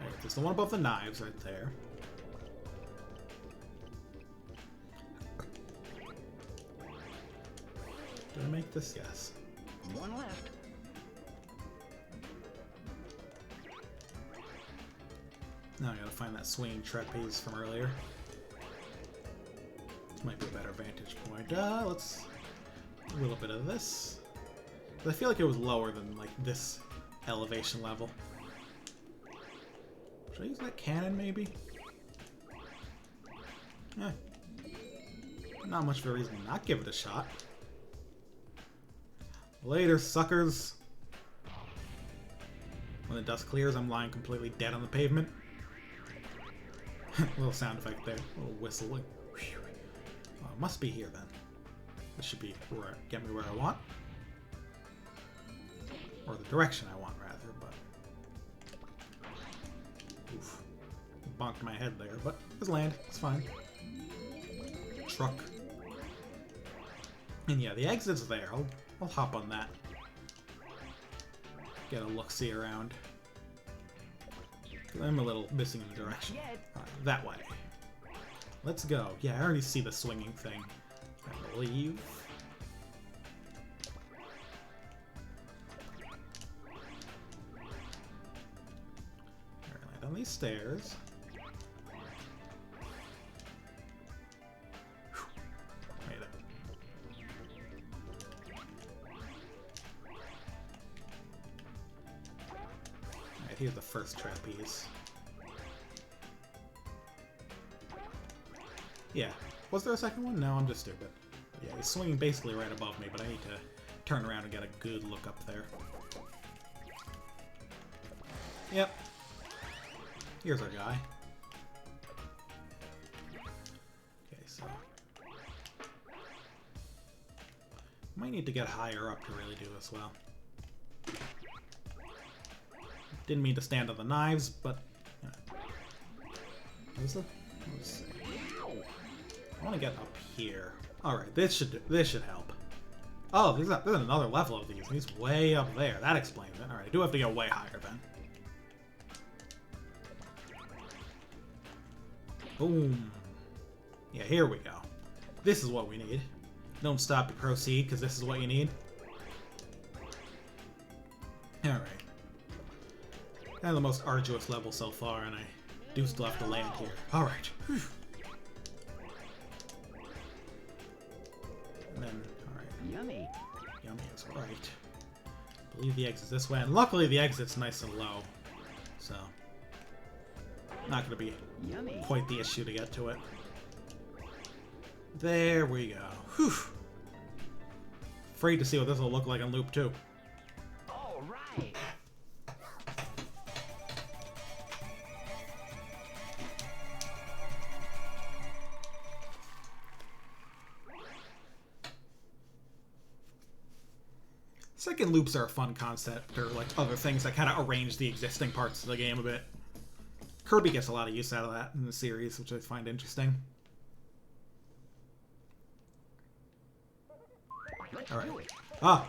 Alright, there's the one above the knives right there. Did I make this? Yes. One left. Now I gotta find that swinging trapeze from earlier. This might be a better vantage point. Let's do a little bit of this. I feel like it was lower than like this elevation level. Should I use that cannon maybe? Yeah. Not much of a reason to not give it a shot. Later, suckers. When the dust clears, I'm lying completely dead on the pavement. Little sound effect there. A little whistling. Oh, it must be here then. This should be where get me where I want. Or the direction I want, rather, but... Oof. Bonked my head there, but it's land. It's fine. Truck. And yeah, the exit's there. I'll hop on that. Get a look-see around. I'm a little missing in the direction. Alright, that way. Let's go. Yeah, I already see the swinging thing, I believe. down these stairs. Whew. Made it. Alright, here's the first trapeze. Yeah. Was there a second one? No, I'm just stupid. But yeah, he's swinging basically right above me, but I need to turn around and get a good look up there. Yep. Here's our guy. Okay, so... might need to get higher up to really do this well. Didn't mean to stand on the knives, but... What is it? Let's see. I want to get up here. Alright, this should help. Oh, there's another level of these. He's way up there. That explains it. Alright, I do have to go way higher then. Boom. Yeah, here we go. This is what we need. Don't stop to proceed, because this is what you need. Alright. Kind of the most arduous level so far, and I do still have to land here. Alright. And then, alright. Yummy. Yummy is right. I believe the exit's this way, and luckily the exit's nice and low. So, not gonna be Yummy. quite the issue to get to it. There we go. Whew. Afraid to see what this will look like in Loop 2. All right. Second loops are a fun concept. They're like other things that kind of arrange the existing parts of the game a bit. Kirby gets a lot of use out of that in the series, which I find interesting. Alright. Ah!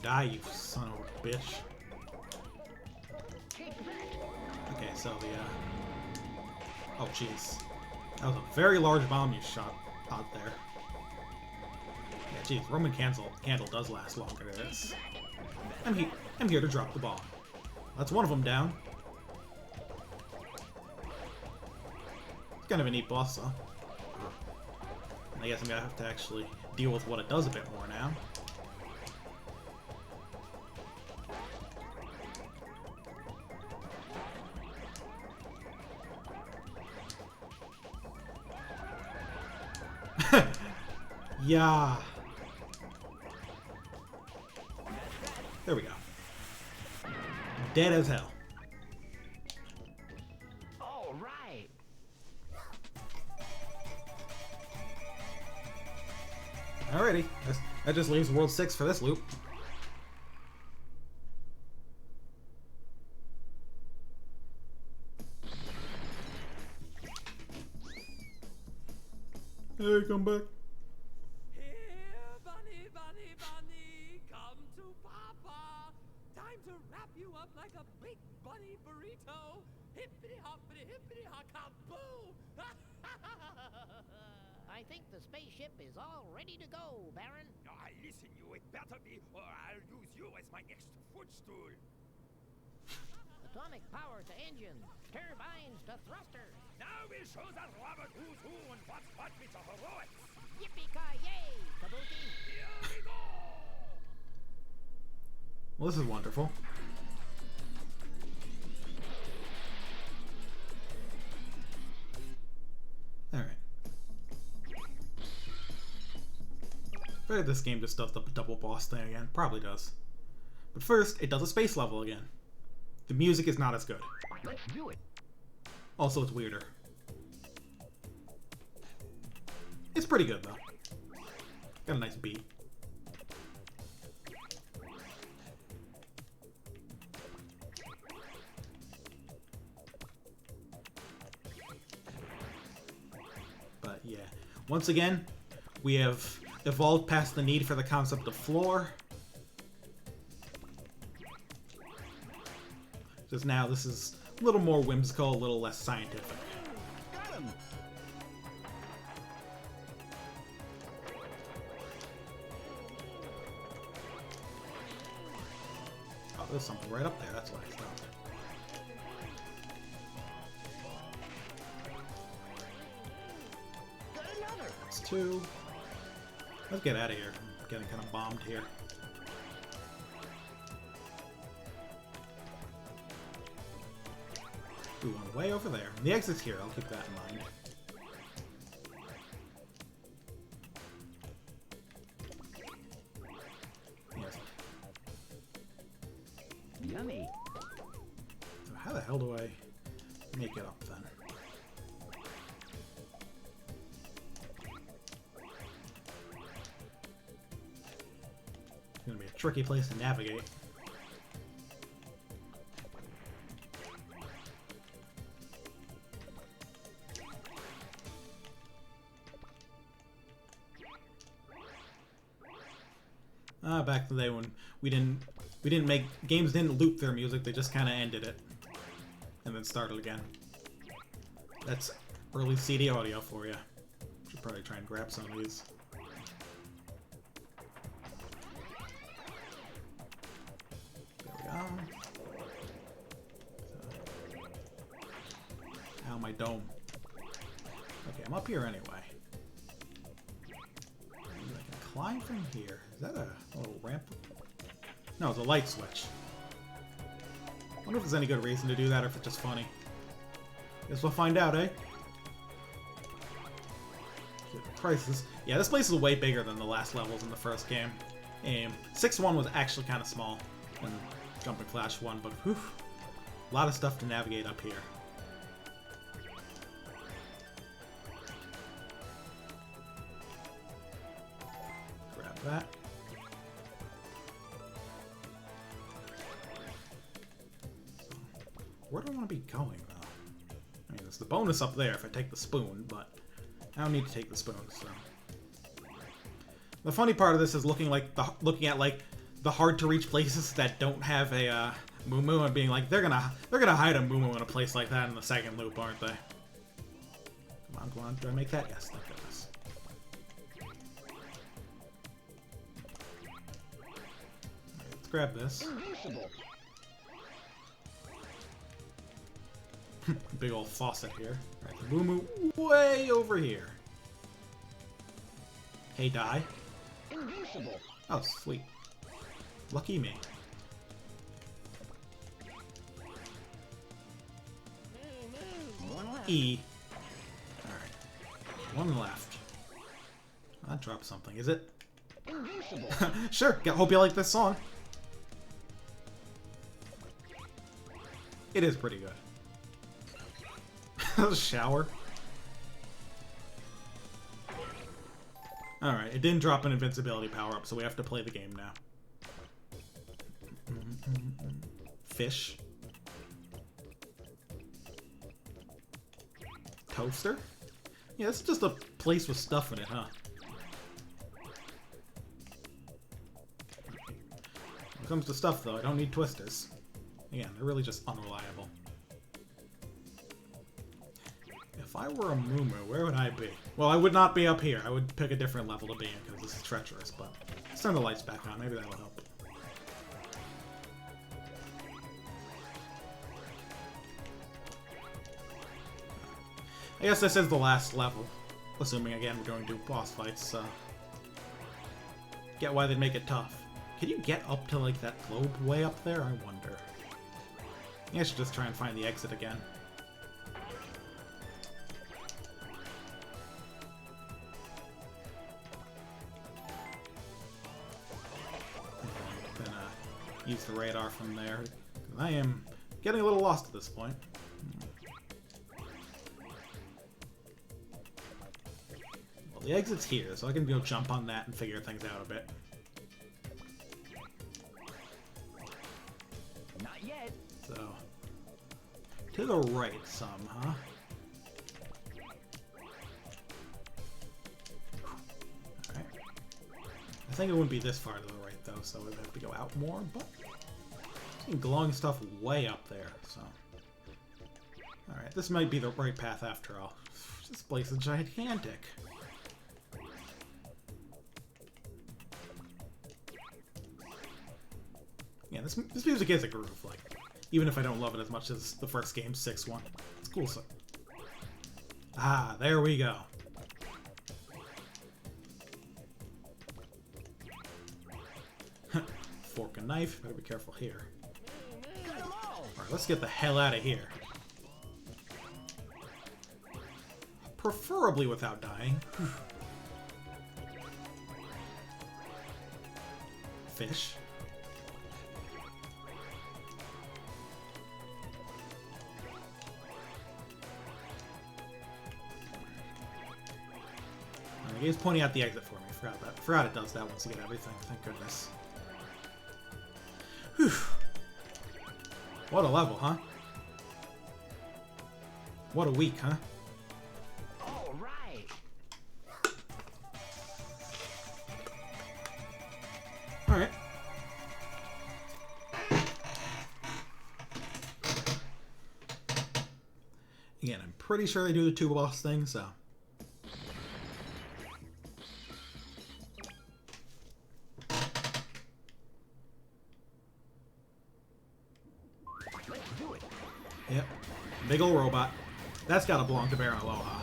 Die, you son of a bitch. Okay, so the, oh, jeez. That was a very large bomb you shot out there. Yeah, jeez, Roman candle does last longer than this. I'm here to drop the ball. That's one of them down. It's kind of a neat boss, though. I guess I'm gonna have to actually deal with what it does a bit more now. Yeah. There we go. Dead as hell. All right. Alrighty. That just leaves World 6 for this loop. Hey, come back. Here, bunny, bunny, bunny, come to Papa. Time to wrap you up like a big bunny burrito. Hippity hoppity hippity hop kaboo! I think the spaceship is all ready to go, Baron. Listen, you, it better be, or I'll use you as my next footstool. Atomic power to engines, turbines to thrusters. Now we'll show that Robert who's who and what's what with the heroics. Yippee-ki-yay, Kabuki. Here we go! Well, this is wonderful. Alright. I bet this game just does the double boss thing again. Probably does. But first, it does a space level again. The music is not as good. Let's do it. Also, it's weirder. It's pretty good, though. Got a nice beat. But yeah, once again, we have evolved past the need for the concept of floor. Just now, this is a little more whimsical, a little less scientific. Got him. Oh, there's something right up there. That's why I stopped. That's 2. Let's get out of here. I'm getting kind of bombed here. Ooh, one way over there. And the exit's here. I'll keep that in mind. Yes. Yummy. So how the hell do I make it up then? It's gonna be a tricky place to navigate. Back in the day when games didn't loop their music, they just kind of ended it and then started again. That's early CD audio for you. Should probably try and grab some of these. There we go. Ow, my dome. Okay, I'm up here anyway. Maybe I can climb from here. Is that a little ramp? No, it's a light switch. I wonder if there's any good reason to do that or if it's just funny. Guess we'll find out, eh? Prices. Yeah, this place is way bigger than the last levels in the first game. 6-1 was actually kind of small in Jumping Flash 1, but whew, a lot of stuff to navigate up here. Grab that. Where do I want to be going, though? I mean, there's the bonus up there if I take the spoon, but I don't need to take the spoon, so... The funny part of this is looking at the hard-to-reach places that don't have a Moo and being like, they're gonna hide a Moo in a place like that in the second loop, aren't they? Come on, do I make that? Yes, thank goodness. Right, let's grab this. Big old faucet here. Right, the Moo way over here. Hey, die. Invincible. Oh, sweet. Lucky me. E. Alright. One left. That dropped something. Is it? Invincible. Sure. Hope you like this song. It is pretty good. Shower. Alright, it didn't drop an invincibility power-up, so we have to play the game now. Fish. Toaster? Yeah, it's just a place with stuff in it, huh? When it comes to stuff, though, I don't need twisters. Again, they're really just unreliable. If I were a Moo Moo, where would I be? Well, I would not be up here. I would pick a different level to be in because this is treacherous, but let's turn the lights back on. Maybe that'll help. I guess this is the last level. Assuming, again, we're going to do boss fights. Get why they'd make it tough. Can you get up to, like, that globe way up there? I wonder. I think I should just try and find the exit again. Then use the radar from there. I am getting a little lost at this point. Well, the exit's here, so I can go jump on that and figure things out a bit. Not yet. So, to the right some, huh? Alright. I think it wouldn't be this far to the right, though, so we'd have to go out more, but... I'm seeing glowing stuff way up there, so... Alright, this might be the right path after all. This place is gigantic. Yeah, this music is a groove, like, even if I don't love it as much as the first game, 6-1. It's cool, so... Ah, there we go. Fork and knife, better be careful here. Alright, let's get the hell out of here. Preferably without dying. Fish. He was pointing out the exit for me. I forgot it does that once you get everything. Thank goodness. Whew. What a level, huh? What a week, huh? All right. All right. Again, I'm pretty sure they do the 2 boss thing, so. Yep. Big ol' robot. That's gotta belong to Baron Aloha.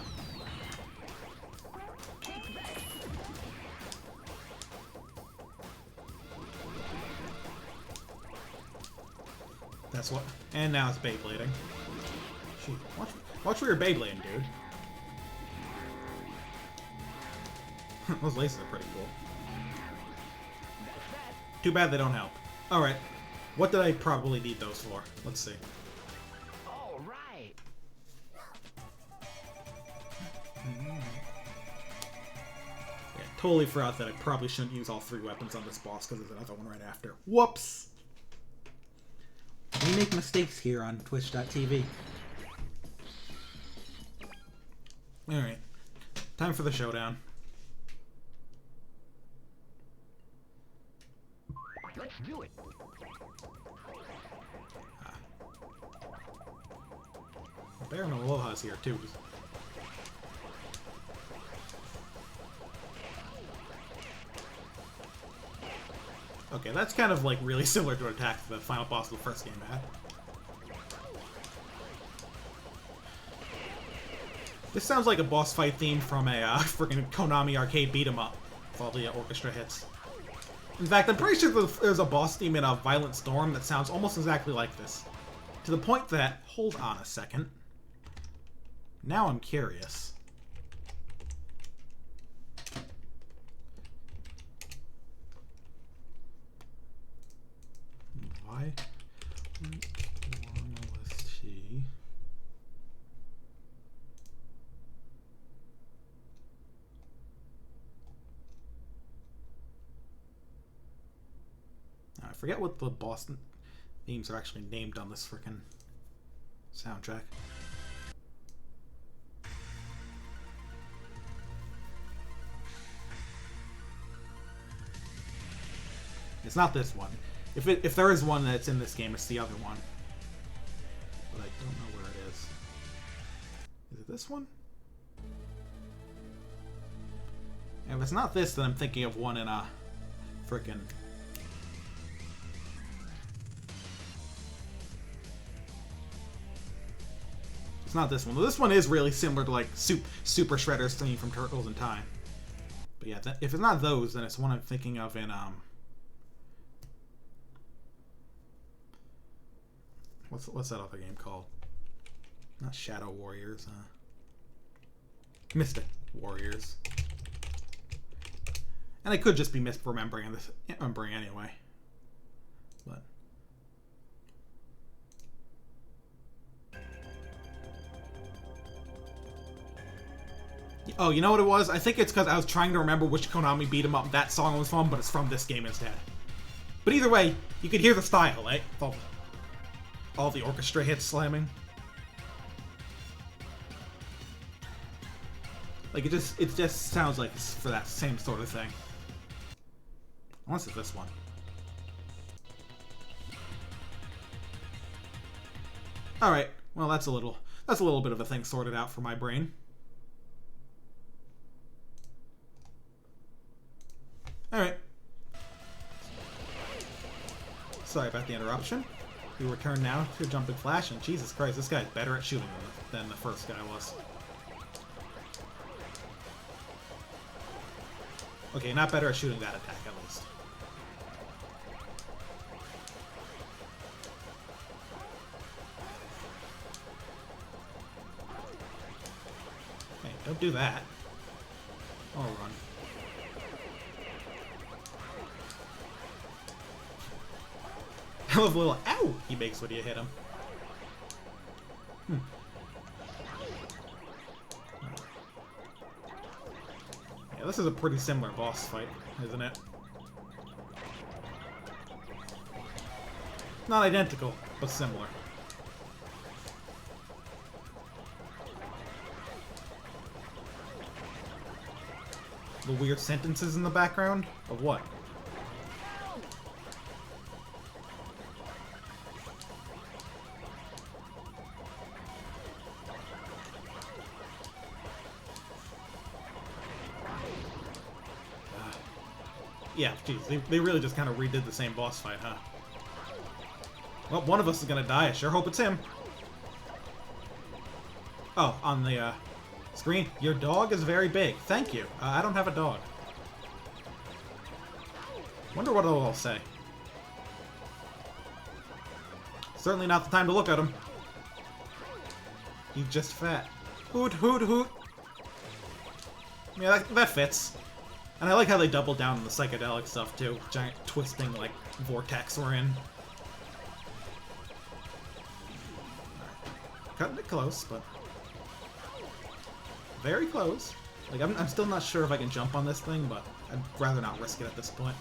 That's what. And now it's Beyblading. Shoot. Watch where you're Beyblading, dude. Those laces are pretty cool. Too bad they don't help. Alright. What did I probably need those for? Let's see. All right. Yeah, totally forgot that I probably shouldn't use all 3 weapons on this boss because there's another one right after. Whoops! We make mistakes here on Twitch.tv. Alright. Time for the showdown. Let's do it. Baron Aloha's here too. Okay, that's kind of like really similar to an attack the final boss of the first game had. This sounds like a boss fight theme from a freaking Konami arcade beat 'em up with all the orchestra hits. In fact, I'm pretty sure there's a boss theme in Violent Storm that sounds almost exactly like this. To the point that, hold on a second. Now I'm curious. Why? I forget what the boss themes are actually named on this frickin' soundtrack. It's not this one. If there is one that's in this game, it's the other one. But I don't know where it is. Is it this one? And if it's not this, then I'm thinking of one in a frickin'... It's not this one. Well, this one is really similar to like Super Shredder's theme from Turtles in Time. But yeah, if it's not those, then it's one I'm thinking of in what's that other game called? Not Shadow Warriors. Mystic Warriors. And I could just be misremembering this, remembering anyway. But. Oh, you know what it was? I think it's because I was trying to remember which Konami beat 'em up that song was from, but it's from this game instead. But either way, you could hear the style, right? All the orchestra hits slamming. Like it just sounds like it's for that same sort of thing. Unless it's this one. All right. Well, that's a little bit of a thing sorted out for my brain. All right. Sorry about the interruption. We return now to Jumping Flash, and Jesus Christ, this guy's better at shooting than the first guy was. Okay, not better at shooting that attack, at least. Hey, don't do that. I'll run. I love the little ow he makes when you hit him. Yeah, this is a pretty similar boss fight, isn't it? Not identical, but similar. The weird sentences in the background? Of what? Yeah, geez, they really just kind of redid the same boss fight, huh? Well, one of us is gonna die. I sure hope it's him. Oh, on the screen, your dog is very big. Thank you. I don't have a dog. Wonder what it'll all say. Certainly not the time to look at him. He's just fat. Hoot, hoot, hoot. Yeah, that fits. And I like how they double down on the psychedelic stuff, too. Giant twisting, like, vortex we're in. Right. Cutting it close, but... very close. Like, I'm still not sure if I can jump on this thing, but I'd rather not risk it at this point.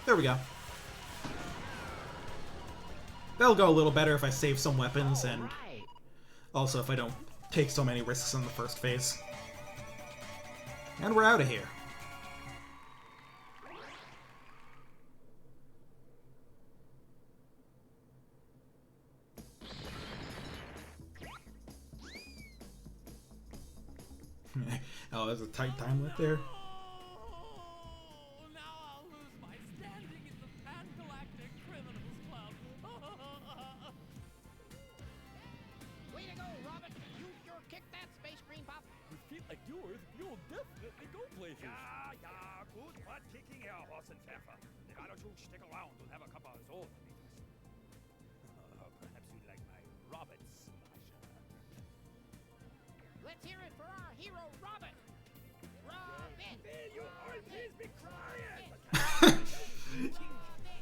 There we go. That'll go a little better if I save some weapons, and also if I don't take so many risks in the first phase. And we're out of here. Oh, there's a tight time limit there. Oh, now I'll lose my standing in the Pan-Galactic Criminals Club. Way to go, Robin. You sure kicked that, Space Green Pop. With feet like yours, you'll definitely go places. Ja, ja, gut butt kicking here, Horsenpfeffer. Then why don't you stick around and have a cup of soul? Perhaps you'd like my Robert Smasher. Let's hear it for our hero, Robin. Robin! Will you all please be quiet?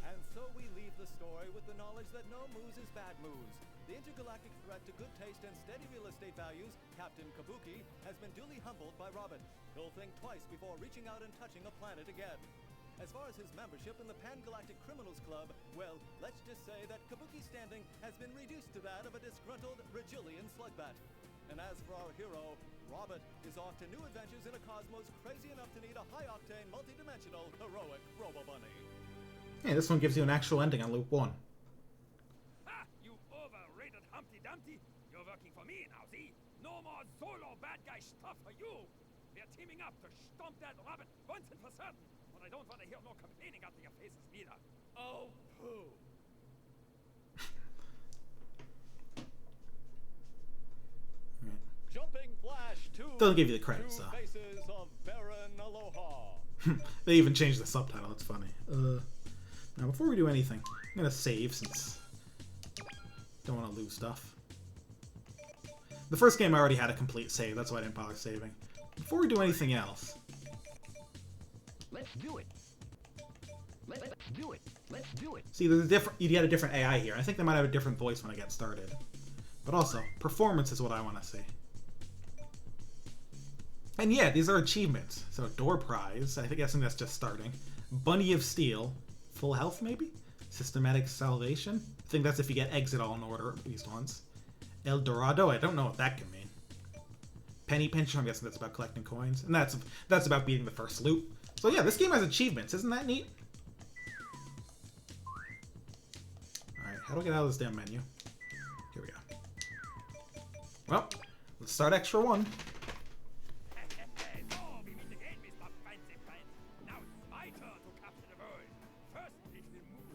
And so we leave the story with the knowledge that no moves is bad moves. The intergalactic threat to good taste and steady real estate values, Captain Kabuki, has been duly humbled by Robin. He'll think twice before reaching out and touching a planet again. As far as his membership in the Pan-Galactic Criminals Club, well, let's just say that Kabuki's standing has been reduced to that of a disgruntled Regillian slugbat. And as for our hero, Robert is off to new adventures in a cosmos crazy enough to need a high-octane, multi-dimensional, heroic Robo-Bunny. Hey, this one gives you an actual ending on Loop 1. Ha! You overrated Humpty Dumpty! You're working for me now, see? No more solo bad guy stuff for you! We're teaming up to stomp that Robin once and for certain! But I don't want to hear no complaining out of your faces neither. Oh, pooh! Jumping Flash 2. Doesn't give you the credits, Two though. Faces of Baron Aloha. They even changed the subtitle, it's funny. Now before we do anything, I'm gonna save since don't want to lose stuff. The first game I already had a complete save, that's why I didn't bother saving. Before we do anything else, Let's do it. Let's do it. Let's do it. see there's a different, you get a different AI here. I think they might have a different voice when I get started. But also, performance is what I want to see. And yeah, these are achievements. So door prize, I think that's just starting. Bunny of Steel, full health maybe? Systematic salvation? I think that's if you get exit all in order at least once. El Dorado, I don't know what that can mean. Penny Pincher, I'm guessing that's about collecting coins. And that's about beating the first loop. So yeah, this game has achievements, isn't that neat? Alright, how do I get out of this damn menu? Here we go. Well, let's start Extra 1. So, we meet again, Mr. Fancy Pants. Now it's my turn to capture the world. First, it will move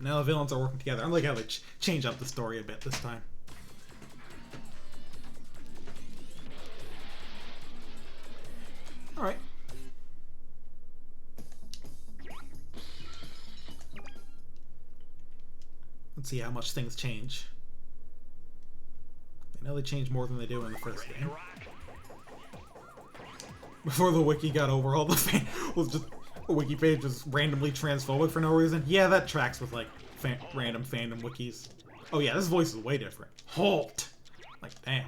Now the villains are working together. I like how they change up the story a bit this time. Alright. Let's see how much things change. I know they change more than they do in the first game. Before the wiki got overhauled, the fan was just a wiki page was randomly transphobic for no reason. Yeah, that tracks with like random fandom wikis. Oh yeah, this voice is way different. Halt! Like, damn.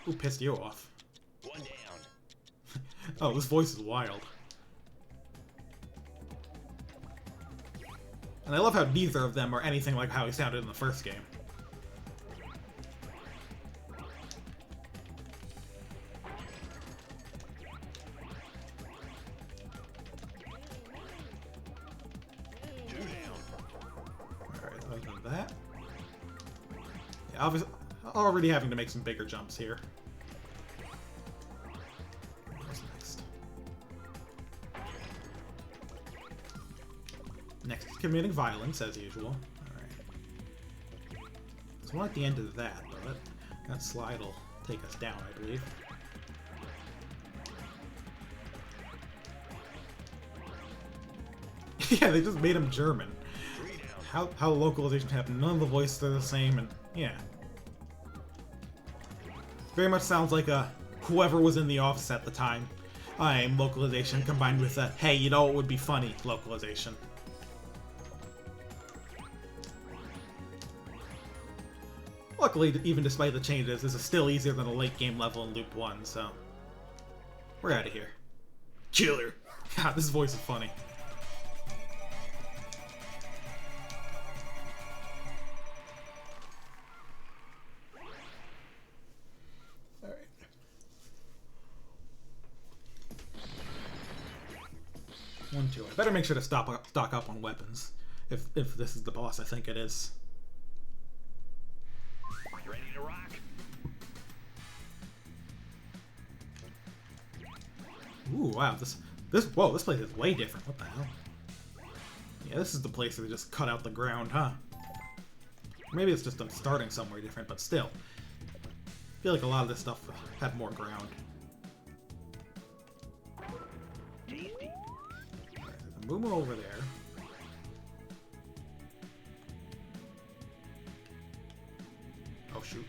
Who pissed you off? One down. Oh, this voice is wild. And I love how neither of them are anything like how he sounded in the first game. Alright, other than that... Yeah, obviously, already having to make some bigger jumps here. What's next? Next is committing violence, as usual. Alright. There's one at the end of that, but that slide will take us down, I believe. Yeah, they just made him German. How localization happened. None of the voices are the same, and yeah. Very much sounds like whoever was in the office at the time. I'm localization combined with a hey, you know what would be funny localization. Luckily, even despite the changes, this is still easier than a late game level in Loop 1, so... We're out of here. Killer! God, this voice is funny. Alright. One, two. I better make sure to stock up on weapons. If this is the boss, I think it is. Ready to rock? Ooh, wow, this place is way different. What the hell? Yeah, this is the place where they just cut out the ground, huh? Maybe it's just them starting somewhere different, but still. I feel like a lot of this stuff had more ground. Tasty. Alright, there's a Moomoo over there. Oh, shoot.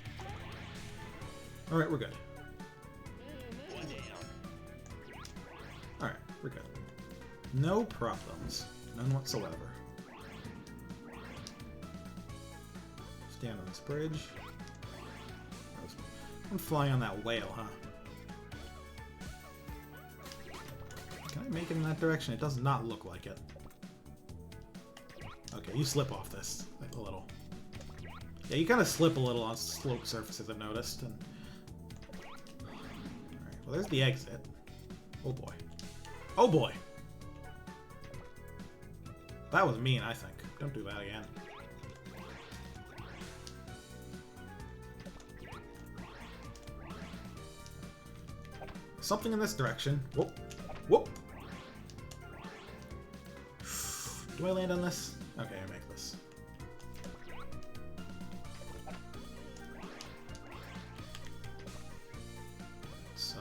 Alright, we're good. One down. Alright, we're good. No problems. None whatsoever. Stand on this bridge. I'm flying on that whale, huh? Can I make it in that direction? It does not look like it. Okay, you slip off this like a little. Yeah, you kind of slip a little on sloped surfaces, I've noticed. And... Alright, well there's the exit. Oh boy. Oh boy! That was mean, I think. Don't do that again. Something in this direction. Whoop. Whoop! Do I land on this? Okay, I make this. So.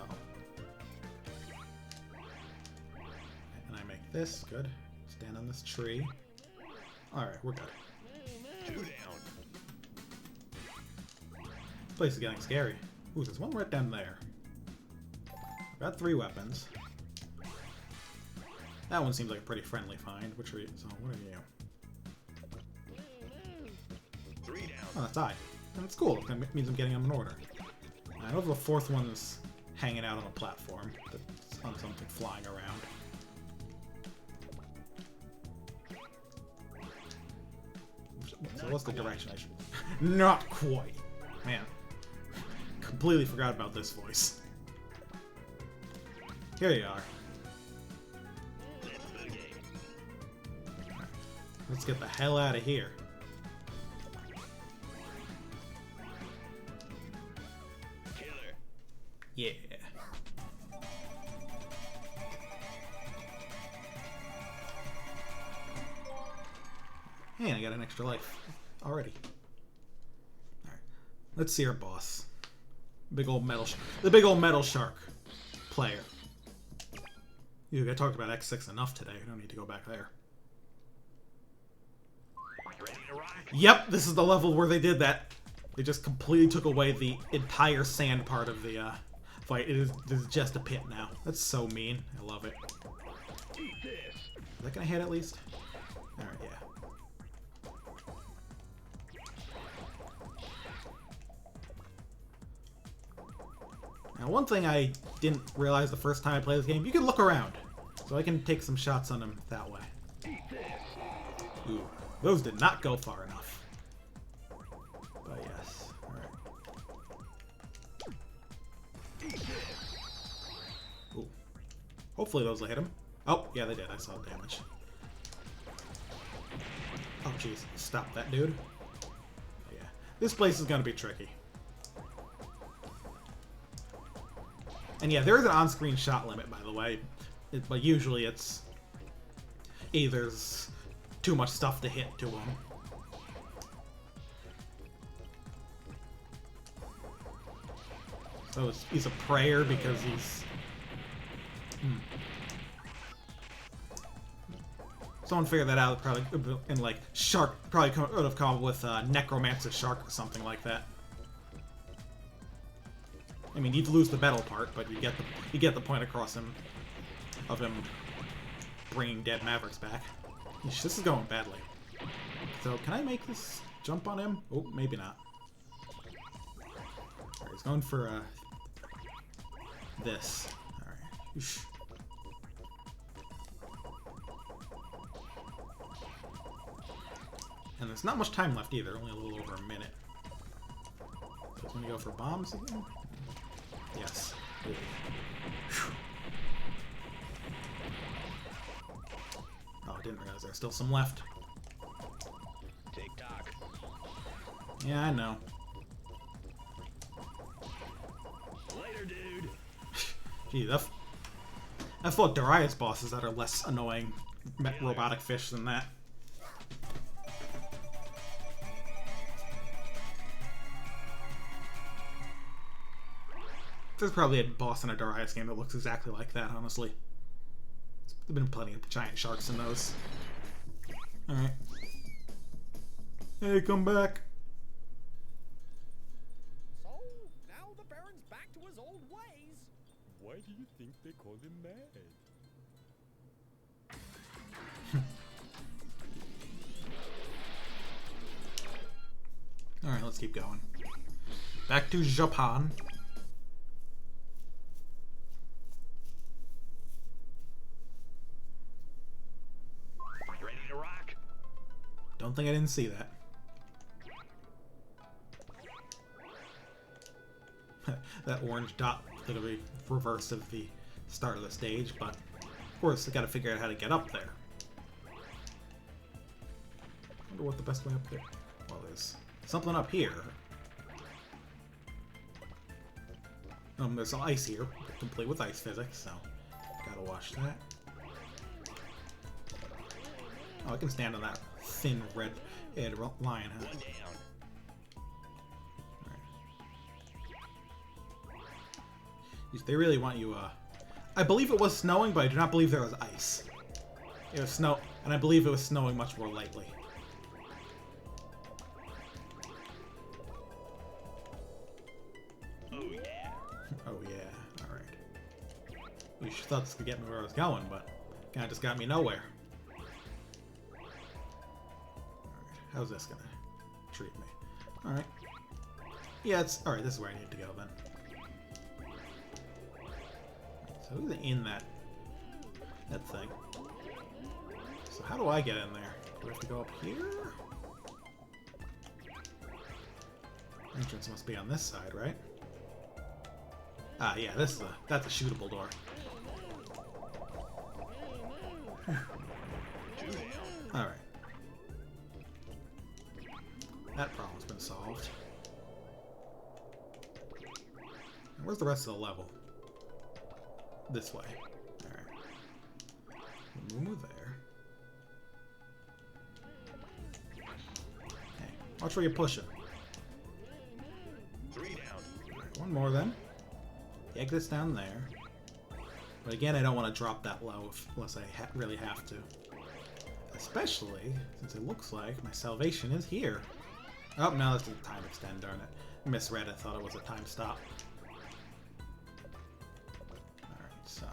And I make this. Good. Stand on this tree. Alright, we're good. Two down. This place is getting scary. Ooh, there's one right down there. I've got 3 weapons. That one seems like a pretty friendly find. Which are you? So, what are you? 3 down. Oh, that's I. And it's cool. That means I'm getting them in order. I know the 4th one's hanging out on a platform that's on something flying around. So what's the direction I should... Not quite! Man. Completely forgot about this voice. Here you are. Let's boogie. Let's get the hell out of here. Killer. Yeah. Hey, I got an extra life already. Alright. Let's see our boss. The big old metal shark player. I talked about X6 enough today. I don't need to go back there. Yep, this is the level where they did that. They just completely took away the entire sand part of the fight. This is just a pit now. That's so mean. I love it. Is that gonna hit at least? Alright, yeah. Now, one thing I didn't realize the first time I played this game, you can look around. So I can take some shots on him that way. Ooh, those did not go far enough. But yes, alright. Ooh. Hopefully those will hit him. Oh, yeah, they did. I saw damage. Oh, jeez. Stop that, dude. Yeah. This place is gonna be tricky. And yeah, there is an on-screen shot limit, by the way. But usually it's either there's too much stuff to hit to him. So he's a prayer because he's... Someone figured that out probably in like Shark, probably would have come up with Necromancer Shark or something like that. I mean, you'd lose the battle part, but you get the point across of him bringing dead Mavericks back. Eesh, this is going badly. So can I make this jump on him? Oh, maybe not. Alright, he's going for this. Alright. And there's not much time left either, only a little over a minute. So he's gonna go for bombs again? Yes. Oh, I didn't realize there's still some left. Tick-tock. Yeah, I know. Later, dude. Gee, I thought Darius bosses that are less annoying robotic fish than that. There's probably a boss in a Darius game that looks exactly like that, honestly. There've been plenty of giant sharks in those. Alright. Hey, come back. So, now the Baron's back to his old ways. Why do you think they call him mad? Alright, let's keep going. Back to Japan. Don't think I didn't see that. That orange dot literally reverse of the start of the stage, but of course I gotta figure out how to get up there. I wonder what the best way up there. Well, there's something up here. There's some ice here, complete with ice physics, so gotta watch that. Oh, I can stand on that thin red line, huh? Right. They really want you, I believe it was snowing, but I do not believe there was ice. It was snow, and I believe it was snowing much more lightly. Oh yeah. Oh yeah, alright. You thought this could get me where I was going, but kinda just got me nowhere. How's this gonna treat me? Alright. Yeah, it's... Alright, this is where I need to go, then. So who's in that thing? So how do I get in there? Do I have to go up here? Entrance must be on this side, right? Ah, yeah, that's a shootable door. Alright. That problem's been solved. And where's the rest of the level? This way. Alright. We'll move there. Watch where you push it. 3 down. Alright, one more then. The exit's down there. But again, I don't want to drop that low unless I really have to. Especially since it looks like my salvation is here. Oh, no, that's a time extend, darn it. Misread it, thought it was a time stop. Alright, so.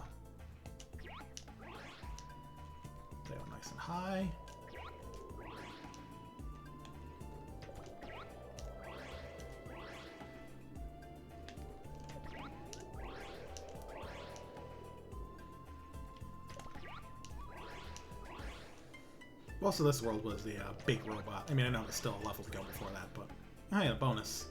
Stay on nice and high. Also, this world was the big robot. I mean, I know there's still a level to go before that, but... Oh yeah, bonus.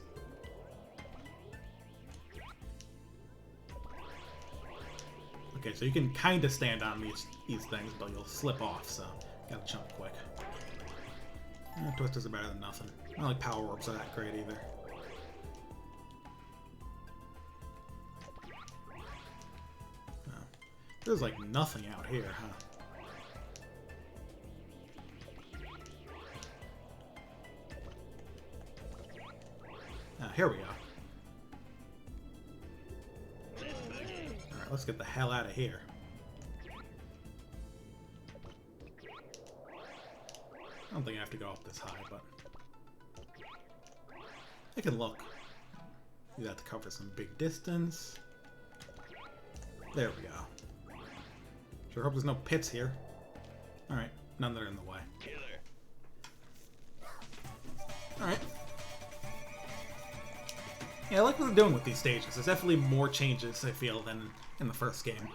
Okay, so you can kind of stand on these things, but you'll slip off, so gotta jump quick. Twisters are better than nothing. I don't like power orbs are that great either. Oh. There's like nothing out here, huh? Here we go. Alright, let's get the hell out of here. I don't think I have to go up this high, but... I can look. You have to cover some big distance. There we go. Sure hope there's no pits here. Alright, none that are in the way. Alright. Yeah, I like what they're doing with these stages. There's definitely more changes, I feel, than in the first game.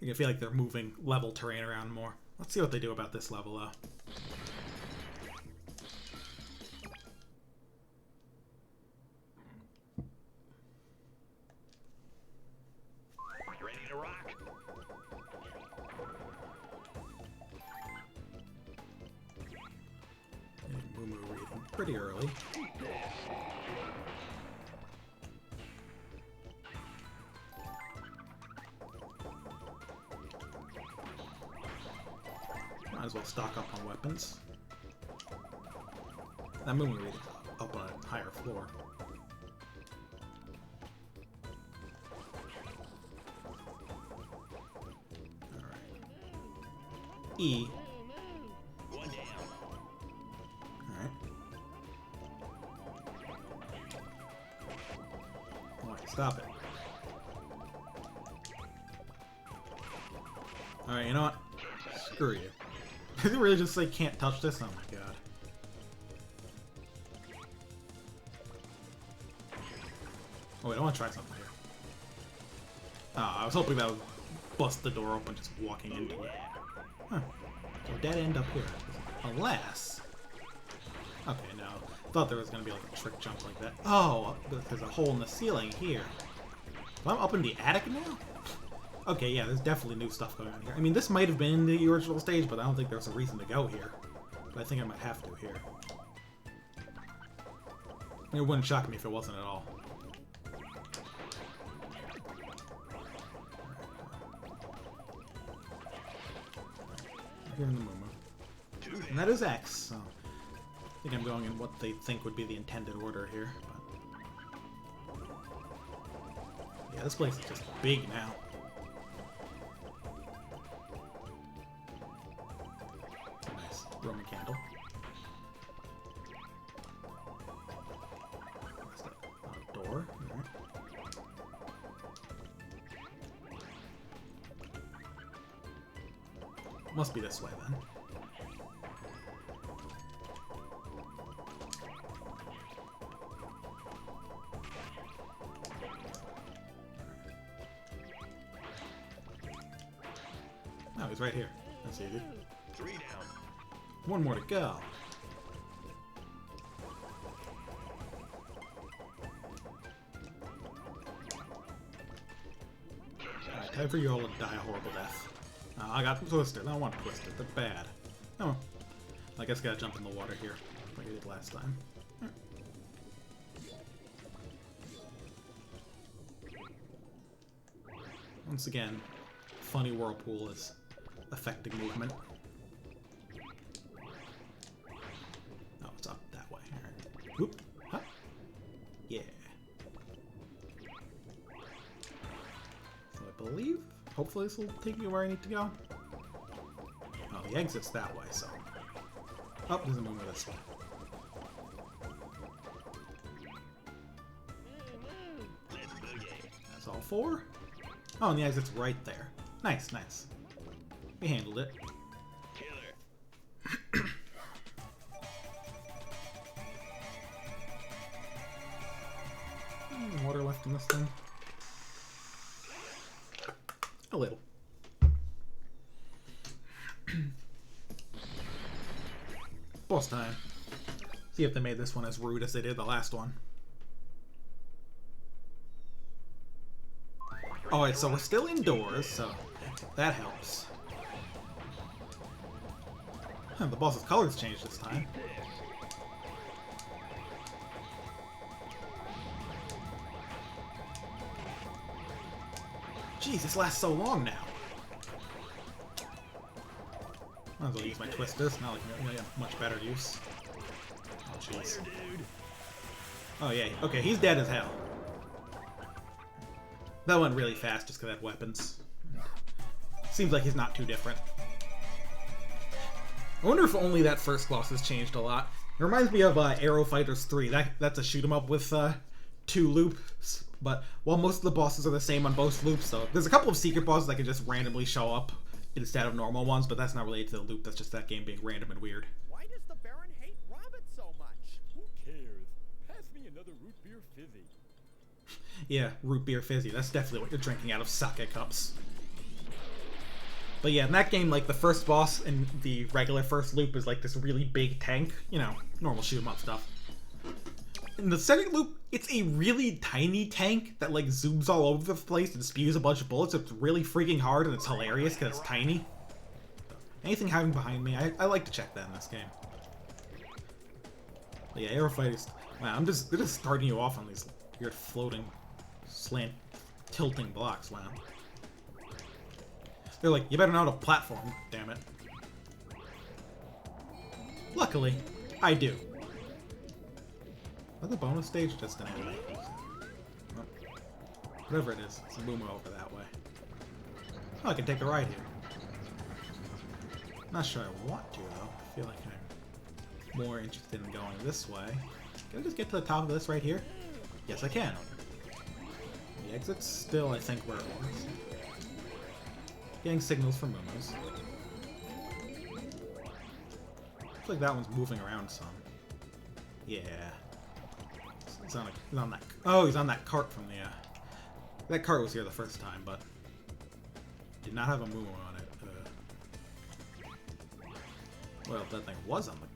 I can feel like they're moving level terrain around more. Let's see what they do about this level, though. Ready to rock? Moo reading pretty early. Might as well stock up on weapons. That Moo reading up on a higher floor. Alright. E. One down. Alright. Alright, stop it. Alright, you know what? Screw you. Did it really just say can't touch this? Oh my god. Oh wait, I want to try something here. Oh, I was hoping that would bust the door open just walking into it. Huh. So dead end up here. Unless... Okay, no. Thought there was going to be like a trick jump like that. Oh, there's a hole in the ceiling here. Well, I'm up in the attic now? Okay, yeah, there's definitely new stuff going on here. I mean, this might have been the original stage, but I don't think there's a reason to go here. But I think I might have to here. It wouldn't shock me if it wasn't at all. Here in the Mumu. And that is X, so... I think I'm going in what they think would be the intended order here. But... yeah, this place is just big now. Nice Roman candle. That's a door. Alright. Must be this way then. Oh, he's right here. That's easy. 3 down. One more to go. Alright, time for you all to die a horrible death. I got Twisted. I don't want Twisted. They're bad. Oh. I guess I gotta jump in the water here, like I did last time. Once again, funny whirlpool is affecting movement. Oh, it's up that way. I believe. Hopefully this will take me where I need to go. Oh, the exit's that way, so... Oh, there's a movement this way. That's all 4. Oh, and the exit's right there. Nice, nice. We handled it. Water left in this thing? A little. Boss time. See if they made this one as rude as they did the last one. Alright, so we're still indoors, so that helps. Huh, the boss's colors changed this time. Jeez, this lasts so long now. Might as well use my twisters, not like much better use. Oh jeez. Oh yeah, okay, he's dead as hell. That went really fast just because I had weapons. Seems like he's not too different. I wonder if only that first boss has changed a lot. It reminds me of Aero Fighters 3. That's a shoot 'em up with 2 loops. But while most of the bosses are the same on both loops, so there's a couple of secret bosses that can just randomly show up instead of normal ones, but that's not related to the loop. That's just that game being random and weird. Why does the Baron hate Robert so much? Who cares? Pass me another root beer fizzy. Yeah, root beer fizzy. That's definitely what you're drinking out of sake cups. But yeah, in that game, like, the first boss in the regular first loop is like this really big tank. You know, normal shoot 'em up stuff. In the second loop, it's a really tiny tank that, like, zooms all over the place and spews a bunch of bullets. It's really freaking hard and it's hilarious because it's tiny. Anything happening behind me, I like to check that in this game. But yeah, Aero Fighters. Wow, they're just starting you off on these weird floating, slant, tilting blocks. Wow. They're like, you better know how to platform, damn it. Luckily, I do. Is that the bonus stage? Just an enemy. Oh. Whatever it is, it's a boomer over that way. Oh, I can take a ride here. Not sure I want to, though. I feel like I'm more interested in going this way. Can I just get to the top of this right here? Yes, I can. The exit's still, I think, where it was. Getting signals from Moomos. Looks like that one's moving around some. Yeah. He's on that. Oh, he's on that cart from the. That cart was here the first time, but did not have a Moomoo on it. Well, that thing was on the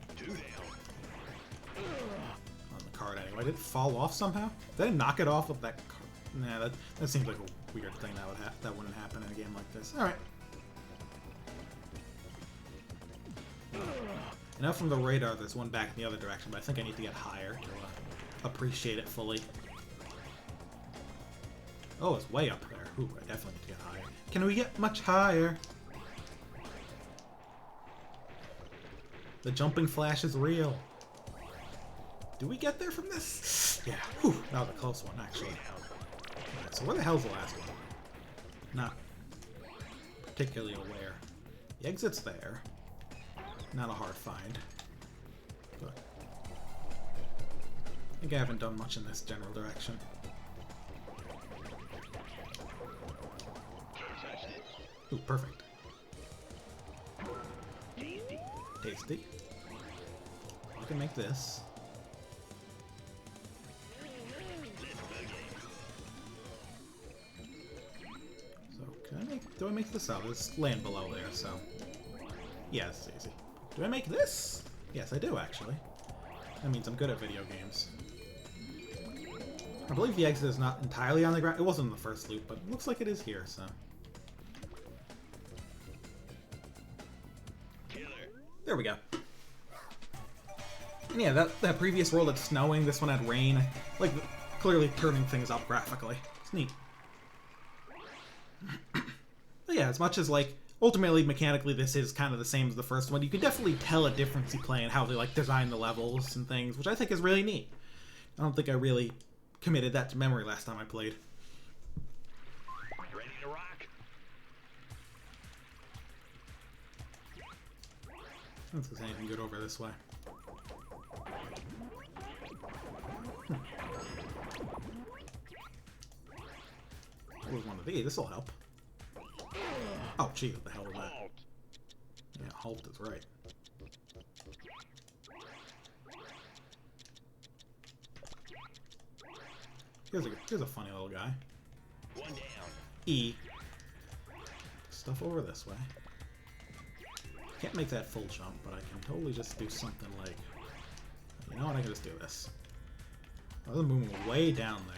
cart anyway. Did it fall off somehow? Did I knock it off of that cart? Nah, that seems like a weird thing that wouldn't happen in a game like this. All right. Enough from the radar. There's one back in the other direction, but I think I need to get higher to appreciate it fully. Oh, it's way up there. Ooh, I definitely need to get higher. Can we get much higher? The jumping flash is real. Do we get there from this? Yeah. Whew, that was a close one, actually. Right, so where the hell's the last one? Not particularly aware. The exit's there. Not a hard find. But I think I haven't done much in this general direction. Ooh, perfect. Tasty. I can make this. So, do I make this out? There's land below there, so. Yeah, it's easy. Do I make this? Yes, I do, actually. That means I'm good at video games. I believe the exit is not entirely on the ground. It wasn't in the first loop, but it looks like it is here, so. There we go. And yeah, that previous world had snowing, this one had rain. Like, clearly turning things up graphically. It's neat. But yeah, as much as, like, ultimately, mechanically, this is kind of the same as the first one, you can definitely tell a difference you play in how they, like, design the levels and things, which I think is really neat. I don't think I really committed that to memory last time I played. Ready to rock? don't think there's anything good over this way. Where's one of these? This'll help. Oh, gee, what the hell was that? Yeah, halt is right. Here's a funny little guy. One down. E. Stuff over this way. Can't make that full jump, but I can totally just do something like... You know what, I can just do this. Oh, they're moving way down there.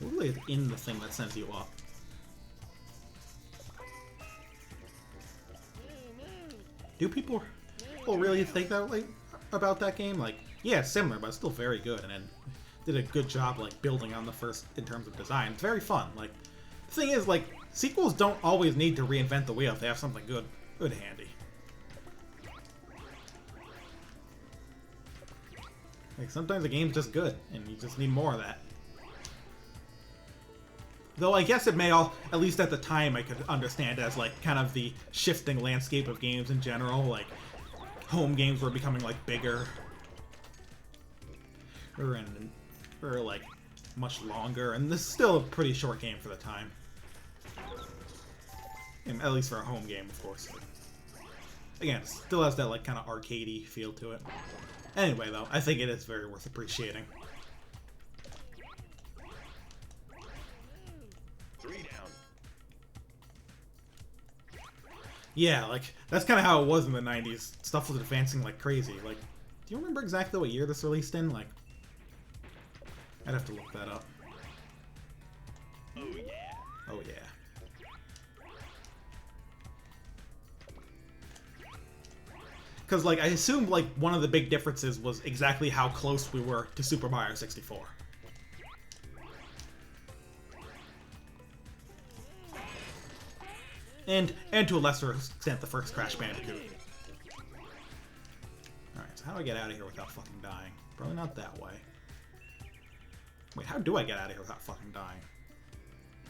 Really, it's in the thing that sends you up. Do people really think that way about that game? Like, yeah, it's similar, but it's still very good, and it did a good job, like, building on the first in terms of design. It's very fun. Like, the thing is, like, sequels don't always need to reinvent the wheel if they have something good handy. Like, sometimes a game's just good, and you just need more of that. Though I guess it may all, at least at the time, I could understand as, like, kind of the shifting landscape of games in general. Like, home games were becoming, like, bigger. Or like, much longer. And this is still a pretty short game for the time. And at least for a home game, of course. Again, it still has that, like, kind of arcadey feel to it. Anyway, though, I think it is very worth appreciating. Yeah, like, that's kind of how it was in the 90s. Stuff was advancing like crazy. Like, do you remember exactly what year this released in? Like, I'd have to look that up. Oh, yeah. Oh, yeah. Because, like, I assume, like, one of the big differences was exactly how close we were to Super Mario 64. And to a lesser extent, the first Crash Bandicoot. Alright, so how do I get out of here without fucking dying? Probably not that way. Wait, how do I get out of here without fucking dying?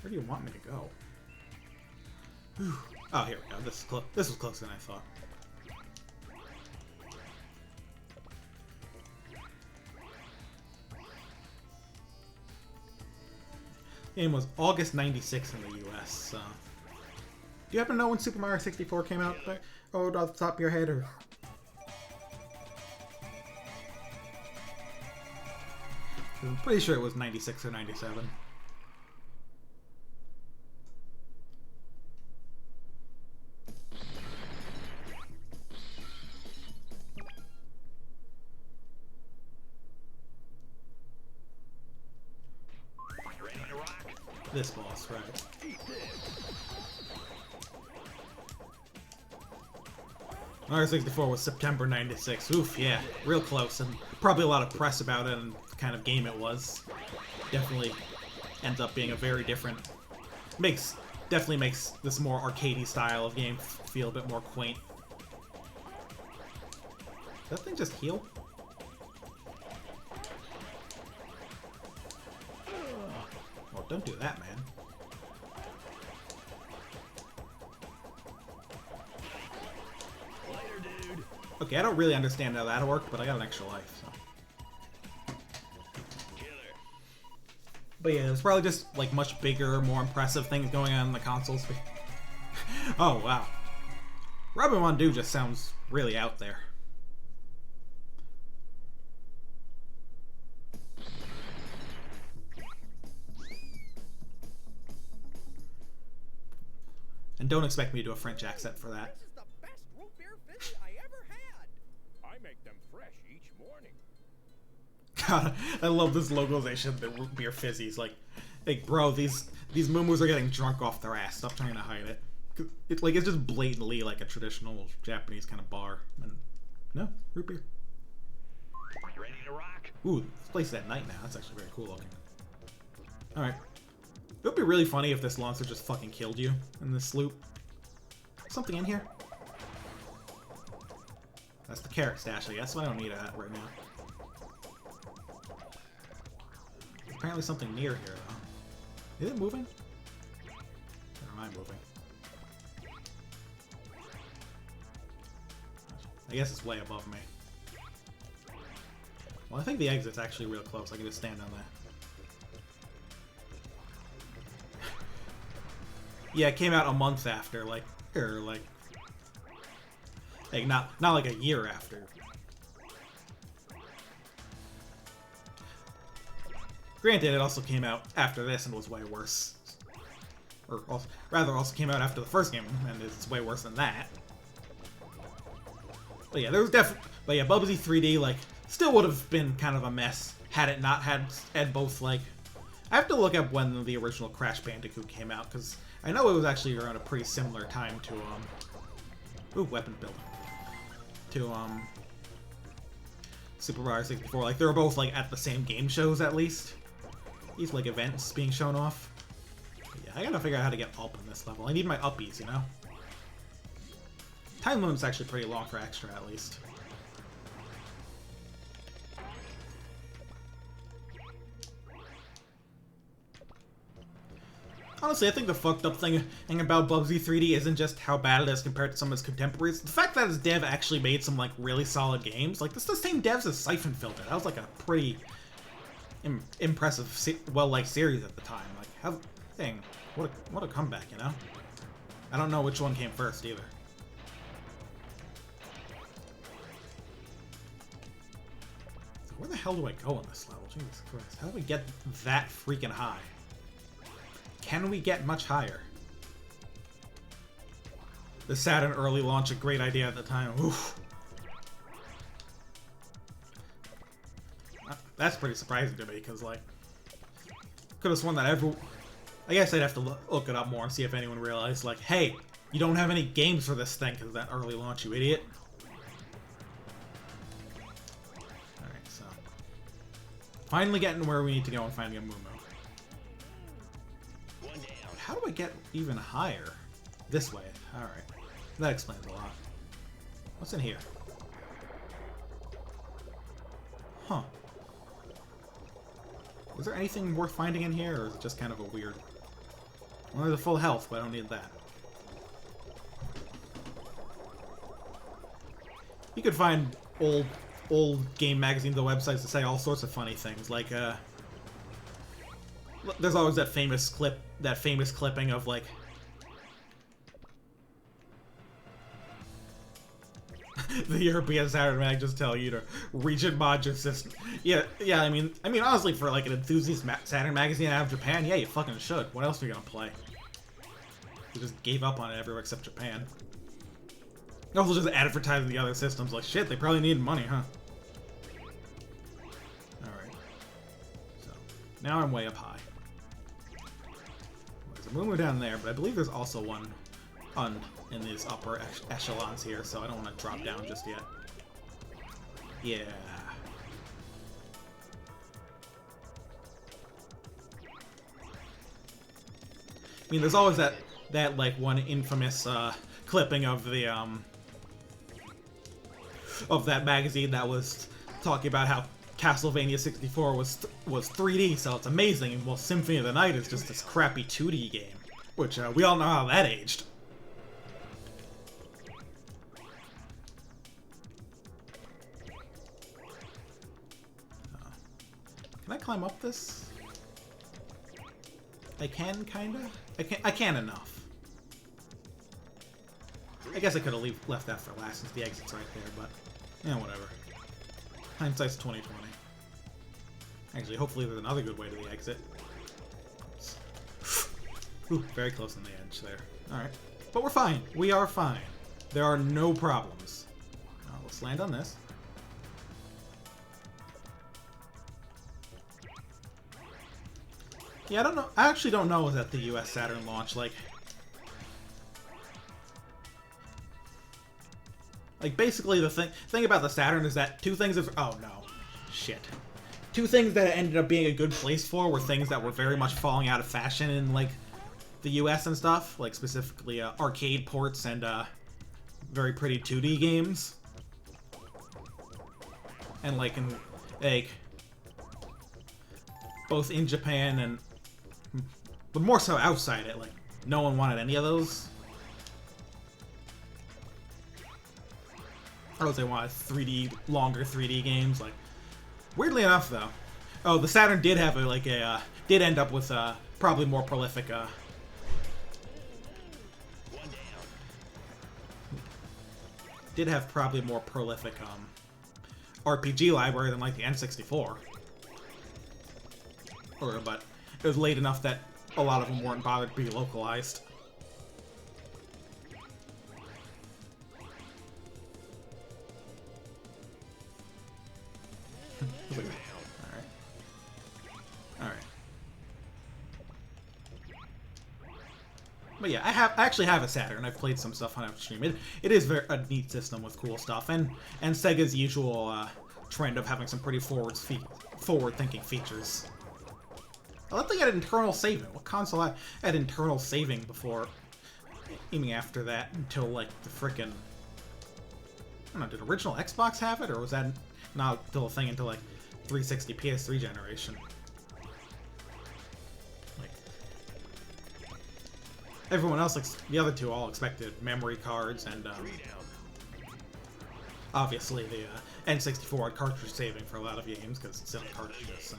Where do you want me to go? Whew. Oh, here we go. This was closer than I thought. The game was August 96 in the US, so... Do you happen to know when Super Mario 64 came out? Oh, off the top of your head, or... I'm pretty sure it was 96 or 97. This boss, right. Mario 64 was September 96. Oof, yeah, real close, and probably a lot of press about it and the kind of game it was. Definitely ends up being a very different... Definitely makes this more arcadey style of game feel a bit more quaint. Does that thing just heal? Oh, don't do that, man. Okay, I don't really understand how that worked, but I got an extra life, so. But yeah, there's probably just, like, much bigger, more impressive things going on in the consoles. Oh, wow. Robin Wandu just sounds really out there. And don't expect me to do a French accent for that. This is the best root beer fizzy I ever had. I make them fresh each morning. God, I love this localization of the root beer fizzies. Like, bro, these moo-moos are getting drunk off their ass. Stop trying to hide it. It's just blatantly like a traditional Japanese kind of bar. And no, root beer. Ready to rock? Ooh, this place is at night now. That's actually very cool looking. Alright. It would be really funny if this monster just fucking killed you in this loop. Something in here? That's the carrot stash, I guess, so I don't need that right now. apparently something near here, though. Is it moving? Or am I moving? I guess it's way above me. Well, I think the exit's actually real close. I can just stand on that. Yeah, it came out a month after, like, or like not like a year after. Granted, it also came out after this and was way worse. Or also, rather, also came out after the first game, and it's way worse than that. But yeah, there was definitely. But yeah, Bubsy 3D like still would have been kind of a mess had it not had both like. I have to look up when the original Crash Bandicoot came out because I know it was actually around a pretty similar time to ooh, weapon build. To Super Mario 64. Like they were both like at the same game shows at least. These like events being shown off. But yeah, I gotta figure out how to get up in this level. I need my uppies, you know. Time limit's actually pretty long for extra, at least. Honestly, I think the fucked up thing about Bubsy 3D isn't just how bad it is compared to some of his contemporaries. The fact that his dev actually made some like really solid games. Like, this is the same devs as Siphon Filter. That was like a pretty impressive, well-liked series at the time. Like, how, dang, what a comeback, you know? I don't know which one came first either. Where the hell do I go on this level? Jesus Christ. How do we get that freaking high? Can we get much higher? The Saturn early launch, a great idea at the time. Oof. That's pretty surprising to me, because, like, could have sworn that I guess I'd have to look it up more and see if anyone realized, like, hey, you don't have any games for this thing because of that early launch, you idiot. Finally getting where we need to go and finding a Moo Moo. How do I get even higher? This way. Alright. That explains a lot. What's in here? Huh. Is there anything worth finding in here, or is it just kind of a weird... Well, there's a full health, but I don't need that. You could find old game magazines or websites that say all sorts of funny things, like there's always that famous clipping of like the European Saturn mag just tell you to region mod your system. Yeah, I mean honestly, for like an enthusiast Saturn magazine out of Japan, yeah, you fucking should. What else are you gonna play? You just gave up on it everywhere except Japan. You also just advertising the other systems like shit. They probably needed money, huh? Now I'm way up high. There's a Moo Moo down there, but I believe there's also one in these upper echelons here, so I don't want to drop down just yet. Yeah. I mean, there's always that like one infamous clipping of the of that magazine that was talking about how Castlevania 64 was 3D, so it's amazing, and well, Symphony of the Night is just this crappy 2D game, which we all know how that aged. Can I climb up this? I can, kinda? I can enough. I guess I could have left that for last since the exit's right there, but, yeah, whatever. Hindsight's 20/20. Actually, hopefully there's another good way to the exit. Oops. Ooh, very close on the edge there. Alright. But we're fine. We are fine. There are no problems. Now, let's land on this. Yeah, I don't know. I actually don't know that the US Saturn launch, like, basically the thing about the Saturn is that two things of... Oh, no. Shit. Two things that it ended up being a good place for were things that were very much falling out of fashion in, like, the US and stuff. Like, specifically, arcade ports and, very pretty 2D games. And, like, both in Japan and, but more so outside it. Like, no one wanted any of those. Or they wanted 3D, longer 3D games. Like, weirdly enough, though, oh, the Saturn did have did end up with probably more prolific. Did have probably more prolific RPG library than like the N64. But it was late enough that a lot of them weren't bothered to be localized. Alright. But yeah, I actually have a Saturn. I've played some stuff on stream. It is a neat system with cool stuff, and Sega's usual trend of having some pretty forward-thinking features. I love they had internal saving. What console had internal saving before aiming after that until like the frickin'... I don't know, did original Xbox have it, or was that not still a thing until like 360 PS3 generation? Like, everyone else, the other two all expected memory cards and obviously the N64 had cartridge saving for a lot of games because it's still cartridges. So.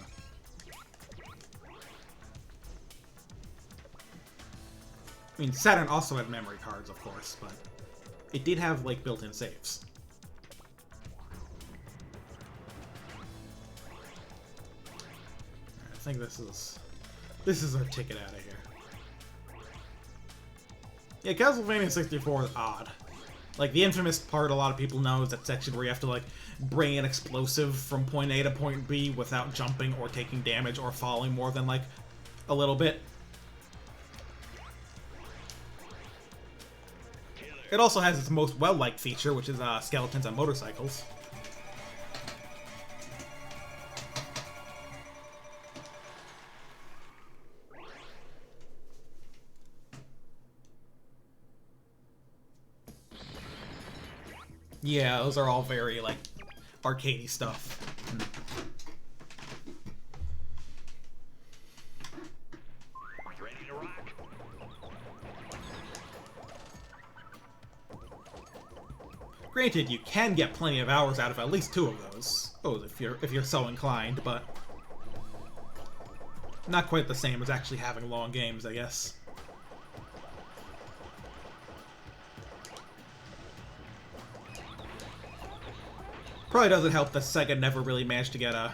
I mean, Saturn also had memory cards, of course, but it did have like built-in saves. I think this is our ticket out of here. Yeah, Castlevania 64 is odd. Like, the infamous part a lot of people know is that section where you have to, like, bring an explosive from point A to point B without jumping or taking damage or falling more than, like, a little bit. It also has its most well-liked feature, which is skeletons on motorcycles. Yeah, those are all very, like, arcadey stuff. Ready to rock? Granted, you can get plenty of hours out of at least 2 of those. Oh, if you're so inclined, but not quite the same as actually having long games, I guess. Probably doesn't help that Sega never really managed to get a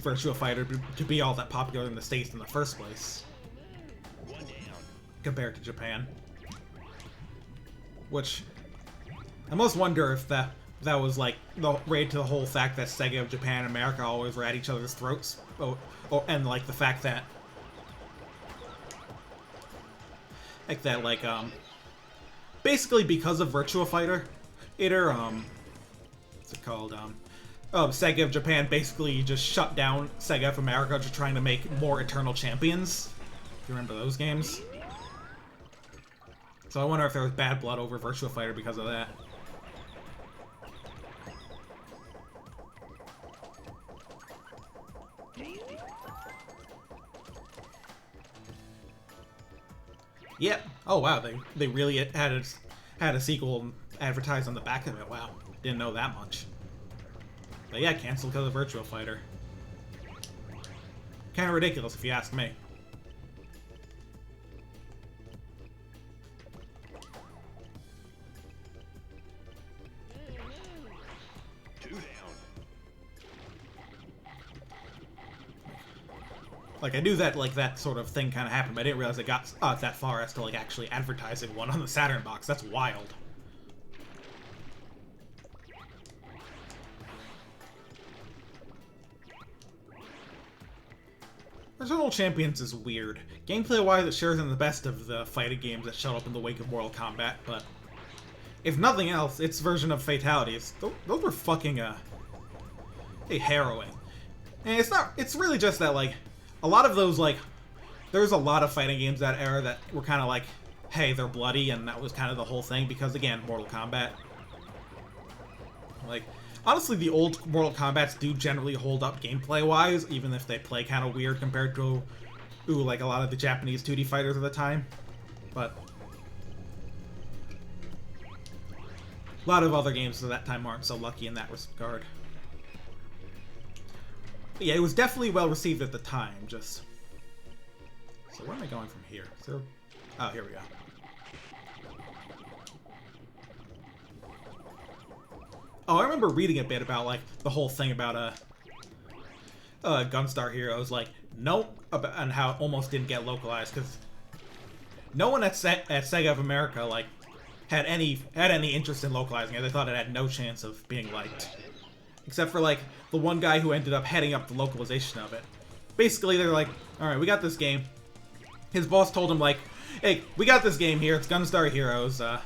Virtua Fighter to be all that popular in the States in the first place. Compared to Japan. Which, I almost wonder if that was like related to the whole fact that Sega, Japan, and America always were at each other's throats. And like the fact that... basically because of Virtua Fighter, what's it called? Sega of Japan basically just shut down Sega of America just trying to make more Eternal Champions. If you remember those games? So I wonder if there was bad blood over Virtua Fighter because of that. Yep. Oh wow, they really had a sequel advertised on the back of it. Wow. Didn't know that much. But yeah, canceled because of Virtua Fighter. Kind of ridiculous if you ask me. Like, I knew that, like, that sort of thing kind of happened, but I didn't realize it got that far as to, like, actually advertising one on the Saturn box. That's wild. Eternal Champions is weird. Gameplay-wise, it shares in the best of the fighting games that showed up in the wake of Mortal Kombat, but if nothing else, its version of Fatalities, those were fucking, harrowing. And it's really just that, like, a lot of those, like, there's a lot of fighting games that era that were kind of like, hey, they're bloody, and that was kind of the whole thing, because, again, Mortal Kombat. Like, Honestly, the old Mortal Kombats do generally hold up gameplay-wise, even if they play kind of weird compared to, like a lot of the Japanese 2D fighters of the time. But a lot of other games of that time aren't so lucky in that regard. But yeah, it was definitely well received at the time, just... So where am I going from here? So, oh, here we go. Oh, I remember reading a bit about, like, the whole thing about, Gunstar Heroes, like, and how it almost didn't get localized, because no one at Sega of America, like, had any interest in localizing it. They thought it had no chance of being liked. Except for, like, the one guy who ended up heading up the localization of it. Basically, they're like, alright, we got this game. His boss told him, like, hey, we got this game here, it's Gunstar Heroes, no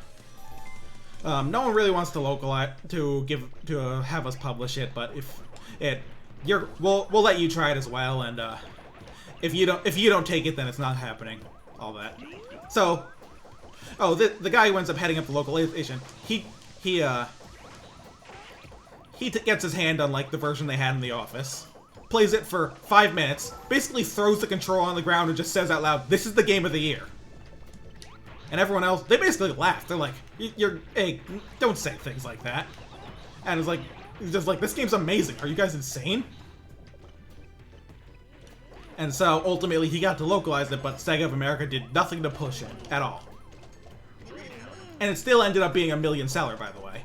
one really wants to localize, to have us publish it, but we'll let you try it as well, and, if you don't take it, then it's not happening. All that. So, the guy who ends up heading up the localization, he gets his hand on, like, the version they had in the office, plays it for 5 minutes, basically throws the controller on the ground and just says out loud, "This is the game of the year." And everyone else, they basically laugh. They're like, hey, don't say things like that. And it's like, just like, this game's amazing. Are you guys insane? And so, ultimately, he got to localize it, but Sega of America did nothing to push it at all. And it still ended up being a million seller, by the way.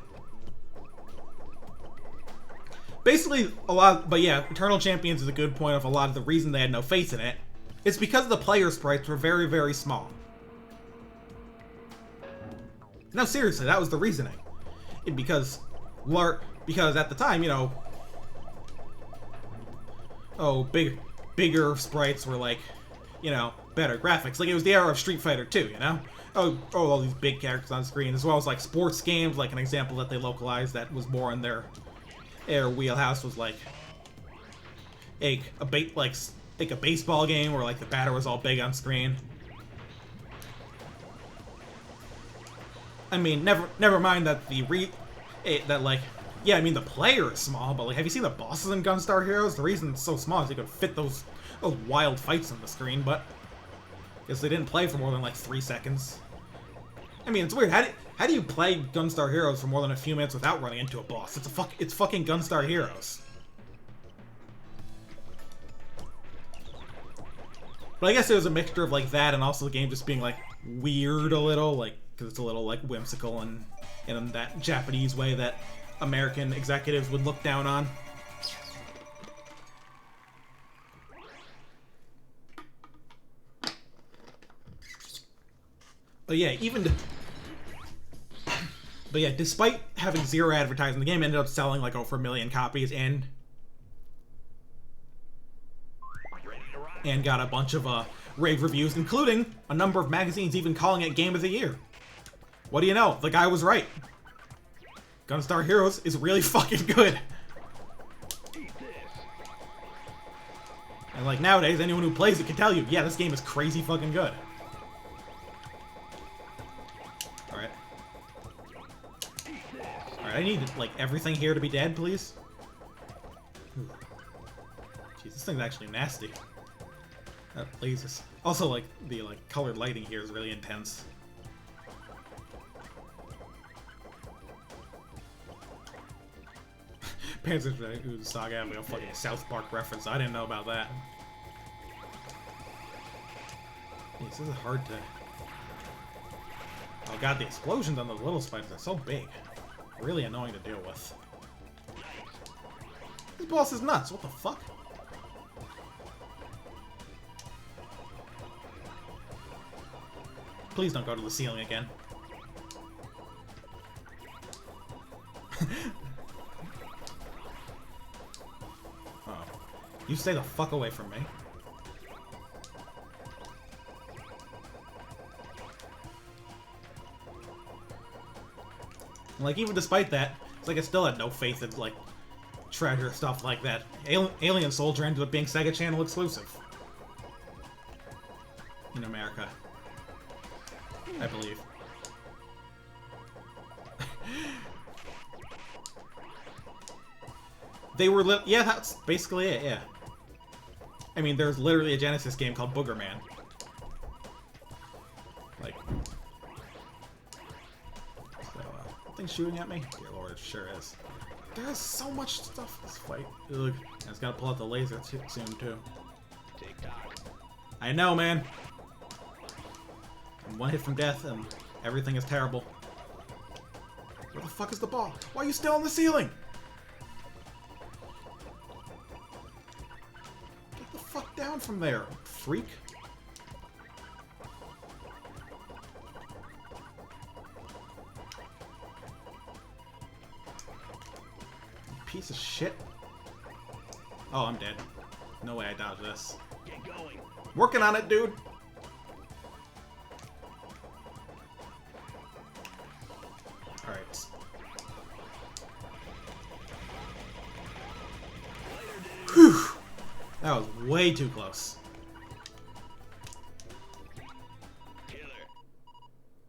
Basically, but yeah, Eternal Champions is a good point of a lot of the reason they had no faith in it. It's because the player sprites were very, very small. No, seriously, that was the reasoning. Because at the time, you know, bigger sprites were like, you know, better graphics. Like, it was the era of Street Fighter 2, you know? All these big characters on screen, as well as, like, sports games, like an example that they localized that was more in their wheelhouse was, like, a baseball game where, like, the batter was all big on screen. I mean, never mind that yeah, I mean, the player is small, but, like, have you seen the bosses in Gunstar Heroes? The reason it's so small is they could fit those wild fights on the screen, but I guess they didn't play for more than, like, 3 seconds. I mean, it's weird. How do you play Gunstar Heroes for more than a few minutes without running into a boss? It's fucking Gunstar Heroes. But I guess it was a mixture of, like, that and also the game just being, like, weird a little, like, because it's a little, like, whimsical and in that Japanese way that American executives would look down on. But yeah, despite having zero advertising, the game ended up selling, like, over 1 million copies and got a bunch of rave reviews, including a number of magazines even calling it Game of the Year. What do you know? The guy was right. Gunstar Heroes is really fucking good. And, like, nowadays, anyone who plays it can tell you, yeah, this game is crazy fucking good. Alright. Alright, I need, like, everything here to be dead, please. Ooh. Jeez, this thing's actually nasty. That blazes. Also, like, the, like, colored lighting here is really intense. Panzer Saga having a fucking South Park reference. I didn't know about that. Yeah, this is hard to... Oh god, the explosions on those little spiders are so big. Really annoying to deal with. This boss is nuts. What the fuck? Please don't go to the ceiling again. Oh. You stay the fuck away from me. Like, even despite that, it's like I still had no faith in, like, Treasure, stuff like that. Alien Soldier ended up being Sega Channel exclusive. In America. I believe. They were yeah, that's basically it, yeah. I mean, there's literally a Genesis game called Booger Man. Like... So, something shooting at me? Dear Lord, it sure is. There's so much stuff in this fight. Ugh. I just gotta pull out the laser soon, too. I know, man. I'm one hit from death, and everything is terrible. Where the fuck is the ball? Why are you still on the ceiling? Get the fuck down from there, freak. Piece of shit. Oh, I'm dead. No way I dodged this. Get going. Working on it, dude. Alright. Whew. That was way too close. Killer.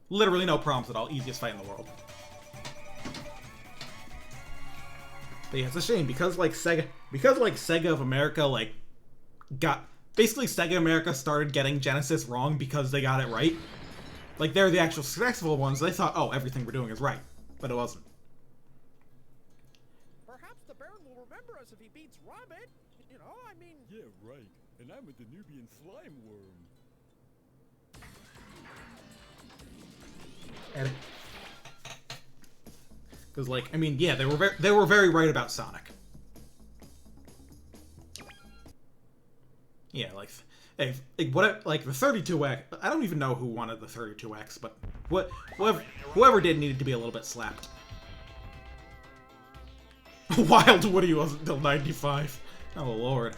Literally no problems at all. Easiest fight in the world. But yeah, it's a shame because Sega of America basically Sega America started getting Genesis wrong because they got it right. Like they're the actual successful ones. They thought, oh, everything we're doing is right, but it wasn't. Perhaps the Baron will remember us if he beats Rabbit. You know, I mean... Yeah, right. And I'm with the Nubian slime worm. Because, like, I mean, yeah, they were very right about Sonic. Yeah, like the 32X. I don't even know who wanted the 32X, but whoever did needed to be a little bit slapped. Wild Woody wasn't until 95. Oh lord.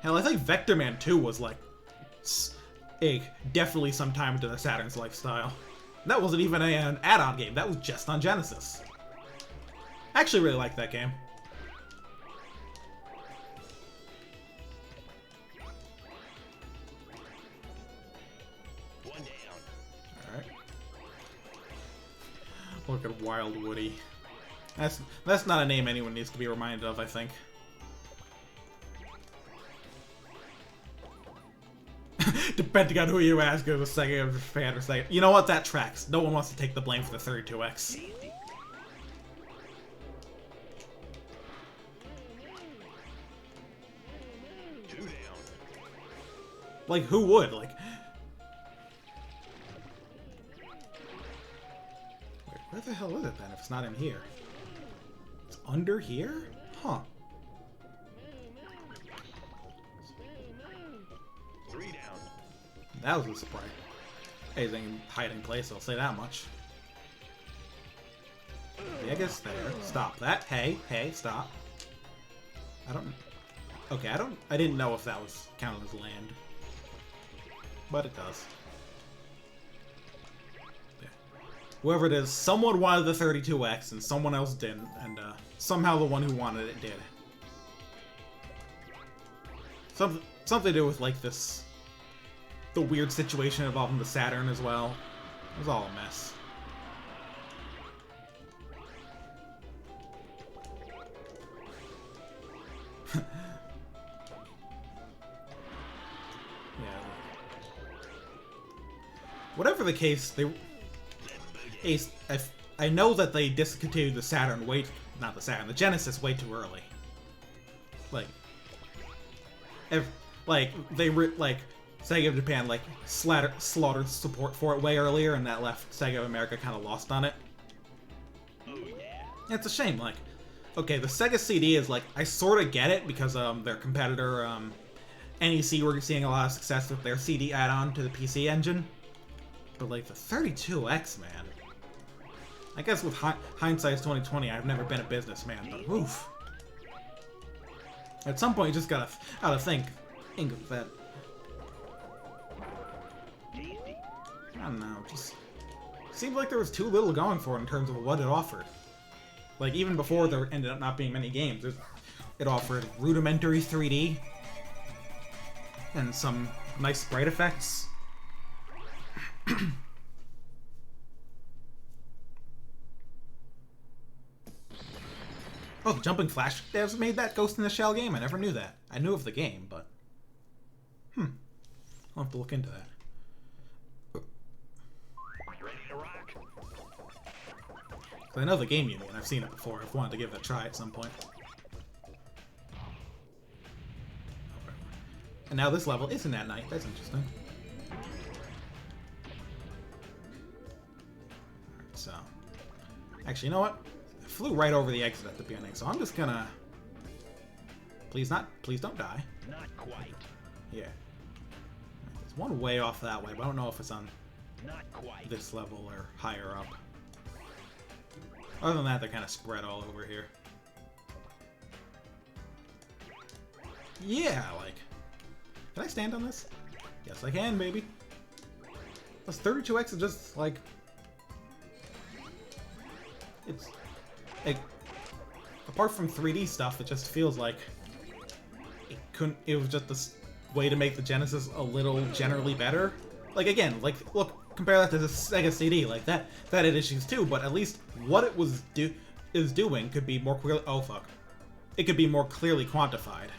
Hell, I think Vector Man 2 was like definitely some time into the Saturn's lifestyle. That wasn't even an add-on game. That was just on Genesis. I actually really like that game. One down. Alright. Look at Wild Woody. That's not a name anyone needs to be reminded of, I think. Depending on who you ask, it was Sega of Japan or Sega. You know what? That tracks. No one wants to take the blame for the 32X. Two down. Like, who would? Like, wait, where the hell is it then? If it's not in here, it's under here, huh? Three down. That was a surprise. Amazing hiding place, I'll say that much. Yeah, I guess there. Stop that. Hey, stop. Okay, I didn't know if that was counted as land. But it does. Yeah. Whoever it is, someone wanted the 32X and someone else didn't, and somehow the one who wanted it did. Something to do with like the weird situation involving the Saturn as well. It was all a mess. Yeah. Whatever the case, I know that they discontinued the Saturn the Genesis way too early. Sega of Japan slaughtered support for it way earlier, and that left Sega of America kind of lost on it. Oh yeah. It's a shame. Like, okay, the Sega CD is like, I sort of get it because their competitor NEC were seeing a lot of success with their CD add-on to the PC Engine, but like the 32X, man. I guess with hindsight's 2020, I've never been a businessman, but oof. At some point, you just gotta think of that. I don't know, just seemed like there was too little going for it in terms of what it offered. Like, even before there ended up not being many games, it offered rudimentary 3D and some nice sprite effects. Oh, the jumping flash devs made that Ghost in the Shell game? I never knew that. I knew of the game, but... I'll have to look into that. Ready to rock? I know the game you mean. I've seen it before. I've wanted to give it a try at some point. And now this level isn't at night. That's interesting. Alright, so... Actually, you know what? I flew right over the exit at the beginning, so I'm just gonna... Please don't die. Not quite. Yeah. There's one way off that way, but I don't know if it's on Not quite. this level or higher up. Other than that, they're kind of spread all over here. Yeah, like... Can I stand on this? Yes, I can, baby. This 32X is just, like... It's... Like... Apart from 3D stuff, it just feels like... It was just this way to make the Genesis a little generally better. Like, again, like, look, compare that to the Sega CD. Like, that had issues too, but at least what it was doing could be more clearly... Oh, fuck. It could be more clearly quantified.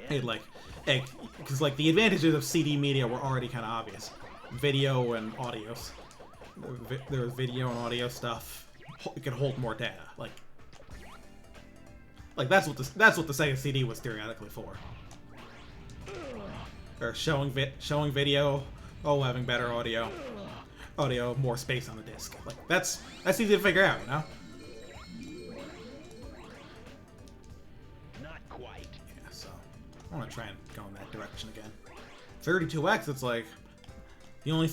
Hey, like, because like the advantages of CD media were already kind of obvious. Video and audio. There was video and audio stuff. It could hold more data. Like that's what the Sega CD was theoretically for. Or showing video, having better audio, more space on the disc. Like that's easy to figure out, you know. I want to try and go in that direction again. 32X, it's like the only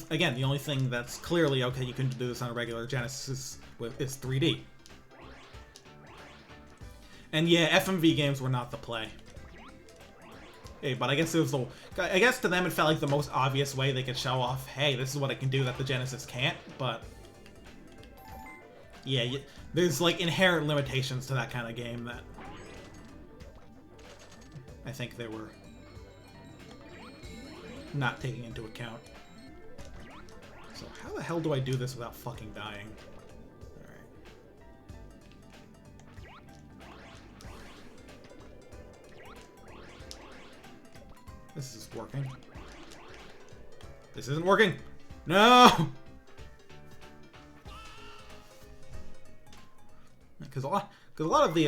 thing that's clearly okay you can do this on a regular Genesis is 3D. And yeah, FMV games were not the play. Hey, but I guess to them it felt like the most obvious way they could show off, hey, this is what it can do that the Genesis can't. But yeah, there's like inherent limitations to that kind of game that I think they were not taking into account. So how the hell do I do this without fucking dying? Alright. This is working. This isn't working! No! Because a lot of the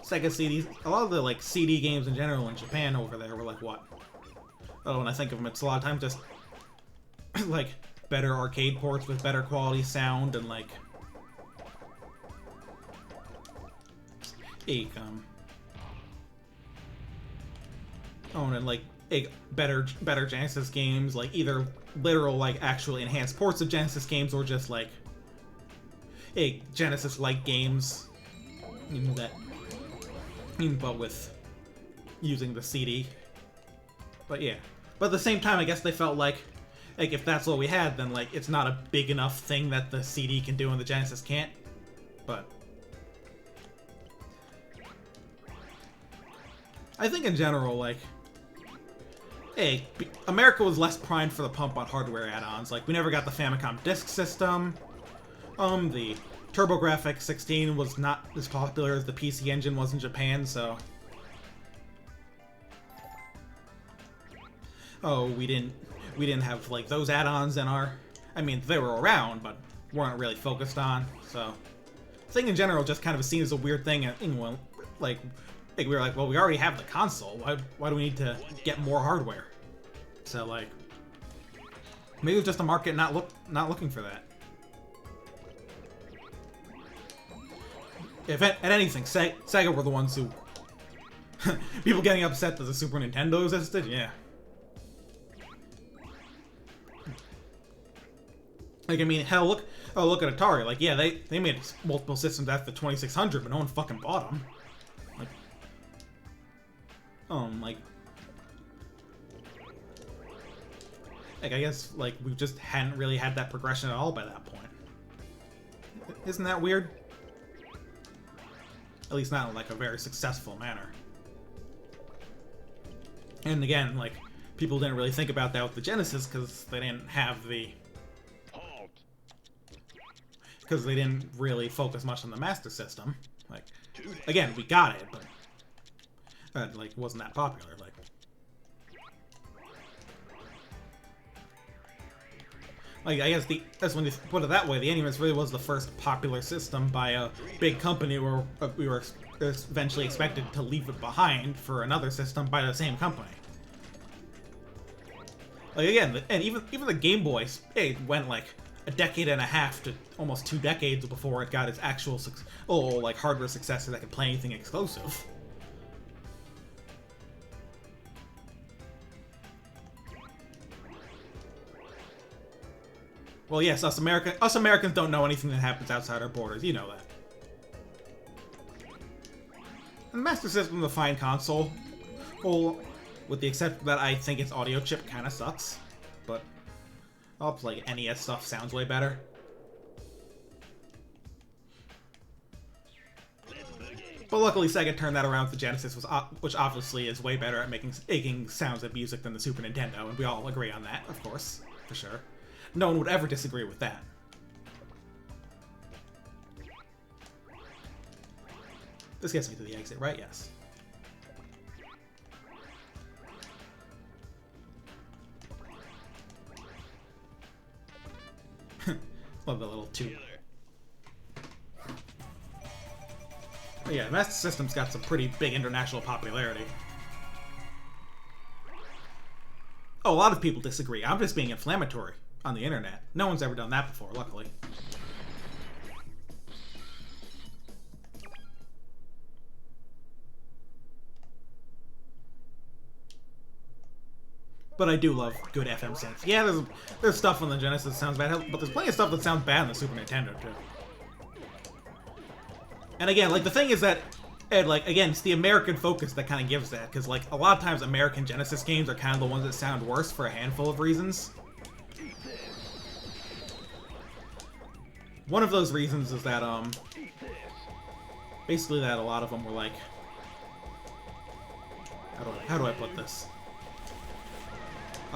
Sega CDs, a lot of the like CD games in general in Japan over there were like what? Oh, when I think of them, it's a lot of times just like better arcade ports with better quality sound and like and like better Genesis games, like either literal like actually enhanced ports of Genesis games or just like Genesis like games, but with using the CD. But yeah. But at the same time, I guess they felt like if that's what we had, then like it's not a big enough thing that the CD can do and the Genesis can't. But I think in general, like, America was less primed for the pump on hardware add-ons. Like, we never got the Famicom Disk System. The TurboGrafx 16 was not as popular as the PC Engine was in Japan, so... Oh, we didn't have, like, those add-ons in our... I mean, they were around, but weren't really focused on, so... I think in general just kind of seen as a weird thing, like, we were like, well, we already have the console, why do we need to get more hardware? So, like... Maybe it was just the market not looking for that. If at anything, Sega were the ones who... People getting upset that the Super Nintendo existed? Yeah. Like, I mean, hell, look at Atari. Like, yeah, they made multiple systems after the 2600, but no one fucking bought them. Like... Like, I guess, like, we just hadn't really had that progression at all by that point. Isn't that weird? At least not in, like, a very successful manner. And again, like, people didn't really think about that with the Genesis because they didn't have the... because they didn't really focus much on the Master System. Like, again, we got it, but like wasn't that popular. Like I guess that's when you put it that way. The NES really was the first popular system by a big company where we were eventually expected to leave it behind for another system by the same company. Like again, and even the Game Boy, it went like a decade and a half to almost 2 decades before it got its actual like hardware successor that could play anything exclusive. Well, yes, us Americans don't know anything that happens outside our borders. You know that. And the Master System is a fine console. Well, with the exception that I think its audio chip kind of sucks. But, like, NES stuff sounds way better. But luckily, Sega turned that around with the Genesis, which obviously is way better at making sounds and music than the Super Nintendo, and we all agree on that, of course, for sure. No one would ever disagree with that. This gets me to the exit, right? Yes. Love the little tube. But yeah, Master System's got some pretty big international popularity. Oh, a lot of people disagree. I'm just being inflammatory on the internet. No one's ever done that before, luckily. But I do love good FM synths. Yeah, there's stuff on the Genesis that sounds bad, but there's plenty of stuff that sounds bad on the Super Nintendo, too. And again, like, the thing is that, like, again, it's the American focus that kind of gives that, because, like, a lot of times American Genesis games are kind of the ones that sound worse for a handful of reasons. One of those reasons is that, basically that a lot of them were like, how do I put this?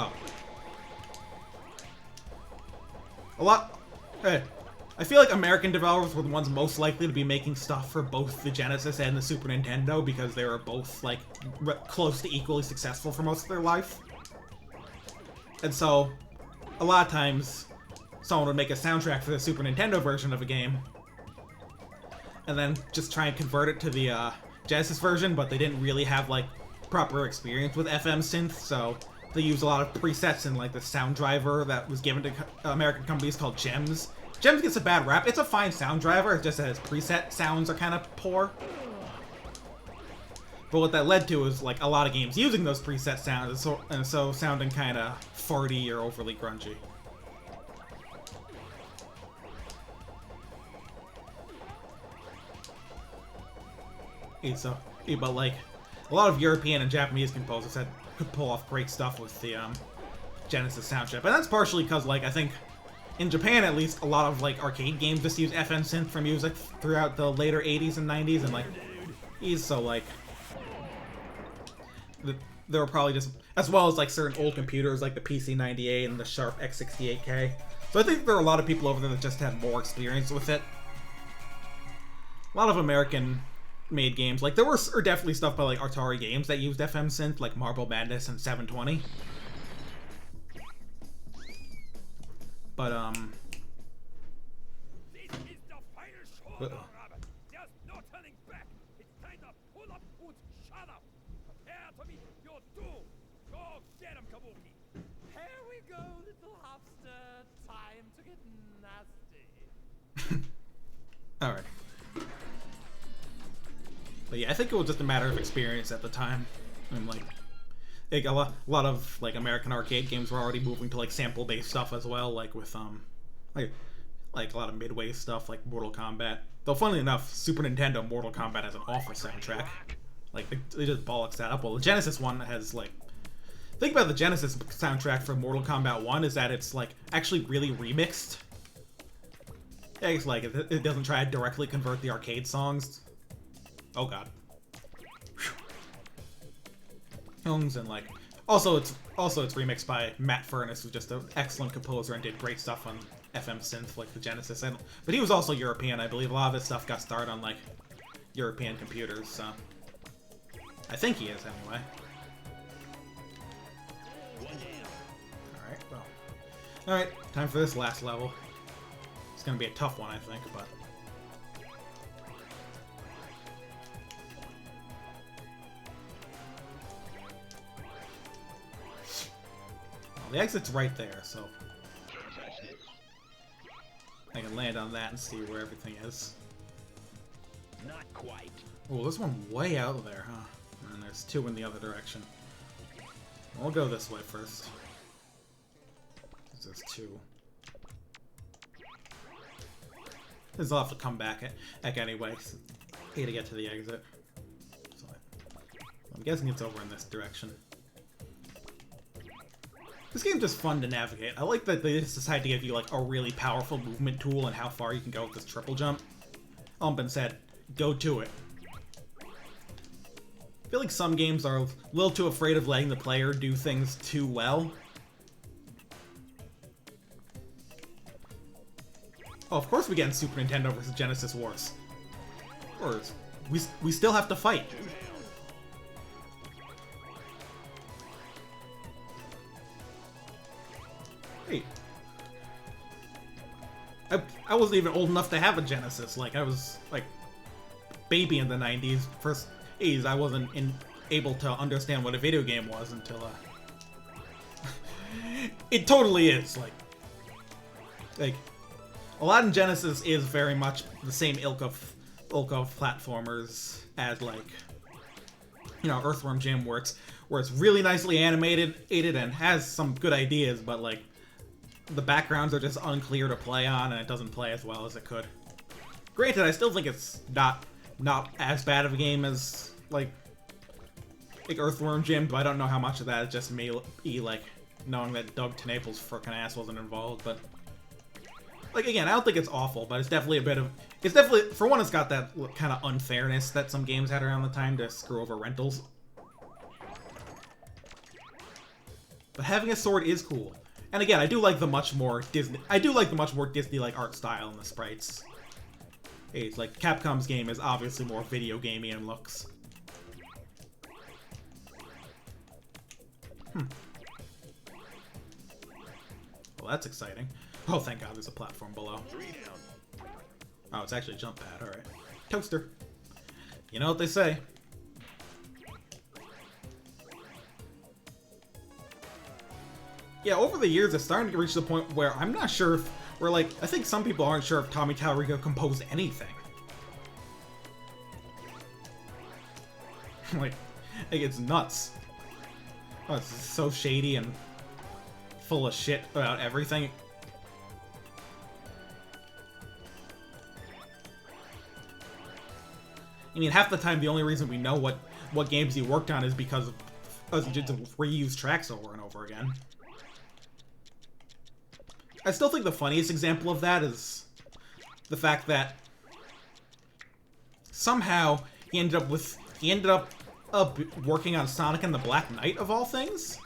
Oh. I feel like American developers were the ones most likely to be making stuff for both the Genesis and the Super Nintendo because they were both, like, close to equally successful for most of their life. And so, a lot of times, someone would make a soundtrack for the Super Nintendo version of a game, and then just try and convert it to the Genesis version, but they didn't really have, like, proper experience with FM synth, so they use a lot of presets in, like, the sound driver that was given to American companies called GEMS. GEMS gets a bad rap. It's a fine sound driver, it's just that its preset sounds are kind of poor. But what that led to is, like, a lot of games using those preset sounds, and so sounding kind of farty or overly grungy. But, like, a lot of European and Japanese composers could pull off great stuff with the Genesis sound chip. And that's partially because, like, I think in Japan, at least, a lot of, like, arcade games just use FM synth for music throughout the later 80s and 90s, and, like, so, like, there were probably just, as well as, like, certain old computers, like the PC-98 and the Sharp X68K. So I think there are a lot of people over there that just had more experience with it. A lot of American-made games, like, there were definitely stuff by, like, Atari Games that used FM synth, like Marble Madness and 720. But, This is the final showdown, Robert. There's no turning back. It's time to pull up and shut up. Prepare to meet your doom. Go get him, Kabuki. Here we go, little hopster. Time to get nasty. alright. But yeah, I think it was just a matter of experience at the time. I mean, like a lot of, like, American arcade games were already moving to, like, sample-based stuff as well, like with like a lot of Midway stuff, like Mortal Kombat. Though, funnily enough, Super Nintendo Mortal Kombat has an awful soundtrack. Like, they just bollocks that up. Well, the Genesis one has, like, the thing about the Genesis soundtrack for Mortal Kombat 1 is that it's, like, actually really remixed. Yeah, it's like, it doesn't try to directly convert the arcade songs. Oh god. And, like, also it's remixed by Matt Furness, who's just an excellent composer and did great stuff on FM synth like the Genesis. But he was also European, I believe. A lot of his stuff got started on like European computers, so I think he is anyway. Alright, well. Alright, time for this last level. It's gonna be a tough one, I think, but... Well, the exit's right there, so... I can land on that and see where everything is. Not quite. Oh, there's one way out there, huh? And there's two in the other direction. We'll go this way first. There's two. I'll have to come back at anyway. So to get to the exit. So I'm guessing it's over in this direction. This game's just fun to navigate. I like that they decided to give you like a really powerful movement tool and how far you can go with this triple jump. Been said, go to it. I feel like some games are a little too afraid of letting the player do things too well. Oh, of course we get in Super Nintendo vs. Genesis Wars. Or we still have to fight. Hey. I wasn't even old enough to have a Genesis. Like, I was, like, baby in the 90s. First 80s, I wasn't able to understand what a video game was until, it totally is, like, Aladdin Genesis is very much the same ilk of platformers as, like, you know, Earthworm Jim, where it's really nicely animated and has some good ideas, but, like, the backgrounds are just unclear to play on, and it doesn't play as well as it could. Granted, I still think it's not as bad of a game as, like Earthworm Jim, but I don't know how much of that is just me, like, knowing that Doug TenNapel's frickin' ass wasn't involved, but... Like, again, I don't think it's awful, but it's definitely a bit of... It's definitely... For one, it's got that kind of unfairness that some games had around the time to screw over rentals. But having a sword is cool. And again, I do like the much more Disney-like art style in the sprites. It's like, Capcom's game is obviously more video gamey in looks. Well, that's exciting. Oh, thank God, there's a platform below. Oh, it's actually a jump pad, alright. Toaster. You know what they say. Yeah, over the years, it's starting to reach the point where I'm not sure if... Where, like, I think some people aren't sure if Tommy Tallarico composed anything. like, it's nuts. Oh, it's so shady and full of shit about everything. I mean, half the time, the only reason we know what games he worked on is because of just reused tracks over and over again. I still think the funniest example of that is the fact that somehow he ended up working on Sonic and the Black Knight of all things,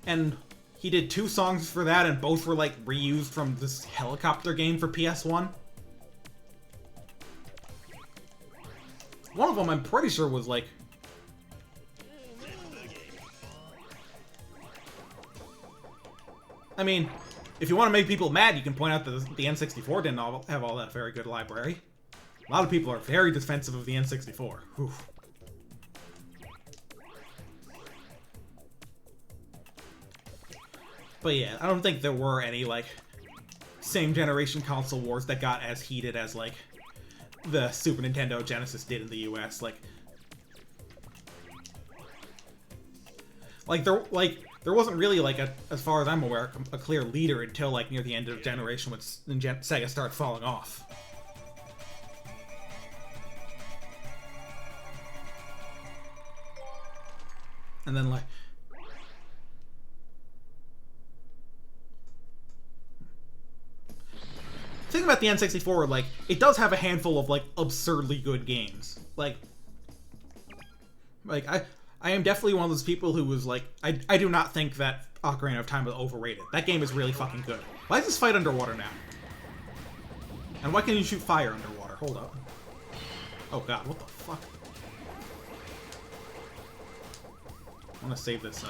and he did 2 songs for that, and both were like reused from this helicopter game for PS1. One of them, I'm pretty sure, was like... I mean, if you want to make people mad, you can point out that the N64 didn't have all that very good library. A lot of people are very defensive of the N64. Whew. But yeah, I don't think there were any, like, same-generation console wars that got as heated as, like, the Super Nintendo Genesis did in the US. There wasn't really, like, as far as I'm aware, a clear leader until, like, near the end of the generation when Sega started falling off. And then, like... The thing about the N64, like, it does have a handful of, like, absurdly good games. Like, I am definitely one of those people who was like, I do not think that Ocarina of Time is overrated. That game is really fucking good. Why is this fight underwater now? And why can you shoot fire underwater? Hold up. Oh god, what the fuck? I want to save this,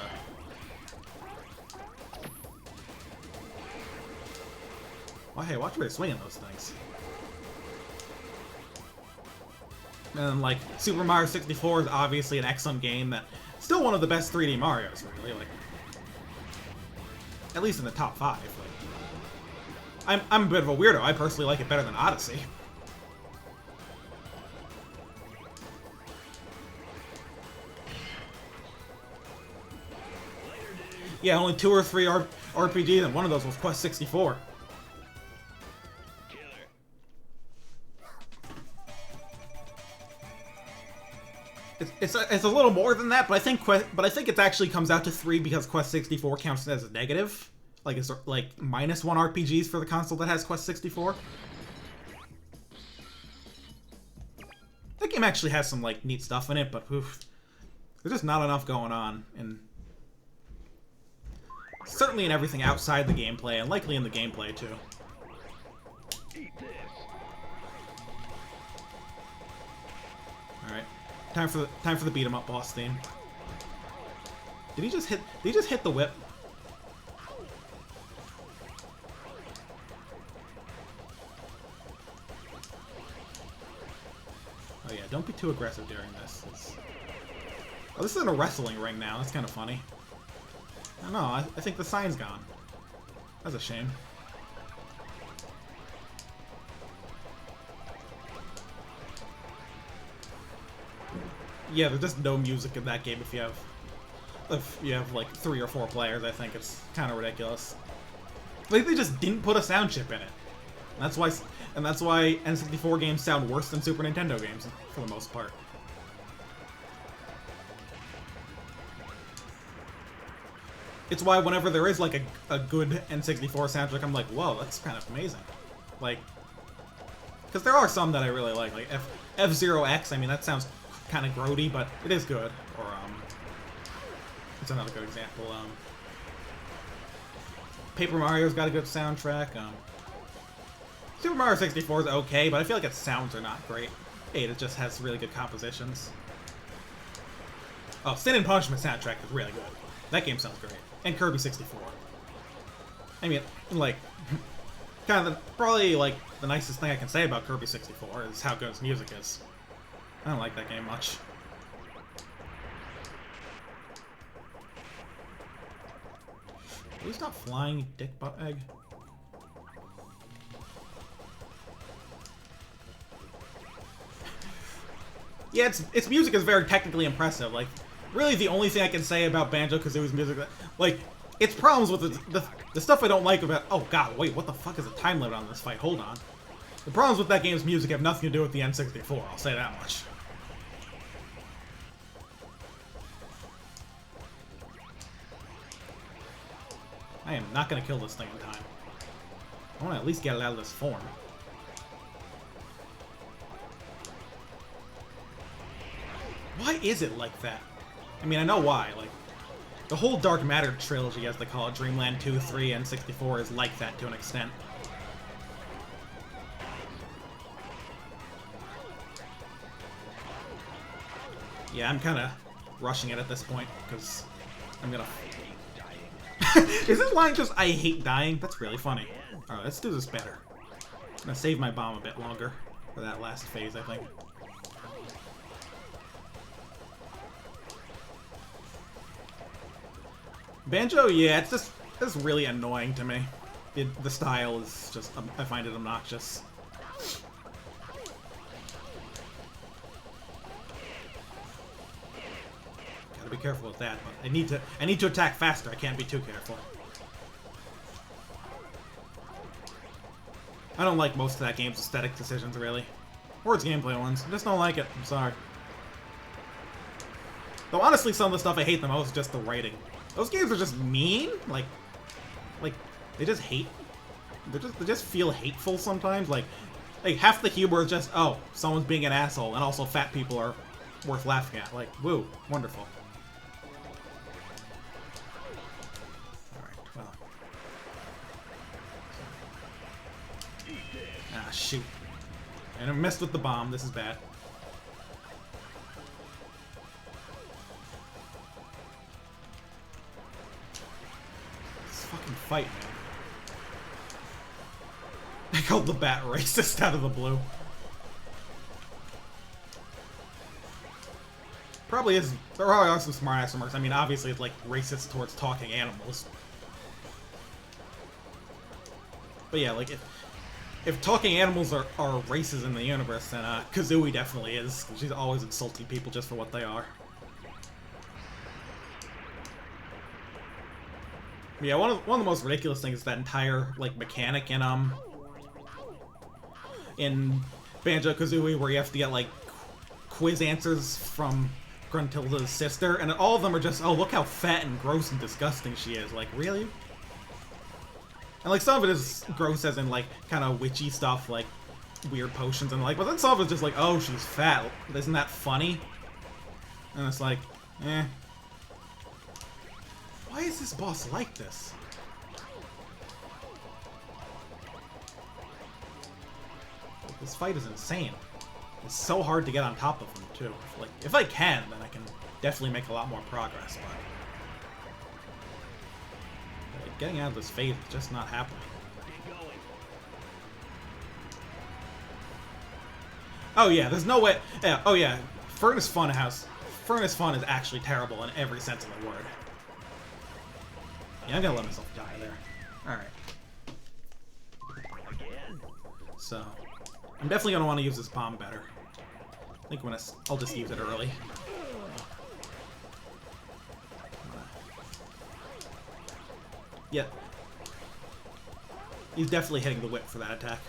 Oh, hey, watch where you're swinging those things. And, like, Super Mario 64 is obviously an excellent game that... Still one of the best 3D Marios, really, like... At least in the top 5, like... I'm a bit of a weirdo. I personally like it better than Odyssey. Yeah, only 2 or 3 RPGs, and one of those was Quest 64. It's a little more than that, but I think it actually comes out to 3 because Quest 64 counts as a negative. Like it's like -1 RPGs for the console that has Quest 64. That game actually has some like neat stuff in it, but oof, there's just not enough going on, and certainly in everything outside the gameplay, and likely in the gameplay too. All right. Time for the beat 'em up boss theme. Did he just hit the whip? Oh yeah, don't be too aggressive during this. Oh, this is in a wrestling ring now. That's kind of funny. I don't know. I think the sign's gone. That's a shame. Yeah, there's just no music in that game if you have like 3 or 4 players. I think it's kind of ridiculous. Like they just didn't put a sound chip in it. That's why N64 games sound worse than Super Nintendo games for the most part. It's why whenever there is like a good N64 soundtrack, I'm like, whoa, that's kind of amazing. Like, because there are some that I really like F-Zero X. I mean, that sounds kind of grody, but it is good. Or it's another good example. Paper Mario's got a good soundtrack. Super Mario 64 is okay, but I feel like its sounds are not great. 8, it just has really good compositions. Oh, Sin and Punishment soundtrack is really good. That game sounds great. And Kirby 64. I mean, like, kind of probably like the nicest thing I can say about Kirby 64 is how good its music is. I don't like that game much. Will you stop flying, you dick butt egg? Yeah, its music is very technically impressive. Like, really the only thing I can say about Banjo-Kazooie's music, like, its problems with the stuff I don't like about... Oh god, wait, what the fuck is the time limit on this fight? Hold on. The problems with that game's music have nothing to do with the N64, I'll say that much. I am not gonna kill this thing in time. I want to at least get it out of this form. Why is it like that? I mean, I know why. Like, the whole Dark Matter trilogy, as they call it, Dreamland 2, 3, and 64, is like that to an extent. Yeah, I'm kind of rushing it at this point, because I'm gonna... Is this line just, I hate dying? That's really funny. Alright, let's do this better. I'm gonna save my bomb a bit longer for that last phase, I think. Banjo, yeah, it's really annoying to me. The style is just, I find it obnoxious. Gotta be careful with that, but I need to attack faster. I can't be too careful. I don't like most of that game's aesthetic decisions, really. Or its gameplay ones. I just don't like it. I'm sorry. Though honestly, some of the stuff I hate the most is just the writing. Those games are just mean. Like they just hate. They just feel hateful sometimes. Like half the humor is just, oh, someone's being an asshole, and also fat people are worth laughing at. Like, woo, wonderful. Ah, shoot. And I messed with the bomb. This is bad. This fucking fight, man. I called the bat racist out of the blue. Probably is. There probably are some smart-ass remarks. I mean, obviously it's like racist towards talking animals. But yeah, like if talking animals are races in the universe, then Kazooie definitely is. She's always insulting people just for what they are. But yeah, one of the most ridiculous things is that entire like mechanic in Banjo-Kazooie where you have to get like quiz answers from Gruntilda's sister, and all of them are just, oh, look how fat and gross and disgusting she is. Like, really? And like some of it is gross as in like kind of witchy stuff, like weird potions and like, but then some of it's just like, oh, she's fat. Isn't that funny? And it's like, eh. Why is this boss like this? This fight is insane. It's so hard to get on top of him too. Like, if I can, then I can definitely make a lot more progress, but getting out of this phase is just not happening. Oh yeah, there's no way. Yeah, oh yeah, Furnace Fun is actually terrible in every sense of the word. Yeah, I'm gonna let myself die there. Alright. So, I'm definitely gonna want to use this bomb better. I think I'll just use it early. Yeah. He's definitely hitting the whip for that attack.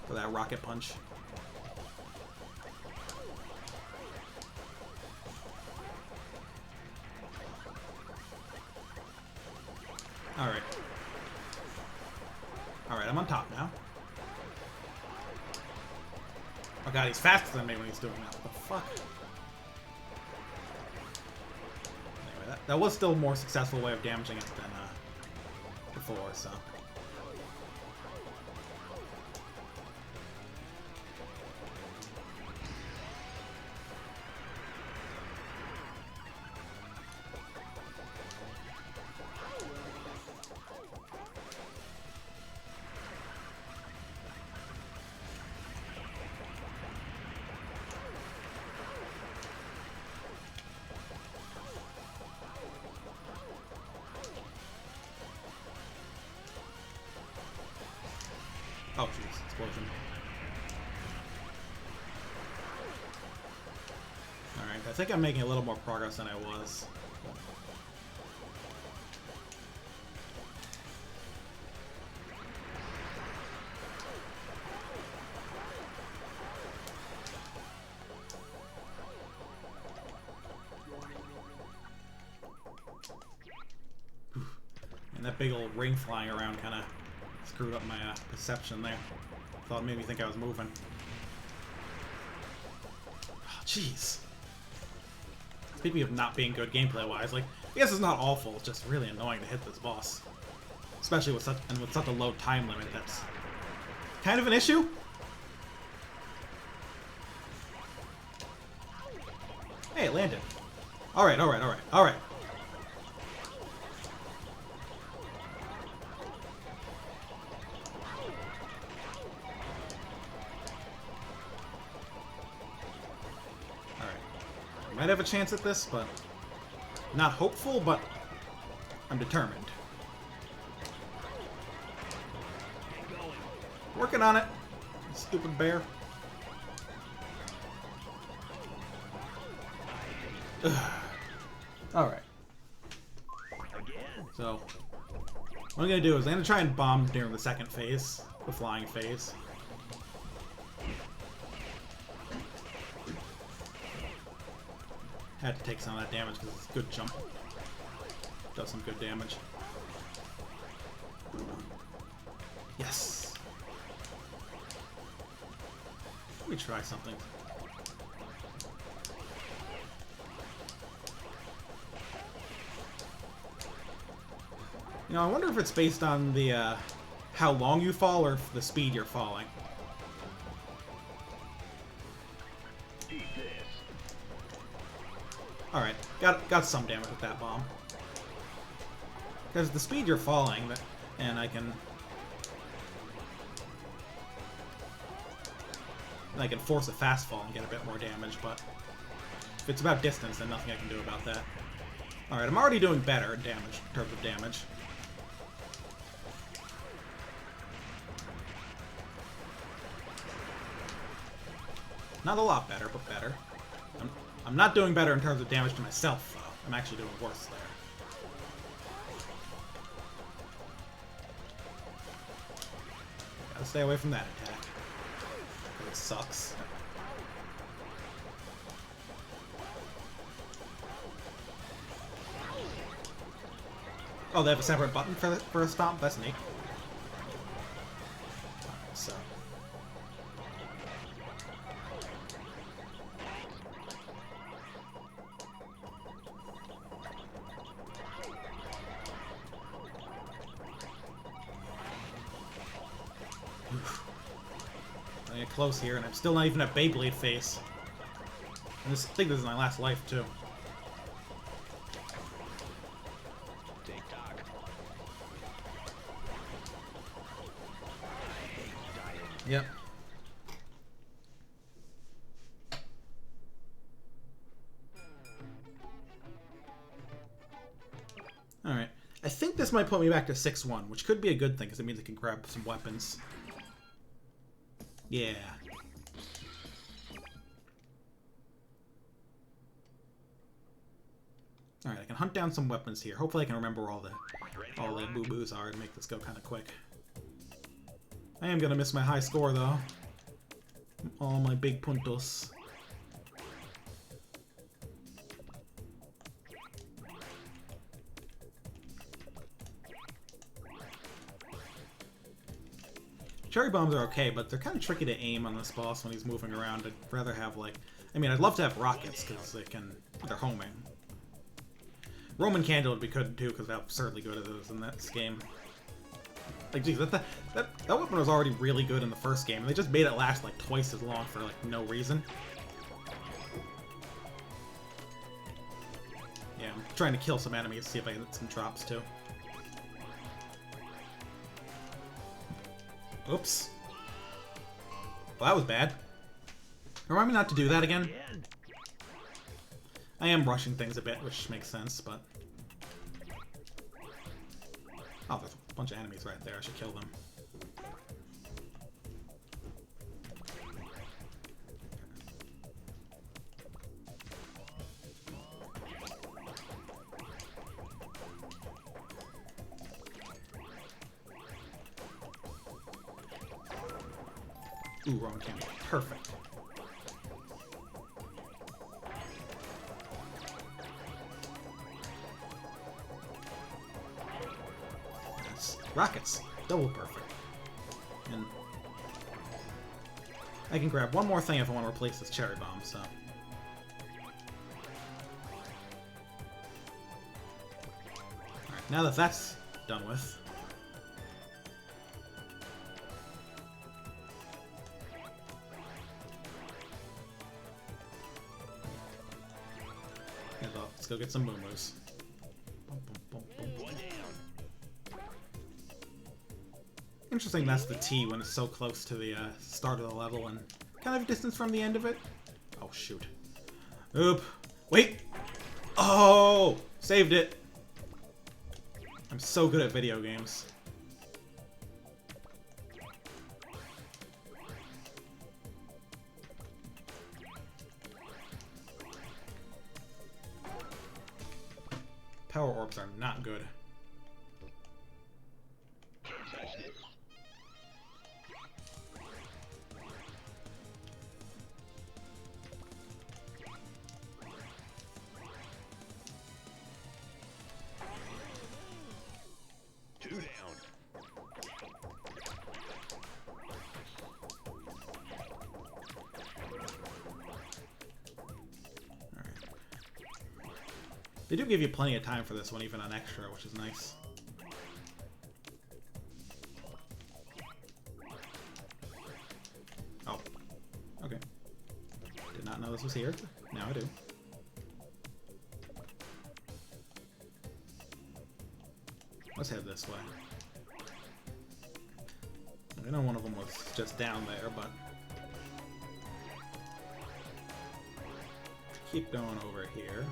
For that rocket punch. Alright. Alright, I'm on top now. Oh god, he's faster than me when he's doing that. What the fuck? Anyway, that was still a more successful way of damaging it than before, so. Oh jeez, explosion. Alright, I think I'm making a little more progress than I was. And that big old ring flying around kind of screwed up my perception there. Thought it made me think I was moving. Oh, jeez. Speaking of not being good gameplay-wise, like, I guess it's not awful, it's just really annoying to hit this boss. Especially with such a low time limit, that's kind of an issue. Hey, it landed. Alright, alright, alright, alright. Might have a chance at this, but not hopeful, but I'm determined. Working on it, stupid bear. Alright. So, what I'm gonna do is I'm gonna try and bomb during the second phase, the flying phase. Had to take some of that damage because it's a good jump. Does some good damage. Yes! Let me try something. You know, I wonder if it's based on the, how long you fall or the speed you're falling. Eat this. Alright, got some damage with that bomb. Because the speed you're falling, and I can force a fast fall and get a bit more damage, but if it's about distance, then nothing I can do about that. Alright, I'm already doing better in damage, in terms of damage. Not a lot better, but better. I'm not doing better in terms of damage to myself, though. I'm actually doing worse there. Gotta stay away from that attack. It sucks. Oh, they have a separate button for a stomp? That's neat. So. I get close here, and I'm still not even at Beyblade face. And I think this is my last life, too. TikTok. Yep. Alright. I think this might put me back to 6-1, which could be a good thing, because it means I can grab some weapons. Yeah. Alright, I can hunt down some weapons here. Hopefully I can remember where all the boo-boos are and make this go kind of quick. I am gonna miss my high score, though. All my big puntos. Cherry bombs are okay, but they're kind of tricky to aim on this boss when he's moving around. I'd rather have, like... I mean, I'd love to have rockets, because they're homing. Roman Candle would be good, too, because how absurdly good it is in this game. Like, geez, that weapon was already really good in the first game, and they just made it last, like, twice as long for, like, no reason. Yeah, I'm trying to kill some enemies, see if I get some drops, too. Oops. Well, that was bad. Remind me not to do that again. I am rushing things a bit, which makes sense, but... Oh, there's a bunch of enemies right there. I should kill them. Ooh, Roman Candle. Perfect. Yes. Rockets. Double perfect. And I can grab one more thing if I want to replace this cherry bomb, so... Alright, now that that's done with... Let's go get some moo-moos. Interesting that's the T when it's so close to the start of the level and kind of distance from the end of it. Oh, shoot. Oop. Wait! Oh! Saved it! I'm so good at video games. Power orbs are not good. Two down. They do give you plenty of time for this one, even on extra, which is nice. know this was here. Now I do. Let's head this way. I know one of them was just down there, but... keep going over here.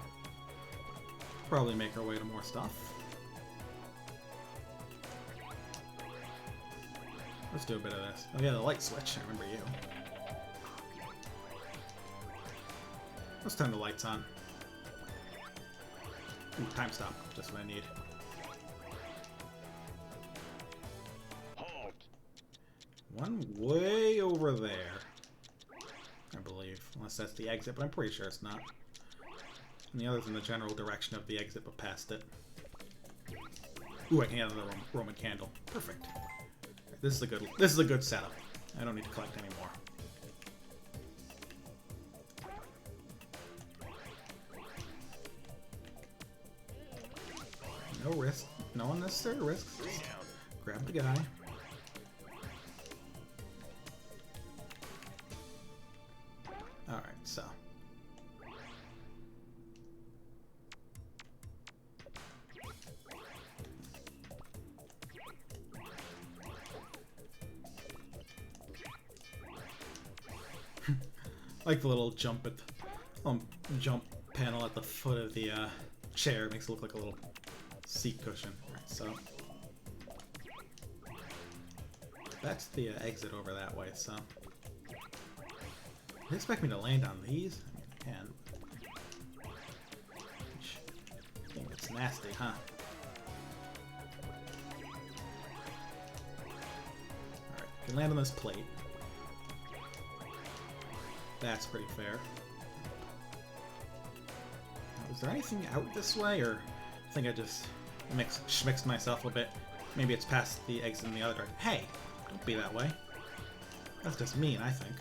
Probably make our way to more stuff. Let's do a bit of this. Oh yeah, the light switch. I remember you. Let's turn the lights on. Ooh, time stop. Just what I need. Halt. One way over there. I believe. Unless that's the exit, but I'm pretty sure it's not. And the other's in the general direction of the exit, but past it. Ooh, I can get another Roman candle. Perfect. This is a good setup. I don't need to collect any more. No risk. No unnecessary risks. Just grab the guy. Alright, so. Like the little jump jump panel at the foot of the chair makes it look like a little seat cushion. Right, so that's the exit over that way. So they expect me to land on these? I mean, I think it's nasty, huh? Alright, can land on this plate. That's pretty fair. Now, is there anything out this way, or I think I just schmixed myself a bit? Maybe it's past the exit in the other direction. Hey! Don't be that way. That's just mean, I think.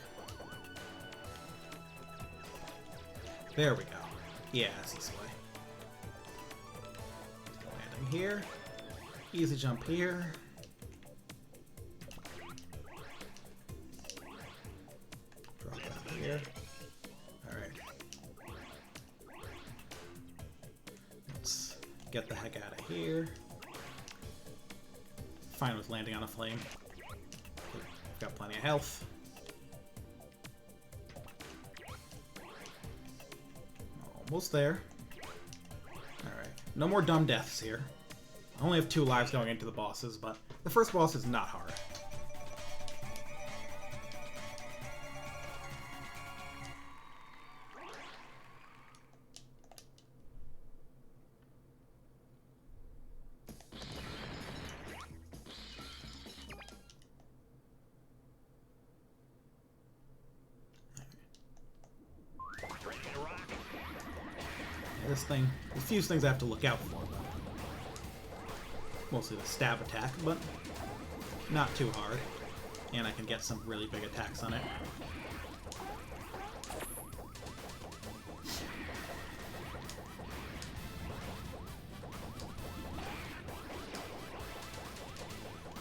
There we go. Yeah, it's this way. Landing here. Easy jump here. Drop down here. Alright. Let's get the heck out of here. Fine with landing on a flame. Okay, got plenty of health. Almost there. Alright. No more dumb deaths here. I only have 2 lives going into the bosses, but the first boss is not hard. This thing, there's a few things I have to look out for, but mostly the stab attack, but not too hard. And I can get some really big attacks on it.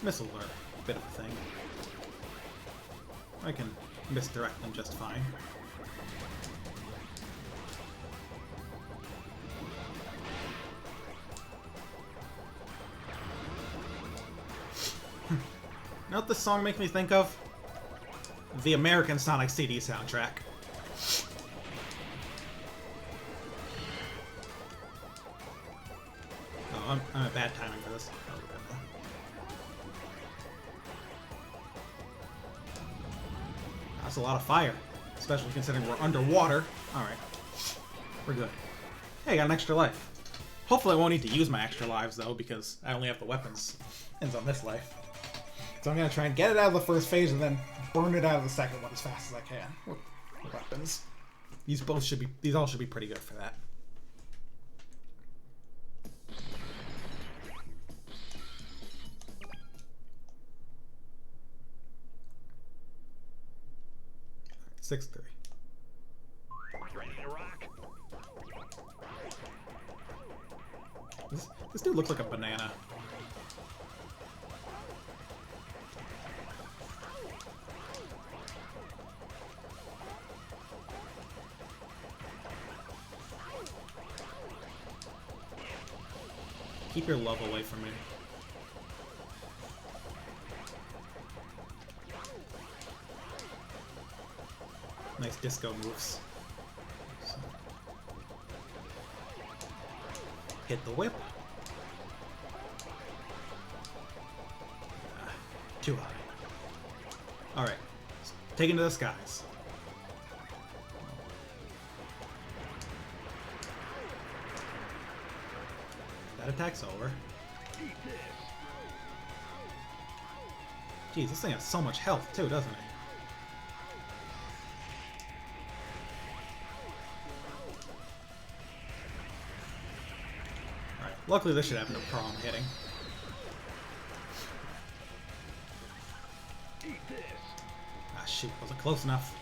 Missiles are a bit of a thing. I can misdirect them just fine. You know what this song makes me think of? The American Sonic CD soundtrack. Oh, I'm at bad timing for this. That's a lot of fire, especially considering we're underwater. Alright, we're good. Hey, I got an extra life. Hopefully I won't need to use my extra lives, though, because I only have the weapons. Ends on this life. So I'm going to try and get it out of the first phase and then burn it out of the second one as fast as I can. With weapons. These all should be pretty good for that. Right, 6-3. Ready to rock? This dude looks like a banana. keep your love away from me. Nice disco moves. So. Hit the whip. Too high. Alright. Take him to the skies. That attack's over. Jeez, this thing has so much health too, doesn't it? Alright, luckily this should have no problem hitting. Ah shoot, wasn't close enough.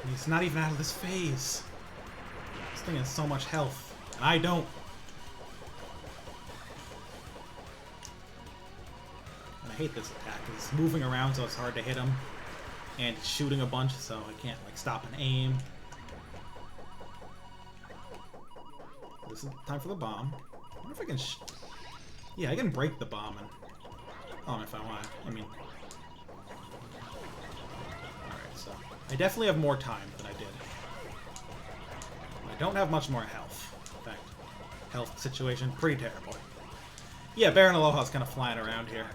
He's not even out of this phase. This thing has so much health, and I don't. And I hate this attack. It's moving around, so it's hard to hit him, and it's shooting a bunch, so I can't like stop and aim. This is time for the bomb. I wonder if I can. Yeah, I can break the bomb and if I want. I mean. So, I definitely have more time than I did. I don't have much more health. In fact, health situation pretty terrible. Yeah, Baron Aloha's kind of flying around here.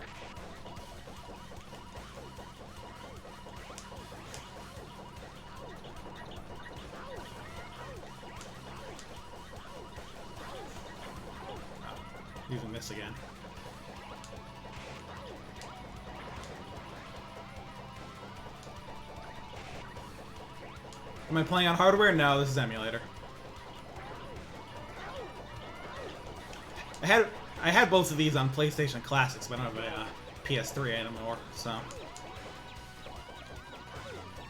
Oh, using this again. Am I playing on hardware? No, this is emulator. I had both of these on PlayStation Classics, but I don't have a PS3 anymore, so.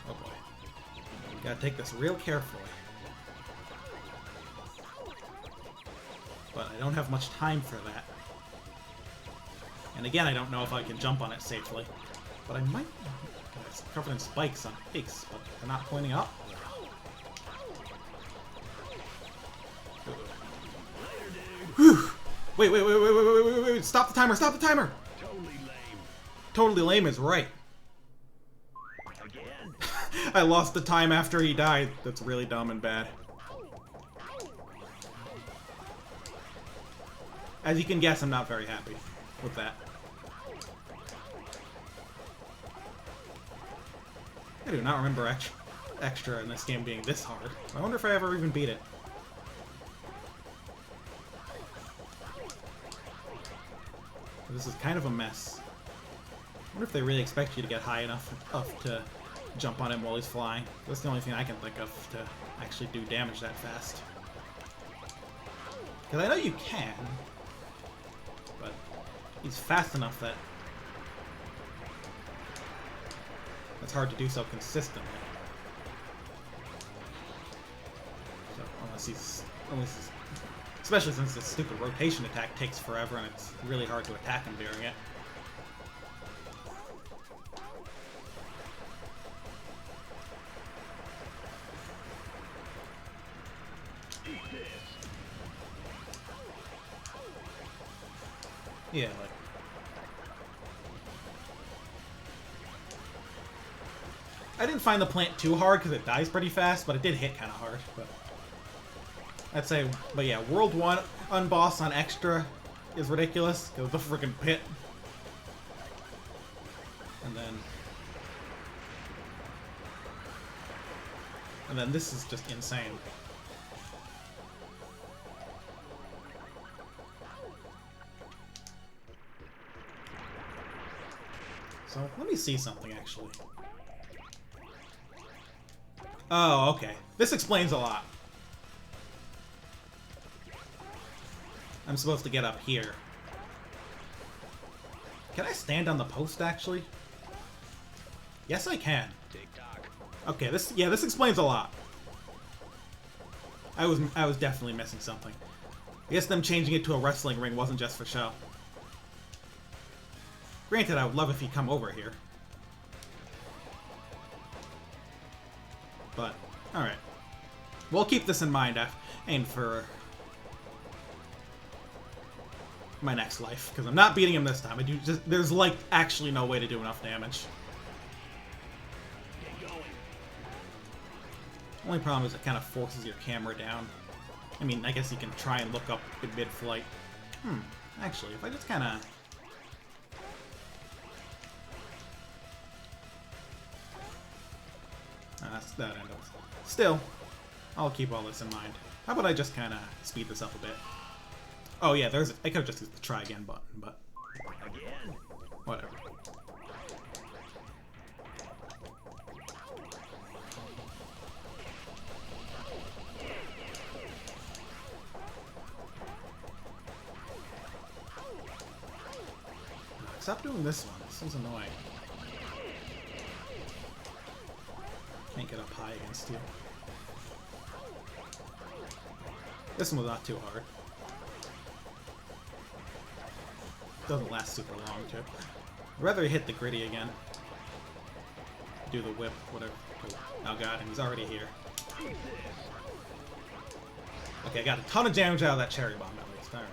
Oh boy. Gotta take this real carefully. But I don't have much time for that. And again, I don't know if I can jump on it safely. But I might. It's covered in spikes on peaks, but they're not pointing up. Whew. Wait, stop the timer, stop the timer! Totally lame. Totally lame is right. Again? I lost the time after he died. That's really dumb and bad. As you can guess, I'm not very happy with that. I do not remember extra in this game being this hard. I wonder if I ever even beat it. This is kind of a mess. I wonder if they really expect you to get high enough to jump on him while he's flying. That's the only thing I can think of to actually do damage that fast. Because I know you can, but he's fast enough that it's hard to do so consistently. So unless he's especially since this stupid rotation attack takes forever and it's really hard to attack him during it. Yeah, like... I didn't find the plant too hard because it dies pretty fast, but it did hit kind of hard. But I'd say, but yeah, World 1 unboss on Extra is ridiculous. Go the freaking pit. And then this is just insane. So, let me see something, actually. Oh, okay. This explains a lot. I'm supposed to get up here. Can I stand on the post, actually? Yes, I can. Okay, this explains a lot. I was definitely missing something. I guess them changing it to a wrestling ring wasn't just for show. Granted, I would love if he'd come over here. But, alright. We'll keep this in mind and for my next life, because I'm not beating him this time. There's like actually no way to do enough damage. Get going. Only problem is it kind of forces your camera down. I mean, I guess you can try and look up in mid-flight. Actually, if I just kind of... That's that end of. Still, I'll keep all this in mind. How about I just kind of speed this up a bit? Oh yeah, I could have just used the try again button, but Again. whatever. Stop doing this one. This is annoying. Can't get up high against you. This one was not too hard. Doesn't last super long, too. I'd rather hit the gritty again. Do the whip, whatever. Oh god, and he's already here. Okay, I got a ton of damage out of that cherry bomb at least. Alright.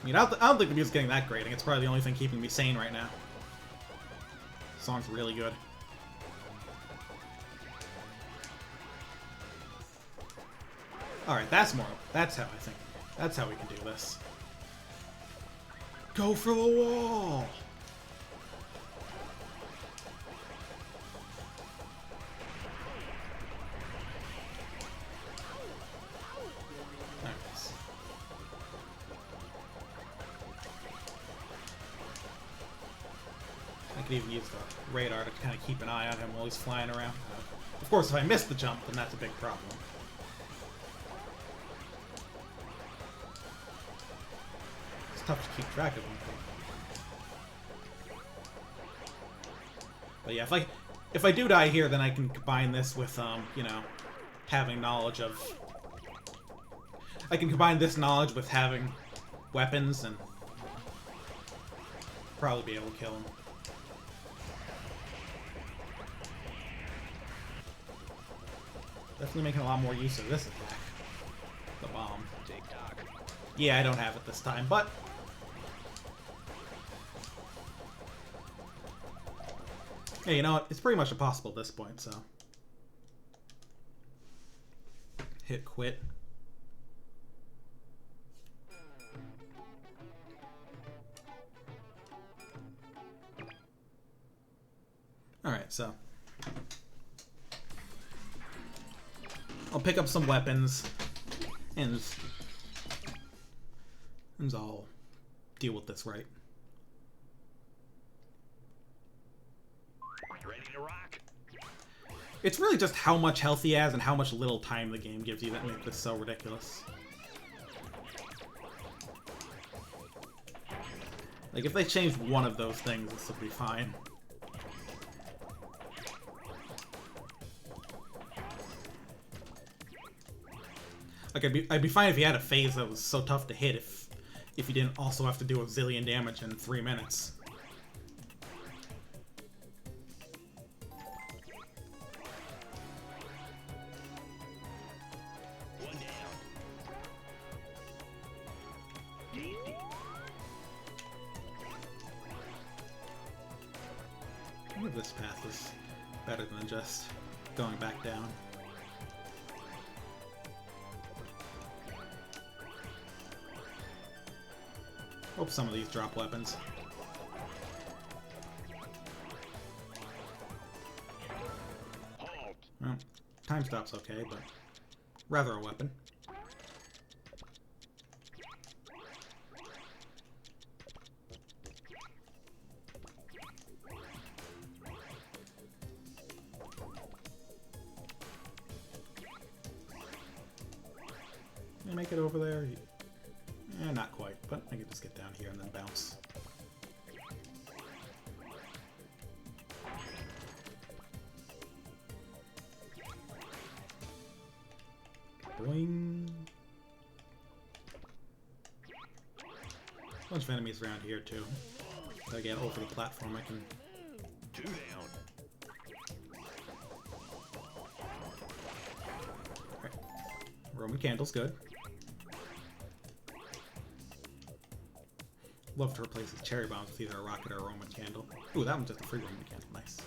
I mean, I don't think the music's getting that great. It's probably the only thing keeping me sane right now. The song's really good. Alright, that's how I think. That's how we can do this. Go for the wall! Nice. I could even use the radar to kind of keep an eye on him while he's flying around. Of course, if I miss the jump, then that's a big problem. It's tough to keep track of him. But yeah, if I do die here, then I can combine this with, you know, having knowledge of... I can combine this knowledge with having weapons and probably be able to kill him. Definitely making a lot more use of this attack. The bomb. TikTok. Yeah, I don't have it this time, but... Hey, you know what? It's pretty much impossible at this point, so... Hit quit. Alright, so... I'll pick up some weapons, and I'll deal with this right. Ready to rock? It's really just how much health he has and how much little time the game gives you that makes this so ridiculous. Like, if they changed one of those things, this would be fine. Like, I'd be fine if he had a phase that was so tough to hit if you didn't also have to do a zillion damage in 3 minutes. One down. Easy. I wonder if this path is better than just going back down. Hope some of these drop weapons. Halt. Well, time stop's okay, but rather a weapon. Can I make it over there? Not quite, but I can just get down here and then bounce. Boing. Bunch of enemies around here too. If I get over the platform, I can... 2 down. Alright. Roman candle's good. Love to replace his cherry bombs with either a rocket or a Roman candle. Ooh, that one's just a free Roman candle. Nice.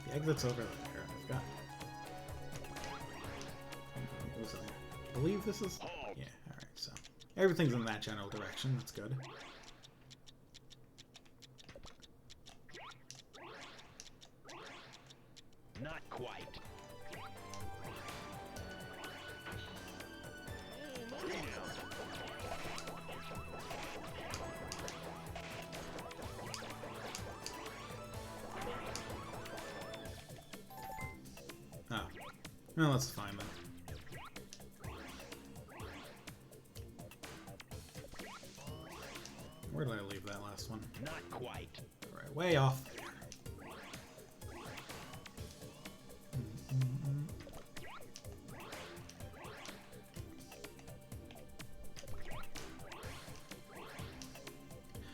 The exit's over there. I've got... What was it? I believe this is... Yeah, alright, so... Everything's in that general direction. That's good. Not quite. 3 down. Oh. Well, that's fine then. Where did I leave that last one? Not quite. Right, way off there.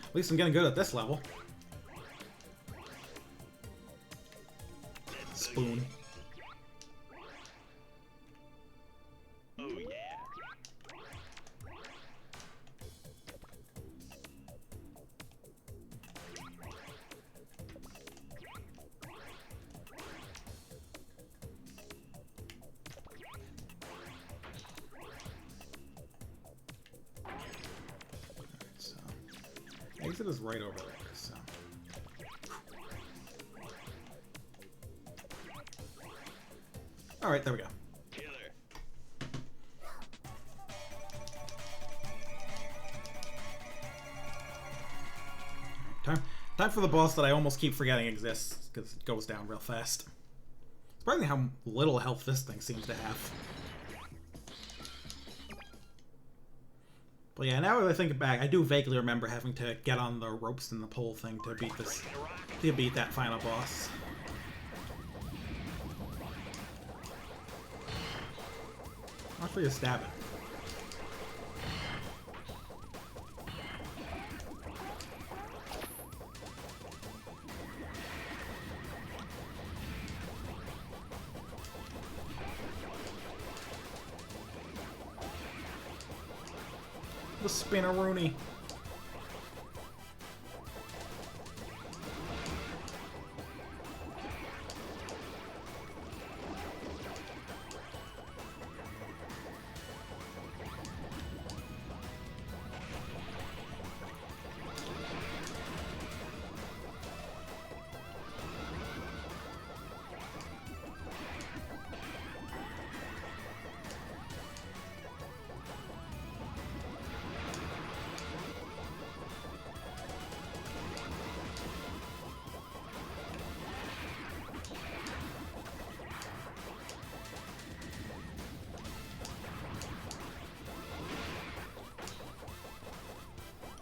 At least I'm getting good at this level. Spoon. Oh yeah. So, exit is right over there, so. Alright, there we go. Killer. Time for the boss that I almost keep forgetting exists, because it goes down real fast. Surprising how little health this thing seems to have. But yeah, now that I think back, I do vaguely remember having to get on the ropes and the pole thing to beat this, to beat that final boss. Watch for you stab it. The Spinneroonie.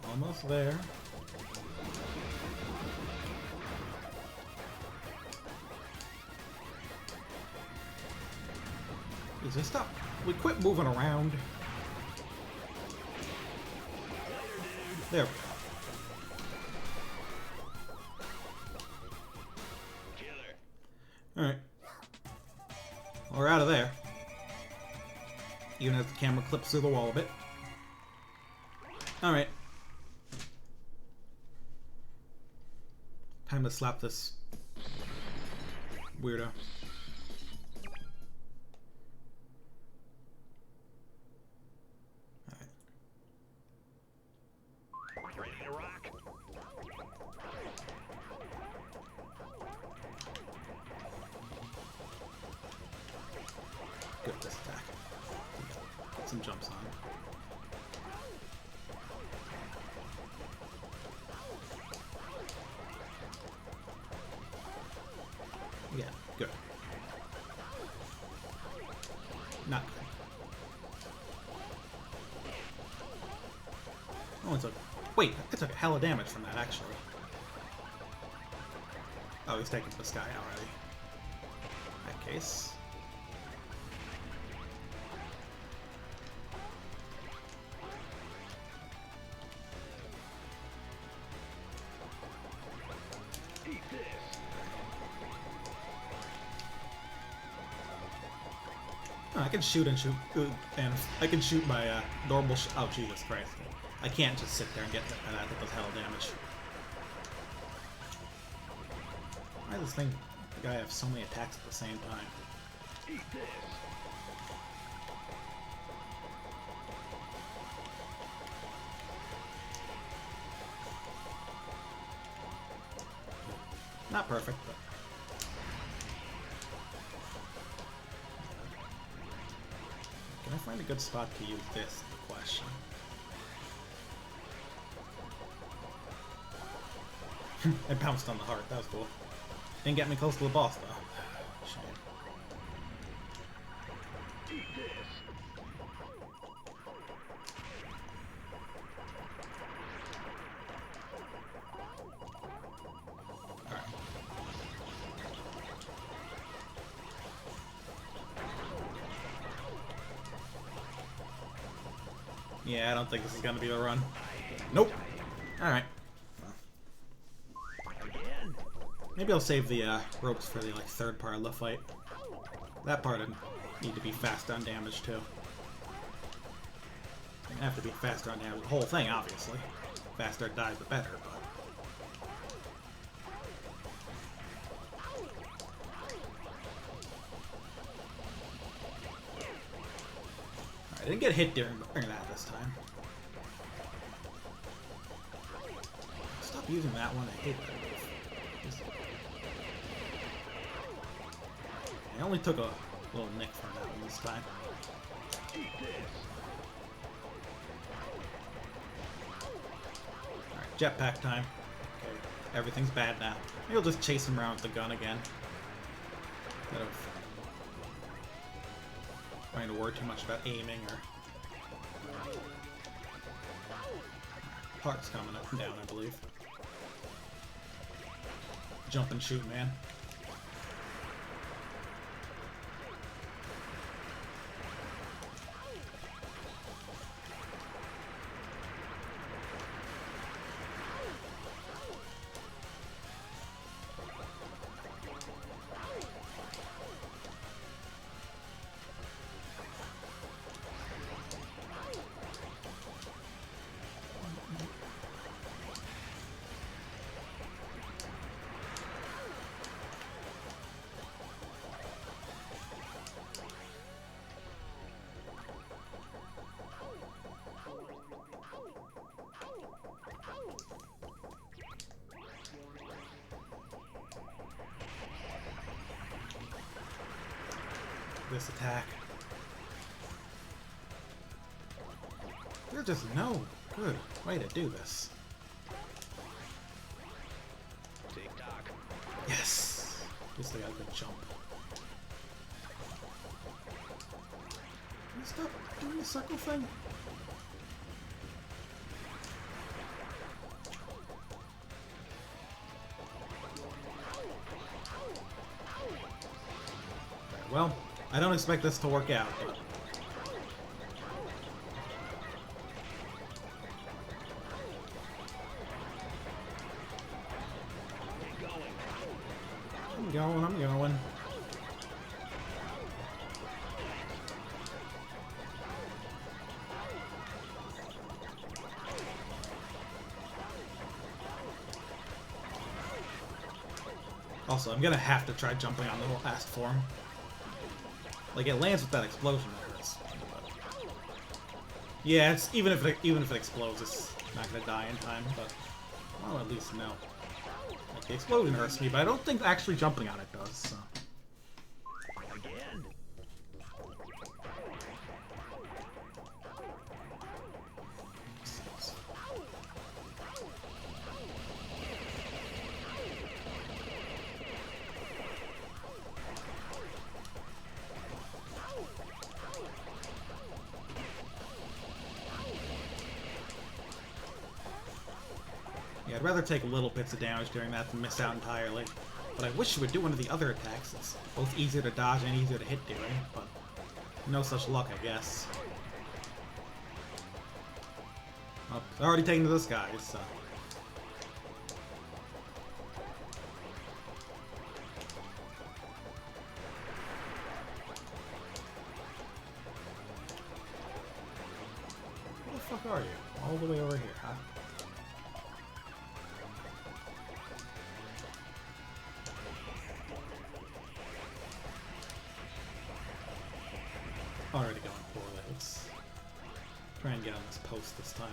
Almost there. Jesus, stop. We quit moving around. There we go. Killer. Alright. Well, we're out of there. Even as the camera clips through the wall a bit. Alright. Time to slap this weirdo. Alright. Ready to rock? Good this attack. Get some jumps on. Yeah, good. Not good. Oh, it's a... Wait, I took a hell of damage from that, actually. Oh, he's taking this guy already. In that case. Oh, I can shoot and shoot, and I can shoot my normal. Oh Jesus Christ! I can't just sit there and get that. That does hell damage. Why does this thing? The guy have so many attacks at the same time? Eat this. Not perfect, but. Can I find a good spot to use this? Is the question. I bounced on the heart. That was cool. Didn't get me close to the boss though. Shame. Eat this. Alright. Yeah, I don't think this is gonna be a run. Nope. Alright. Again. Maybe I'll save the ropes for the third part of the fight. That part would need to be fast on damage too. I have to be faster on damage. The whole thing, obviously. Faster it dies, the better. But I didn't get hit during that this time. Stop using that one. I hate that move. I only took a little nick for that one this time. Alright, jetpack time. Okay, everything's bad now. Maybe I'll just chase him around with the gun again. Instead of trying to worry too much about aiming or... Heart's coming up and down, I believe. Jump and shoot, man. This attack. There's just no good way to do this. Tick-tock. Yes! At least I got a good jump. Can you stop doing the circle thing? Okay, well, I don't expect this to work out, but... I'm going. Also, I'm gonna have to try jumping on the last form. Like, it lands with that explosion that hurts. But... yeah, it's even if it explodes, it's not gonna die in time. But well, at least no. Like, the explosion hurts me, but I don't think actually jumping on it does. So. Again. Yeah, I'd rather take little bits of damage during that than miss out entirely. But I wish you would do one of the other attacks. It's both easier to dodge and easier to hit doing, but no such luck, I guess. Well, they're already taken to this guy, so... Where the fuck are you? All the way over here, huh? Already going poorly. Let's try and get on this post this time.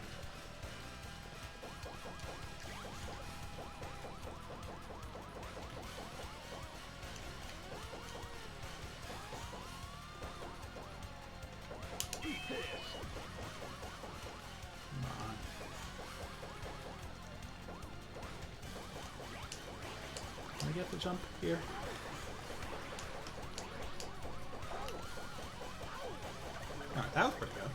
Come on. Can I get the jump here? Alright, that was pretty good.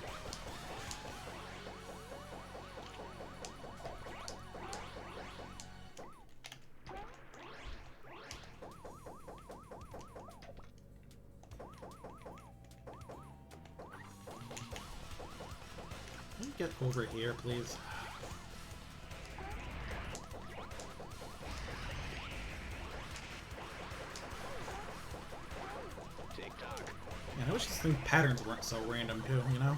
Can you get over here, please? Yeah, I wish these thing patterns weren't so random too, you know?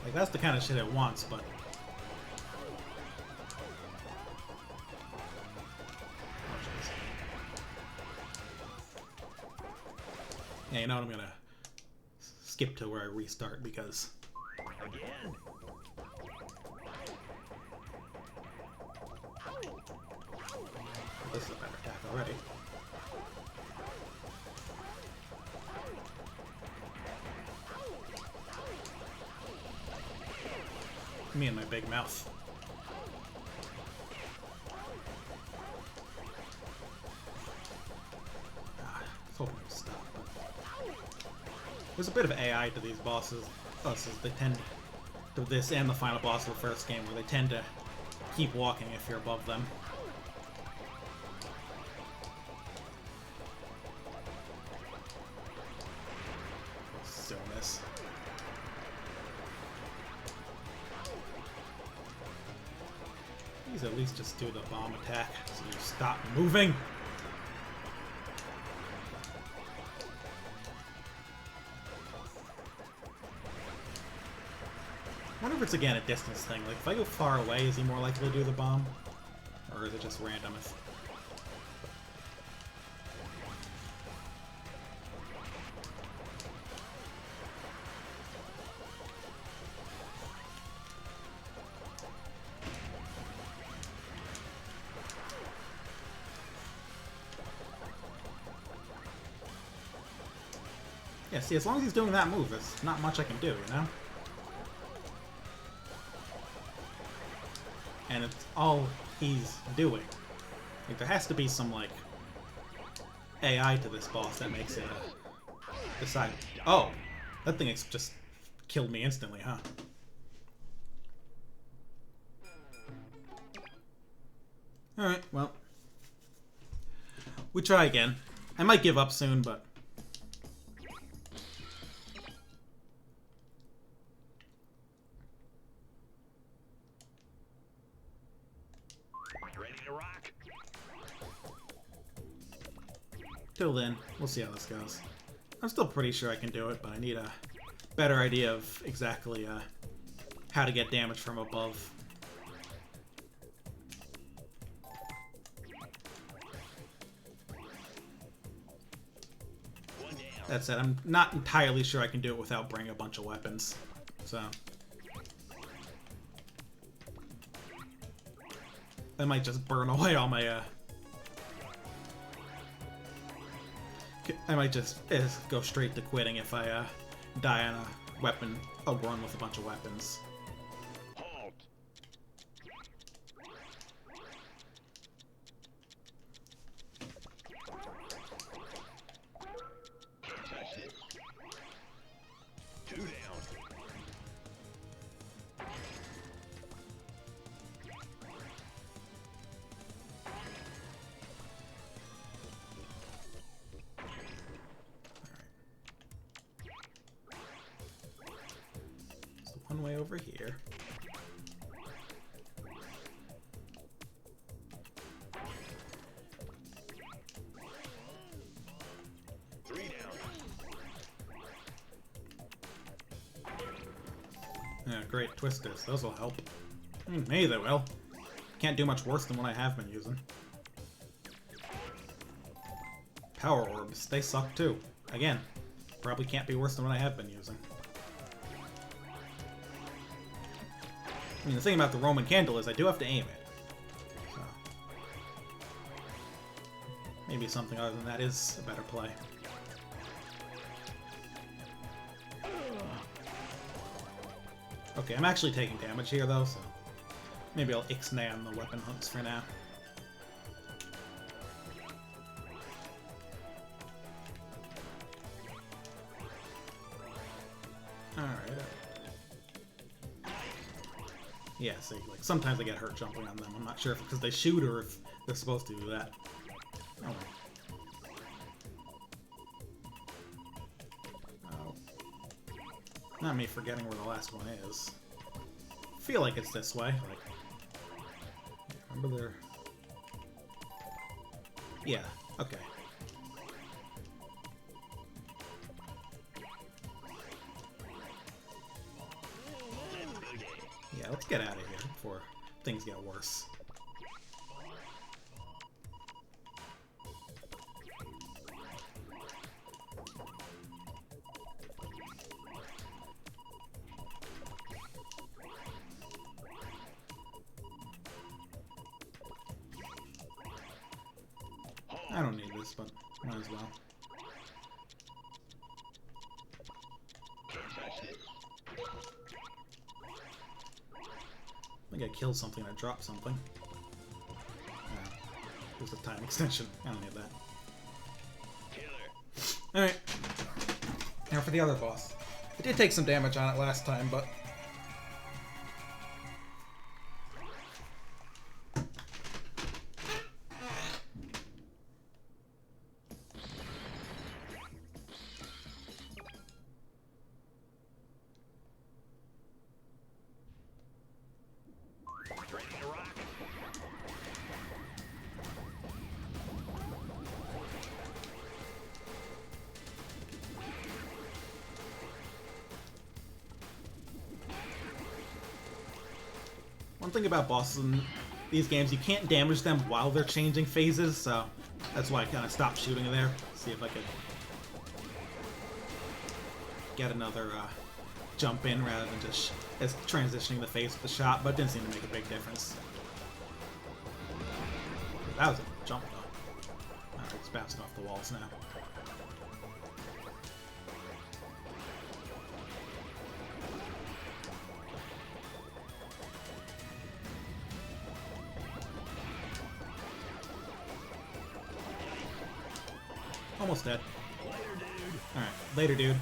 Like, that's the kind of shit it wants, but... Oh, jeez. Yeah, you know what? I'm gonna skip to where I restart, because... Again? This is a better attack already. Me and my big mouth. I was hoping it would stop, but there's a bit of AI to these bosses. They tend to this and the final boss of the first game, where they tend to keep walking if you're above them. So miss. Please at least just do the bomb attack so you stop moving. I wonder if it's again a distance thing. Like if I go far away, is he more likely to do the bomb? Or is it just random? Yeah, see, as long as he's doing that move, there's not much I can do, you know? And it's all he's doing. Like, there has to be some, like, AI to this boss that makes it decide... Oh! That thing just killed me instantly, huh? Alright, well. We try again. I might give up soon, but... Ready to rock? Till then, we'll see how this goes. I'm still pretty sure I can do it, but I need a better idea of exactly how to get damage from above. That said, I'm not entirely sure I can do it without bringing a bunch of weapons, so... I might just burn away all my, I might just go straight to quitting if I die on a run with a bunch of weapons. Halt. Two down. So one way over here. Three down. Yeah, great twisters. Those will help. Maybe they will. Can't do much worse than what I have been using. Power orbs. They suck too. Again, probably can't be worse than what I have been using. I mean, the thing about the Roman candle is I do have to aim it. So, maybe something other than that is a better play. Okay, I'm actually taking damage here though, so maybe I'll ixnay on the weapon hunts for now. Alright. Yeah, see, like, sometimes I get hurt jumping on them. I'm not sure if it's because they shoot or if they're supposed to do that. Oh well. Oh. Not me forgetting where the last one is. I feel like it's this way. Like, remember there? Yeah, okay. Yeah, let's get out of here before things get worse. I don't need this, but might as well. I think I killed something and I dropped something. There's a time extension. I don't need that. Alright. Now for the other boss. I did take some damage on it last time, but... Ready to rock? One thing about bosses in these games, you can't damage them while they're changing phases, so that's why I kind of stopped shooting there. See if I could get another jump in rather than just as transitioning the phase with the shot, but it didn't seem to make a big difference. That was a jump though. Alright, it's bouncing off the walls now. Almost dead. Alright, later, dude.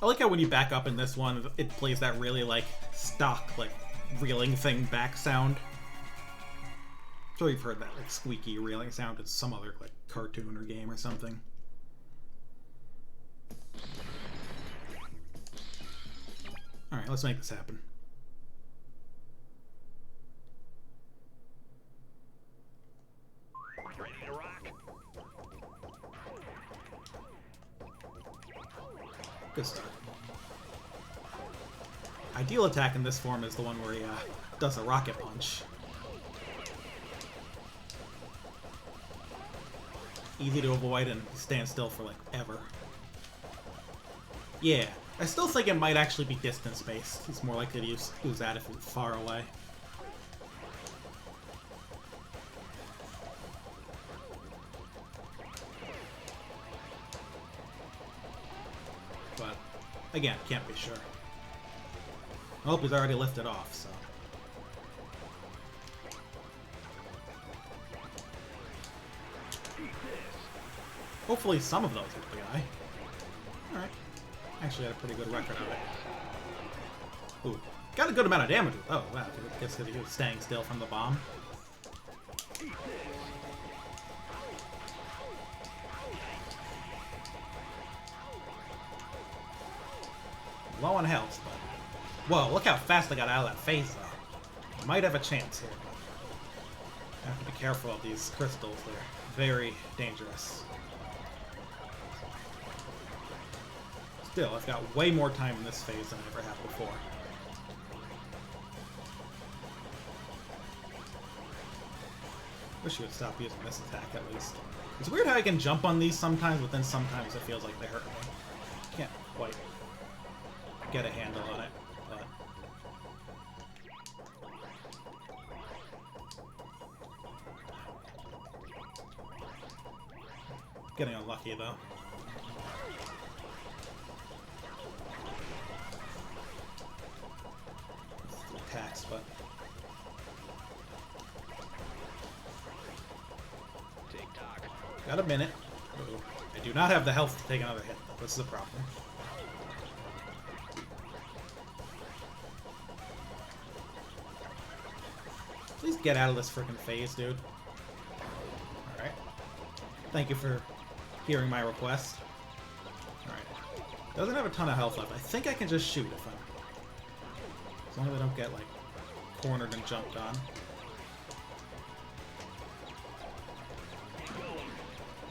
I like how when you back up in this one, it plays that really, like, stock, like, reeling thing back sound. I'm sure you've heard that, like, squeaky reeling sound in some other, like, cartoon or game or something. Alright, let's make this happen. Ready to rock? Good start. Ideal attack in this form is the one where he does a rocket punch. Easy to avoid and stand still for like ever. Yeah, I still think it might actually be distance based. He's more likely to use that if it's far away. again, can't be sure. I hope he's already lifted off, so. Hopefully some of those hit the guy. Alright. Actually had a pretty good record of it. Ooh. Got a good amount of damage. Oh, wow. I guess because he was staying still from the bomb. Low on health, but... Whoa, look how fast I got out of that phase, though. Might have a chance here. I have to be careful of these crystals. They're very dangerous. Still, I've got way more time in this phase than I ever have before. Wish you would stop using this attack at least. It's weird how I can jump on these sometimes, but then sometimes it feels like they hurt me. Can't quite get a handle on it, but... Getting unlucky, though. Attacks, but... Got a minute. Uh-oh. I do not have the health to take another hit, though. This is a problem. Please get out of this freaking phase, dude. Alright. Thank you for hearing my request. Alright. Doesn't have a ton of health left. I think I can just shoot if I'm... As long as I don't get, like, cornered and jumped on.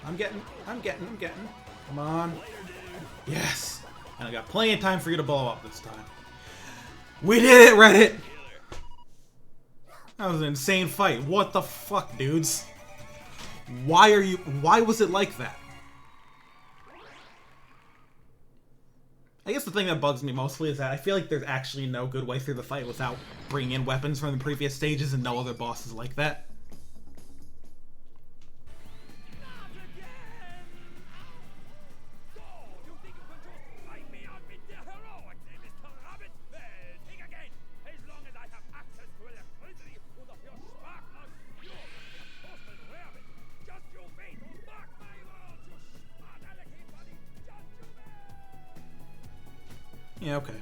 I'm getting. Come on. Yes! And I got plenty of time for you to blow up this time. We did it, Reddit! That was an insane fight. What the fuck, dudes? Why was it like that? I guess the thing that bugs me mostly is that I feel like there's actually no good way through the fight without bringing in weapons from the previous stages and no other bosses like that. Yeah, okay.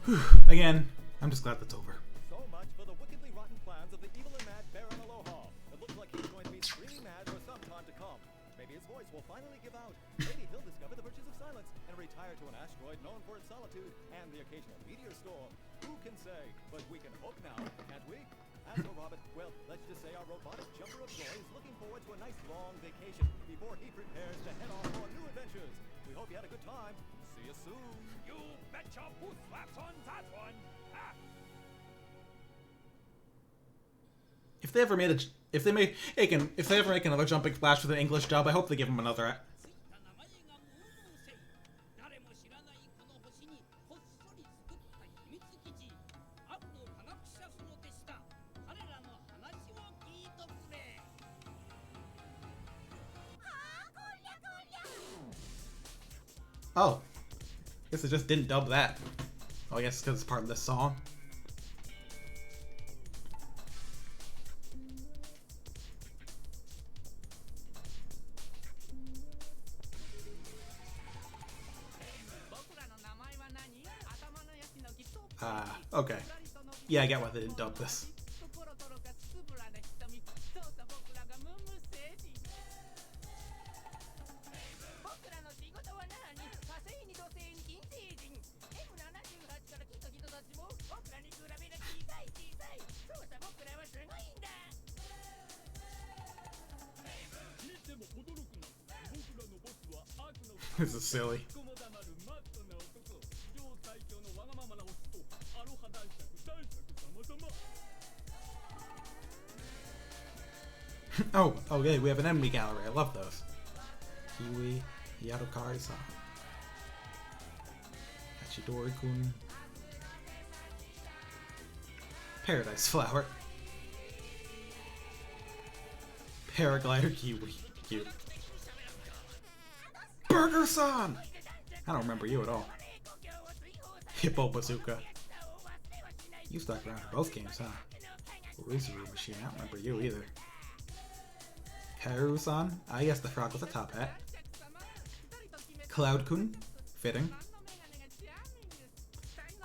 Whew. Again, I'm just glad that's over. So much for the wickedly rotten plans of the evil and mad Baron Aloha. It looks like he's going to be screaming mad for some time to come. Maybe his voice will finally give out. Maybe he'll discover the virtues of silence and retire to an asteroid known for its solitude and the occasional meteor storm. Who can say? But we can hope now, can't we? As for Robert, well, let's just say our robotic jumper of joy is looking forward to a nice long vacation before he prepares to head off on new adventures. We hope you had a good time. See you soon. You betcha who slaps on that one. Ah. If they ever make another Jumping Flash with an English dub, I hope they give him another. Oh. Guess it just didn't dub that. Oh, I guess because it's part of this song. Okay. Yeah, I get why they didn't dub this. This is silly. Oh, okay, we have an enemy gallery. I love those. Kiwi, Yadokari-san, Hachidori-kun, Paradise Flower, Paraglider Kiwi, cute. Burger-san! I don't remember you at all. Hippo Bazooka. You stuck around for both games, huh? Ruzuru Machine, I don't remember you either. Kaoru-san? Ah yes, the frog with a top hat. Cloud-kun, fitting.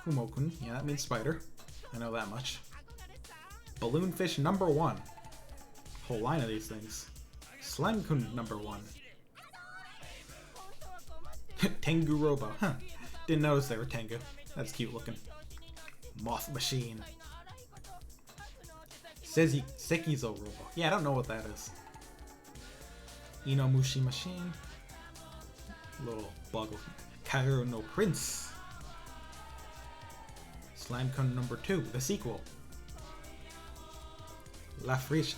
Kumo-kun, yeah, that means spider. I know that much. Balloonfish number 1. Whole line of these things. Slime-kun number 1. Tengu Robo, huh. Didn't notice they were Tengu. That's cute looking. Moth Machine. Sekizo Robo. Yeah, I don't know what that is. Inomushi Machine. Little bug. Kairo no Prince. Slime-kun number 2, the sequel. La Fregia.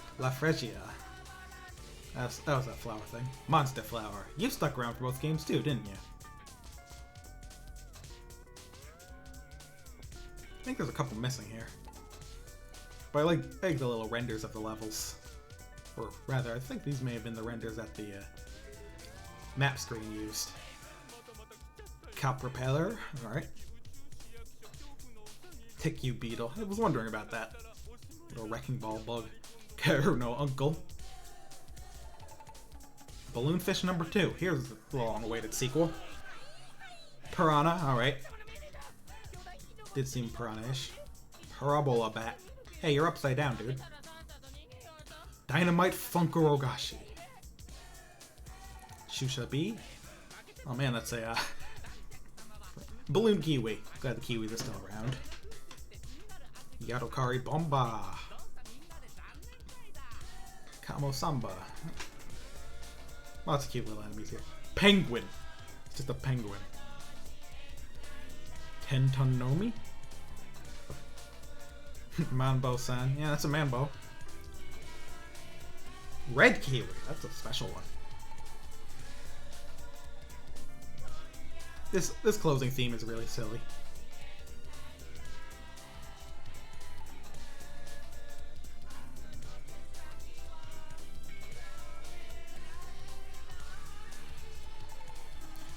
That was that flower thing. Monster Flower. You stuck around for both games too, didn't you? I think there's a couple missing here. But I like the little renders of the levels. Or rather, I think these may have been the renders that the map screen used. Cow Propeller, alright. Tikyu Beetle. I was wondering about that. Little Wrecking Ball Bug. Kaoru no Uncle. Balloonfish number 2. Here's the long-awaited sequel. Piranha, alright. Did seem piranha-ish. Parabola Bat. Hey, you're upside down, dude. Dynamite Funkarogashi. Shusha Bee. Oh man, that's a Balloon Kiwi. Glad the Kiwi is still around. Yadokari Bomba. Kamo Samba. Lots of cute little enemies here. Penguin. It's just a penguin. Tentonomi? Manbo-san. Yeah, that's a Manbo. Red Kiwi. That's a special one. This closing theme is really silly.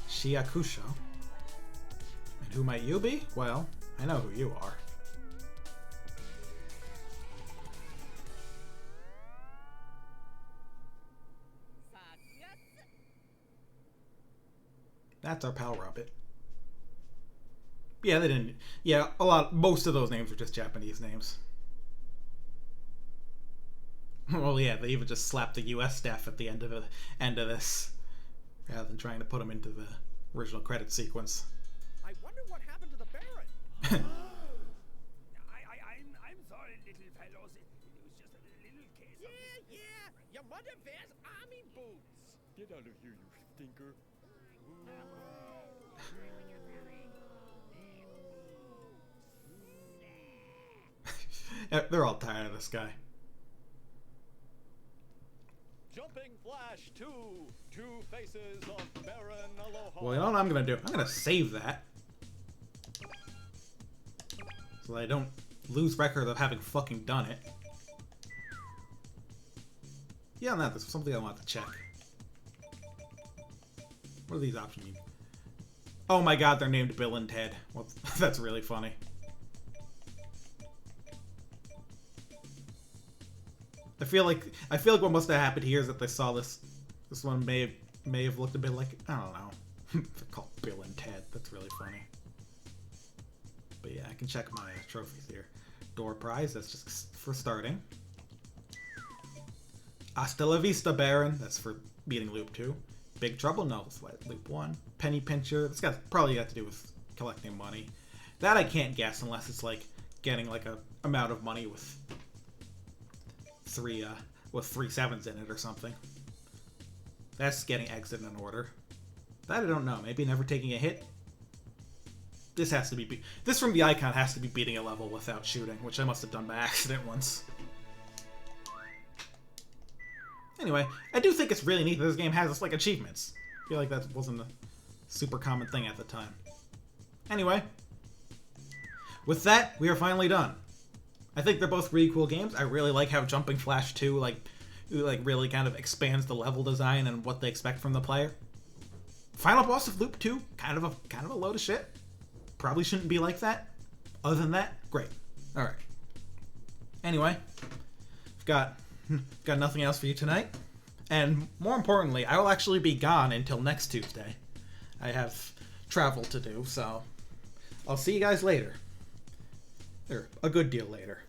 Shiakusho. And who might you be? Well, I know who you are. That's our pal Rabbit. Yeah, they didn't. Yeah, most of those names were just Japanese names. Well, yeah, they even just slapped the U.S. staff at the end of this, rather than trying to put them into the original credit sequence. I wonder what happened to the Baron. I'm sorry, little fellows. It was just a little case of... Yeah. Your mother wears army boots. Get out of here, you stinker. They're all tired of this guy. Jumping Flash 2. Two Faces of Baron Aloha. Well, you know what I'm gonna do? I'm gonna save that, so that I don't lose record of having fucking done it. Yeah, on that, there's something I want to check. What do these options mean? Oh my god, they're named Bill and Ted. Well, that's really funny. I feel like what must have happened here is that they saw this one may have looked a bit like, I don't know. They're called Bill and Ted. That's really funny. But yeah, I can check my trophies here. Door prize, that's just for starting. Hasta la vista, Baron. That's for beating Loop 2. Big Trouble? No, it's Loop 1. Penny Pincher. This got probably got to do with collecting money. That I can't guess unless it's like getting like a amount of money with three sevens in it or something. That's getting exit in order. That I don't know. Maybe never taking a hit. This has to be this from the icon has to be beating a level without shooting, which I must have done by accident once. Anyway, I do think it's really neat that this game has like achievements. I feel like that wasn't a super common thing at the time. Anyway, with that, we are finally done. I think they're both really cool games. I really like how Jumping Flash 2 like really kind of expands the level design and what they expect from the player. Final boss of Loop 2, kind of a load of shit. probably shouldn't be like that. Other than that, great. Alright. Anyway, I've got nothing else for you tonight. And more importantly, I will actually be gone until next Tuesday. I have travel to do, so I'll see you guys later. Or a good deal later.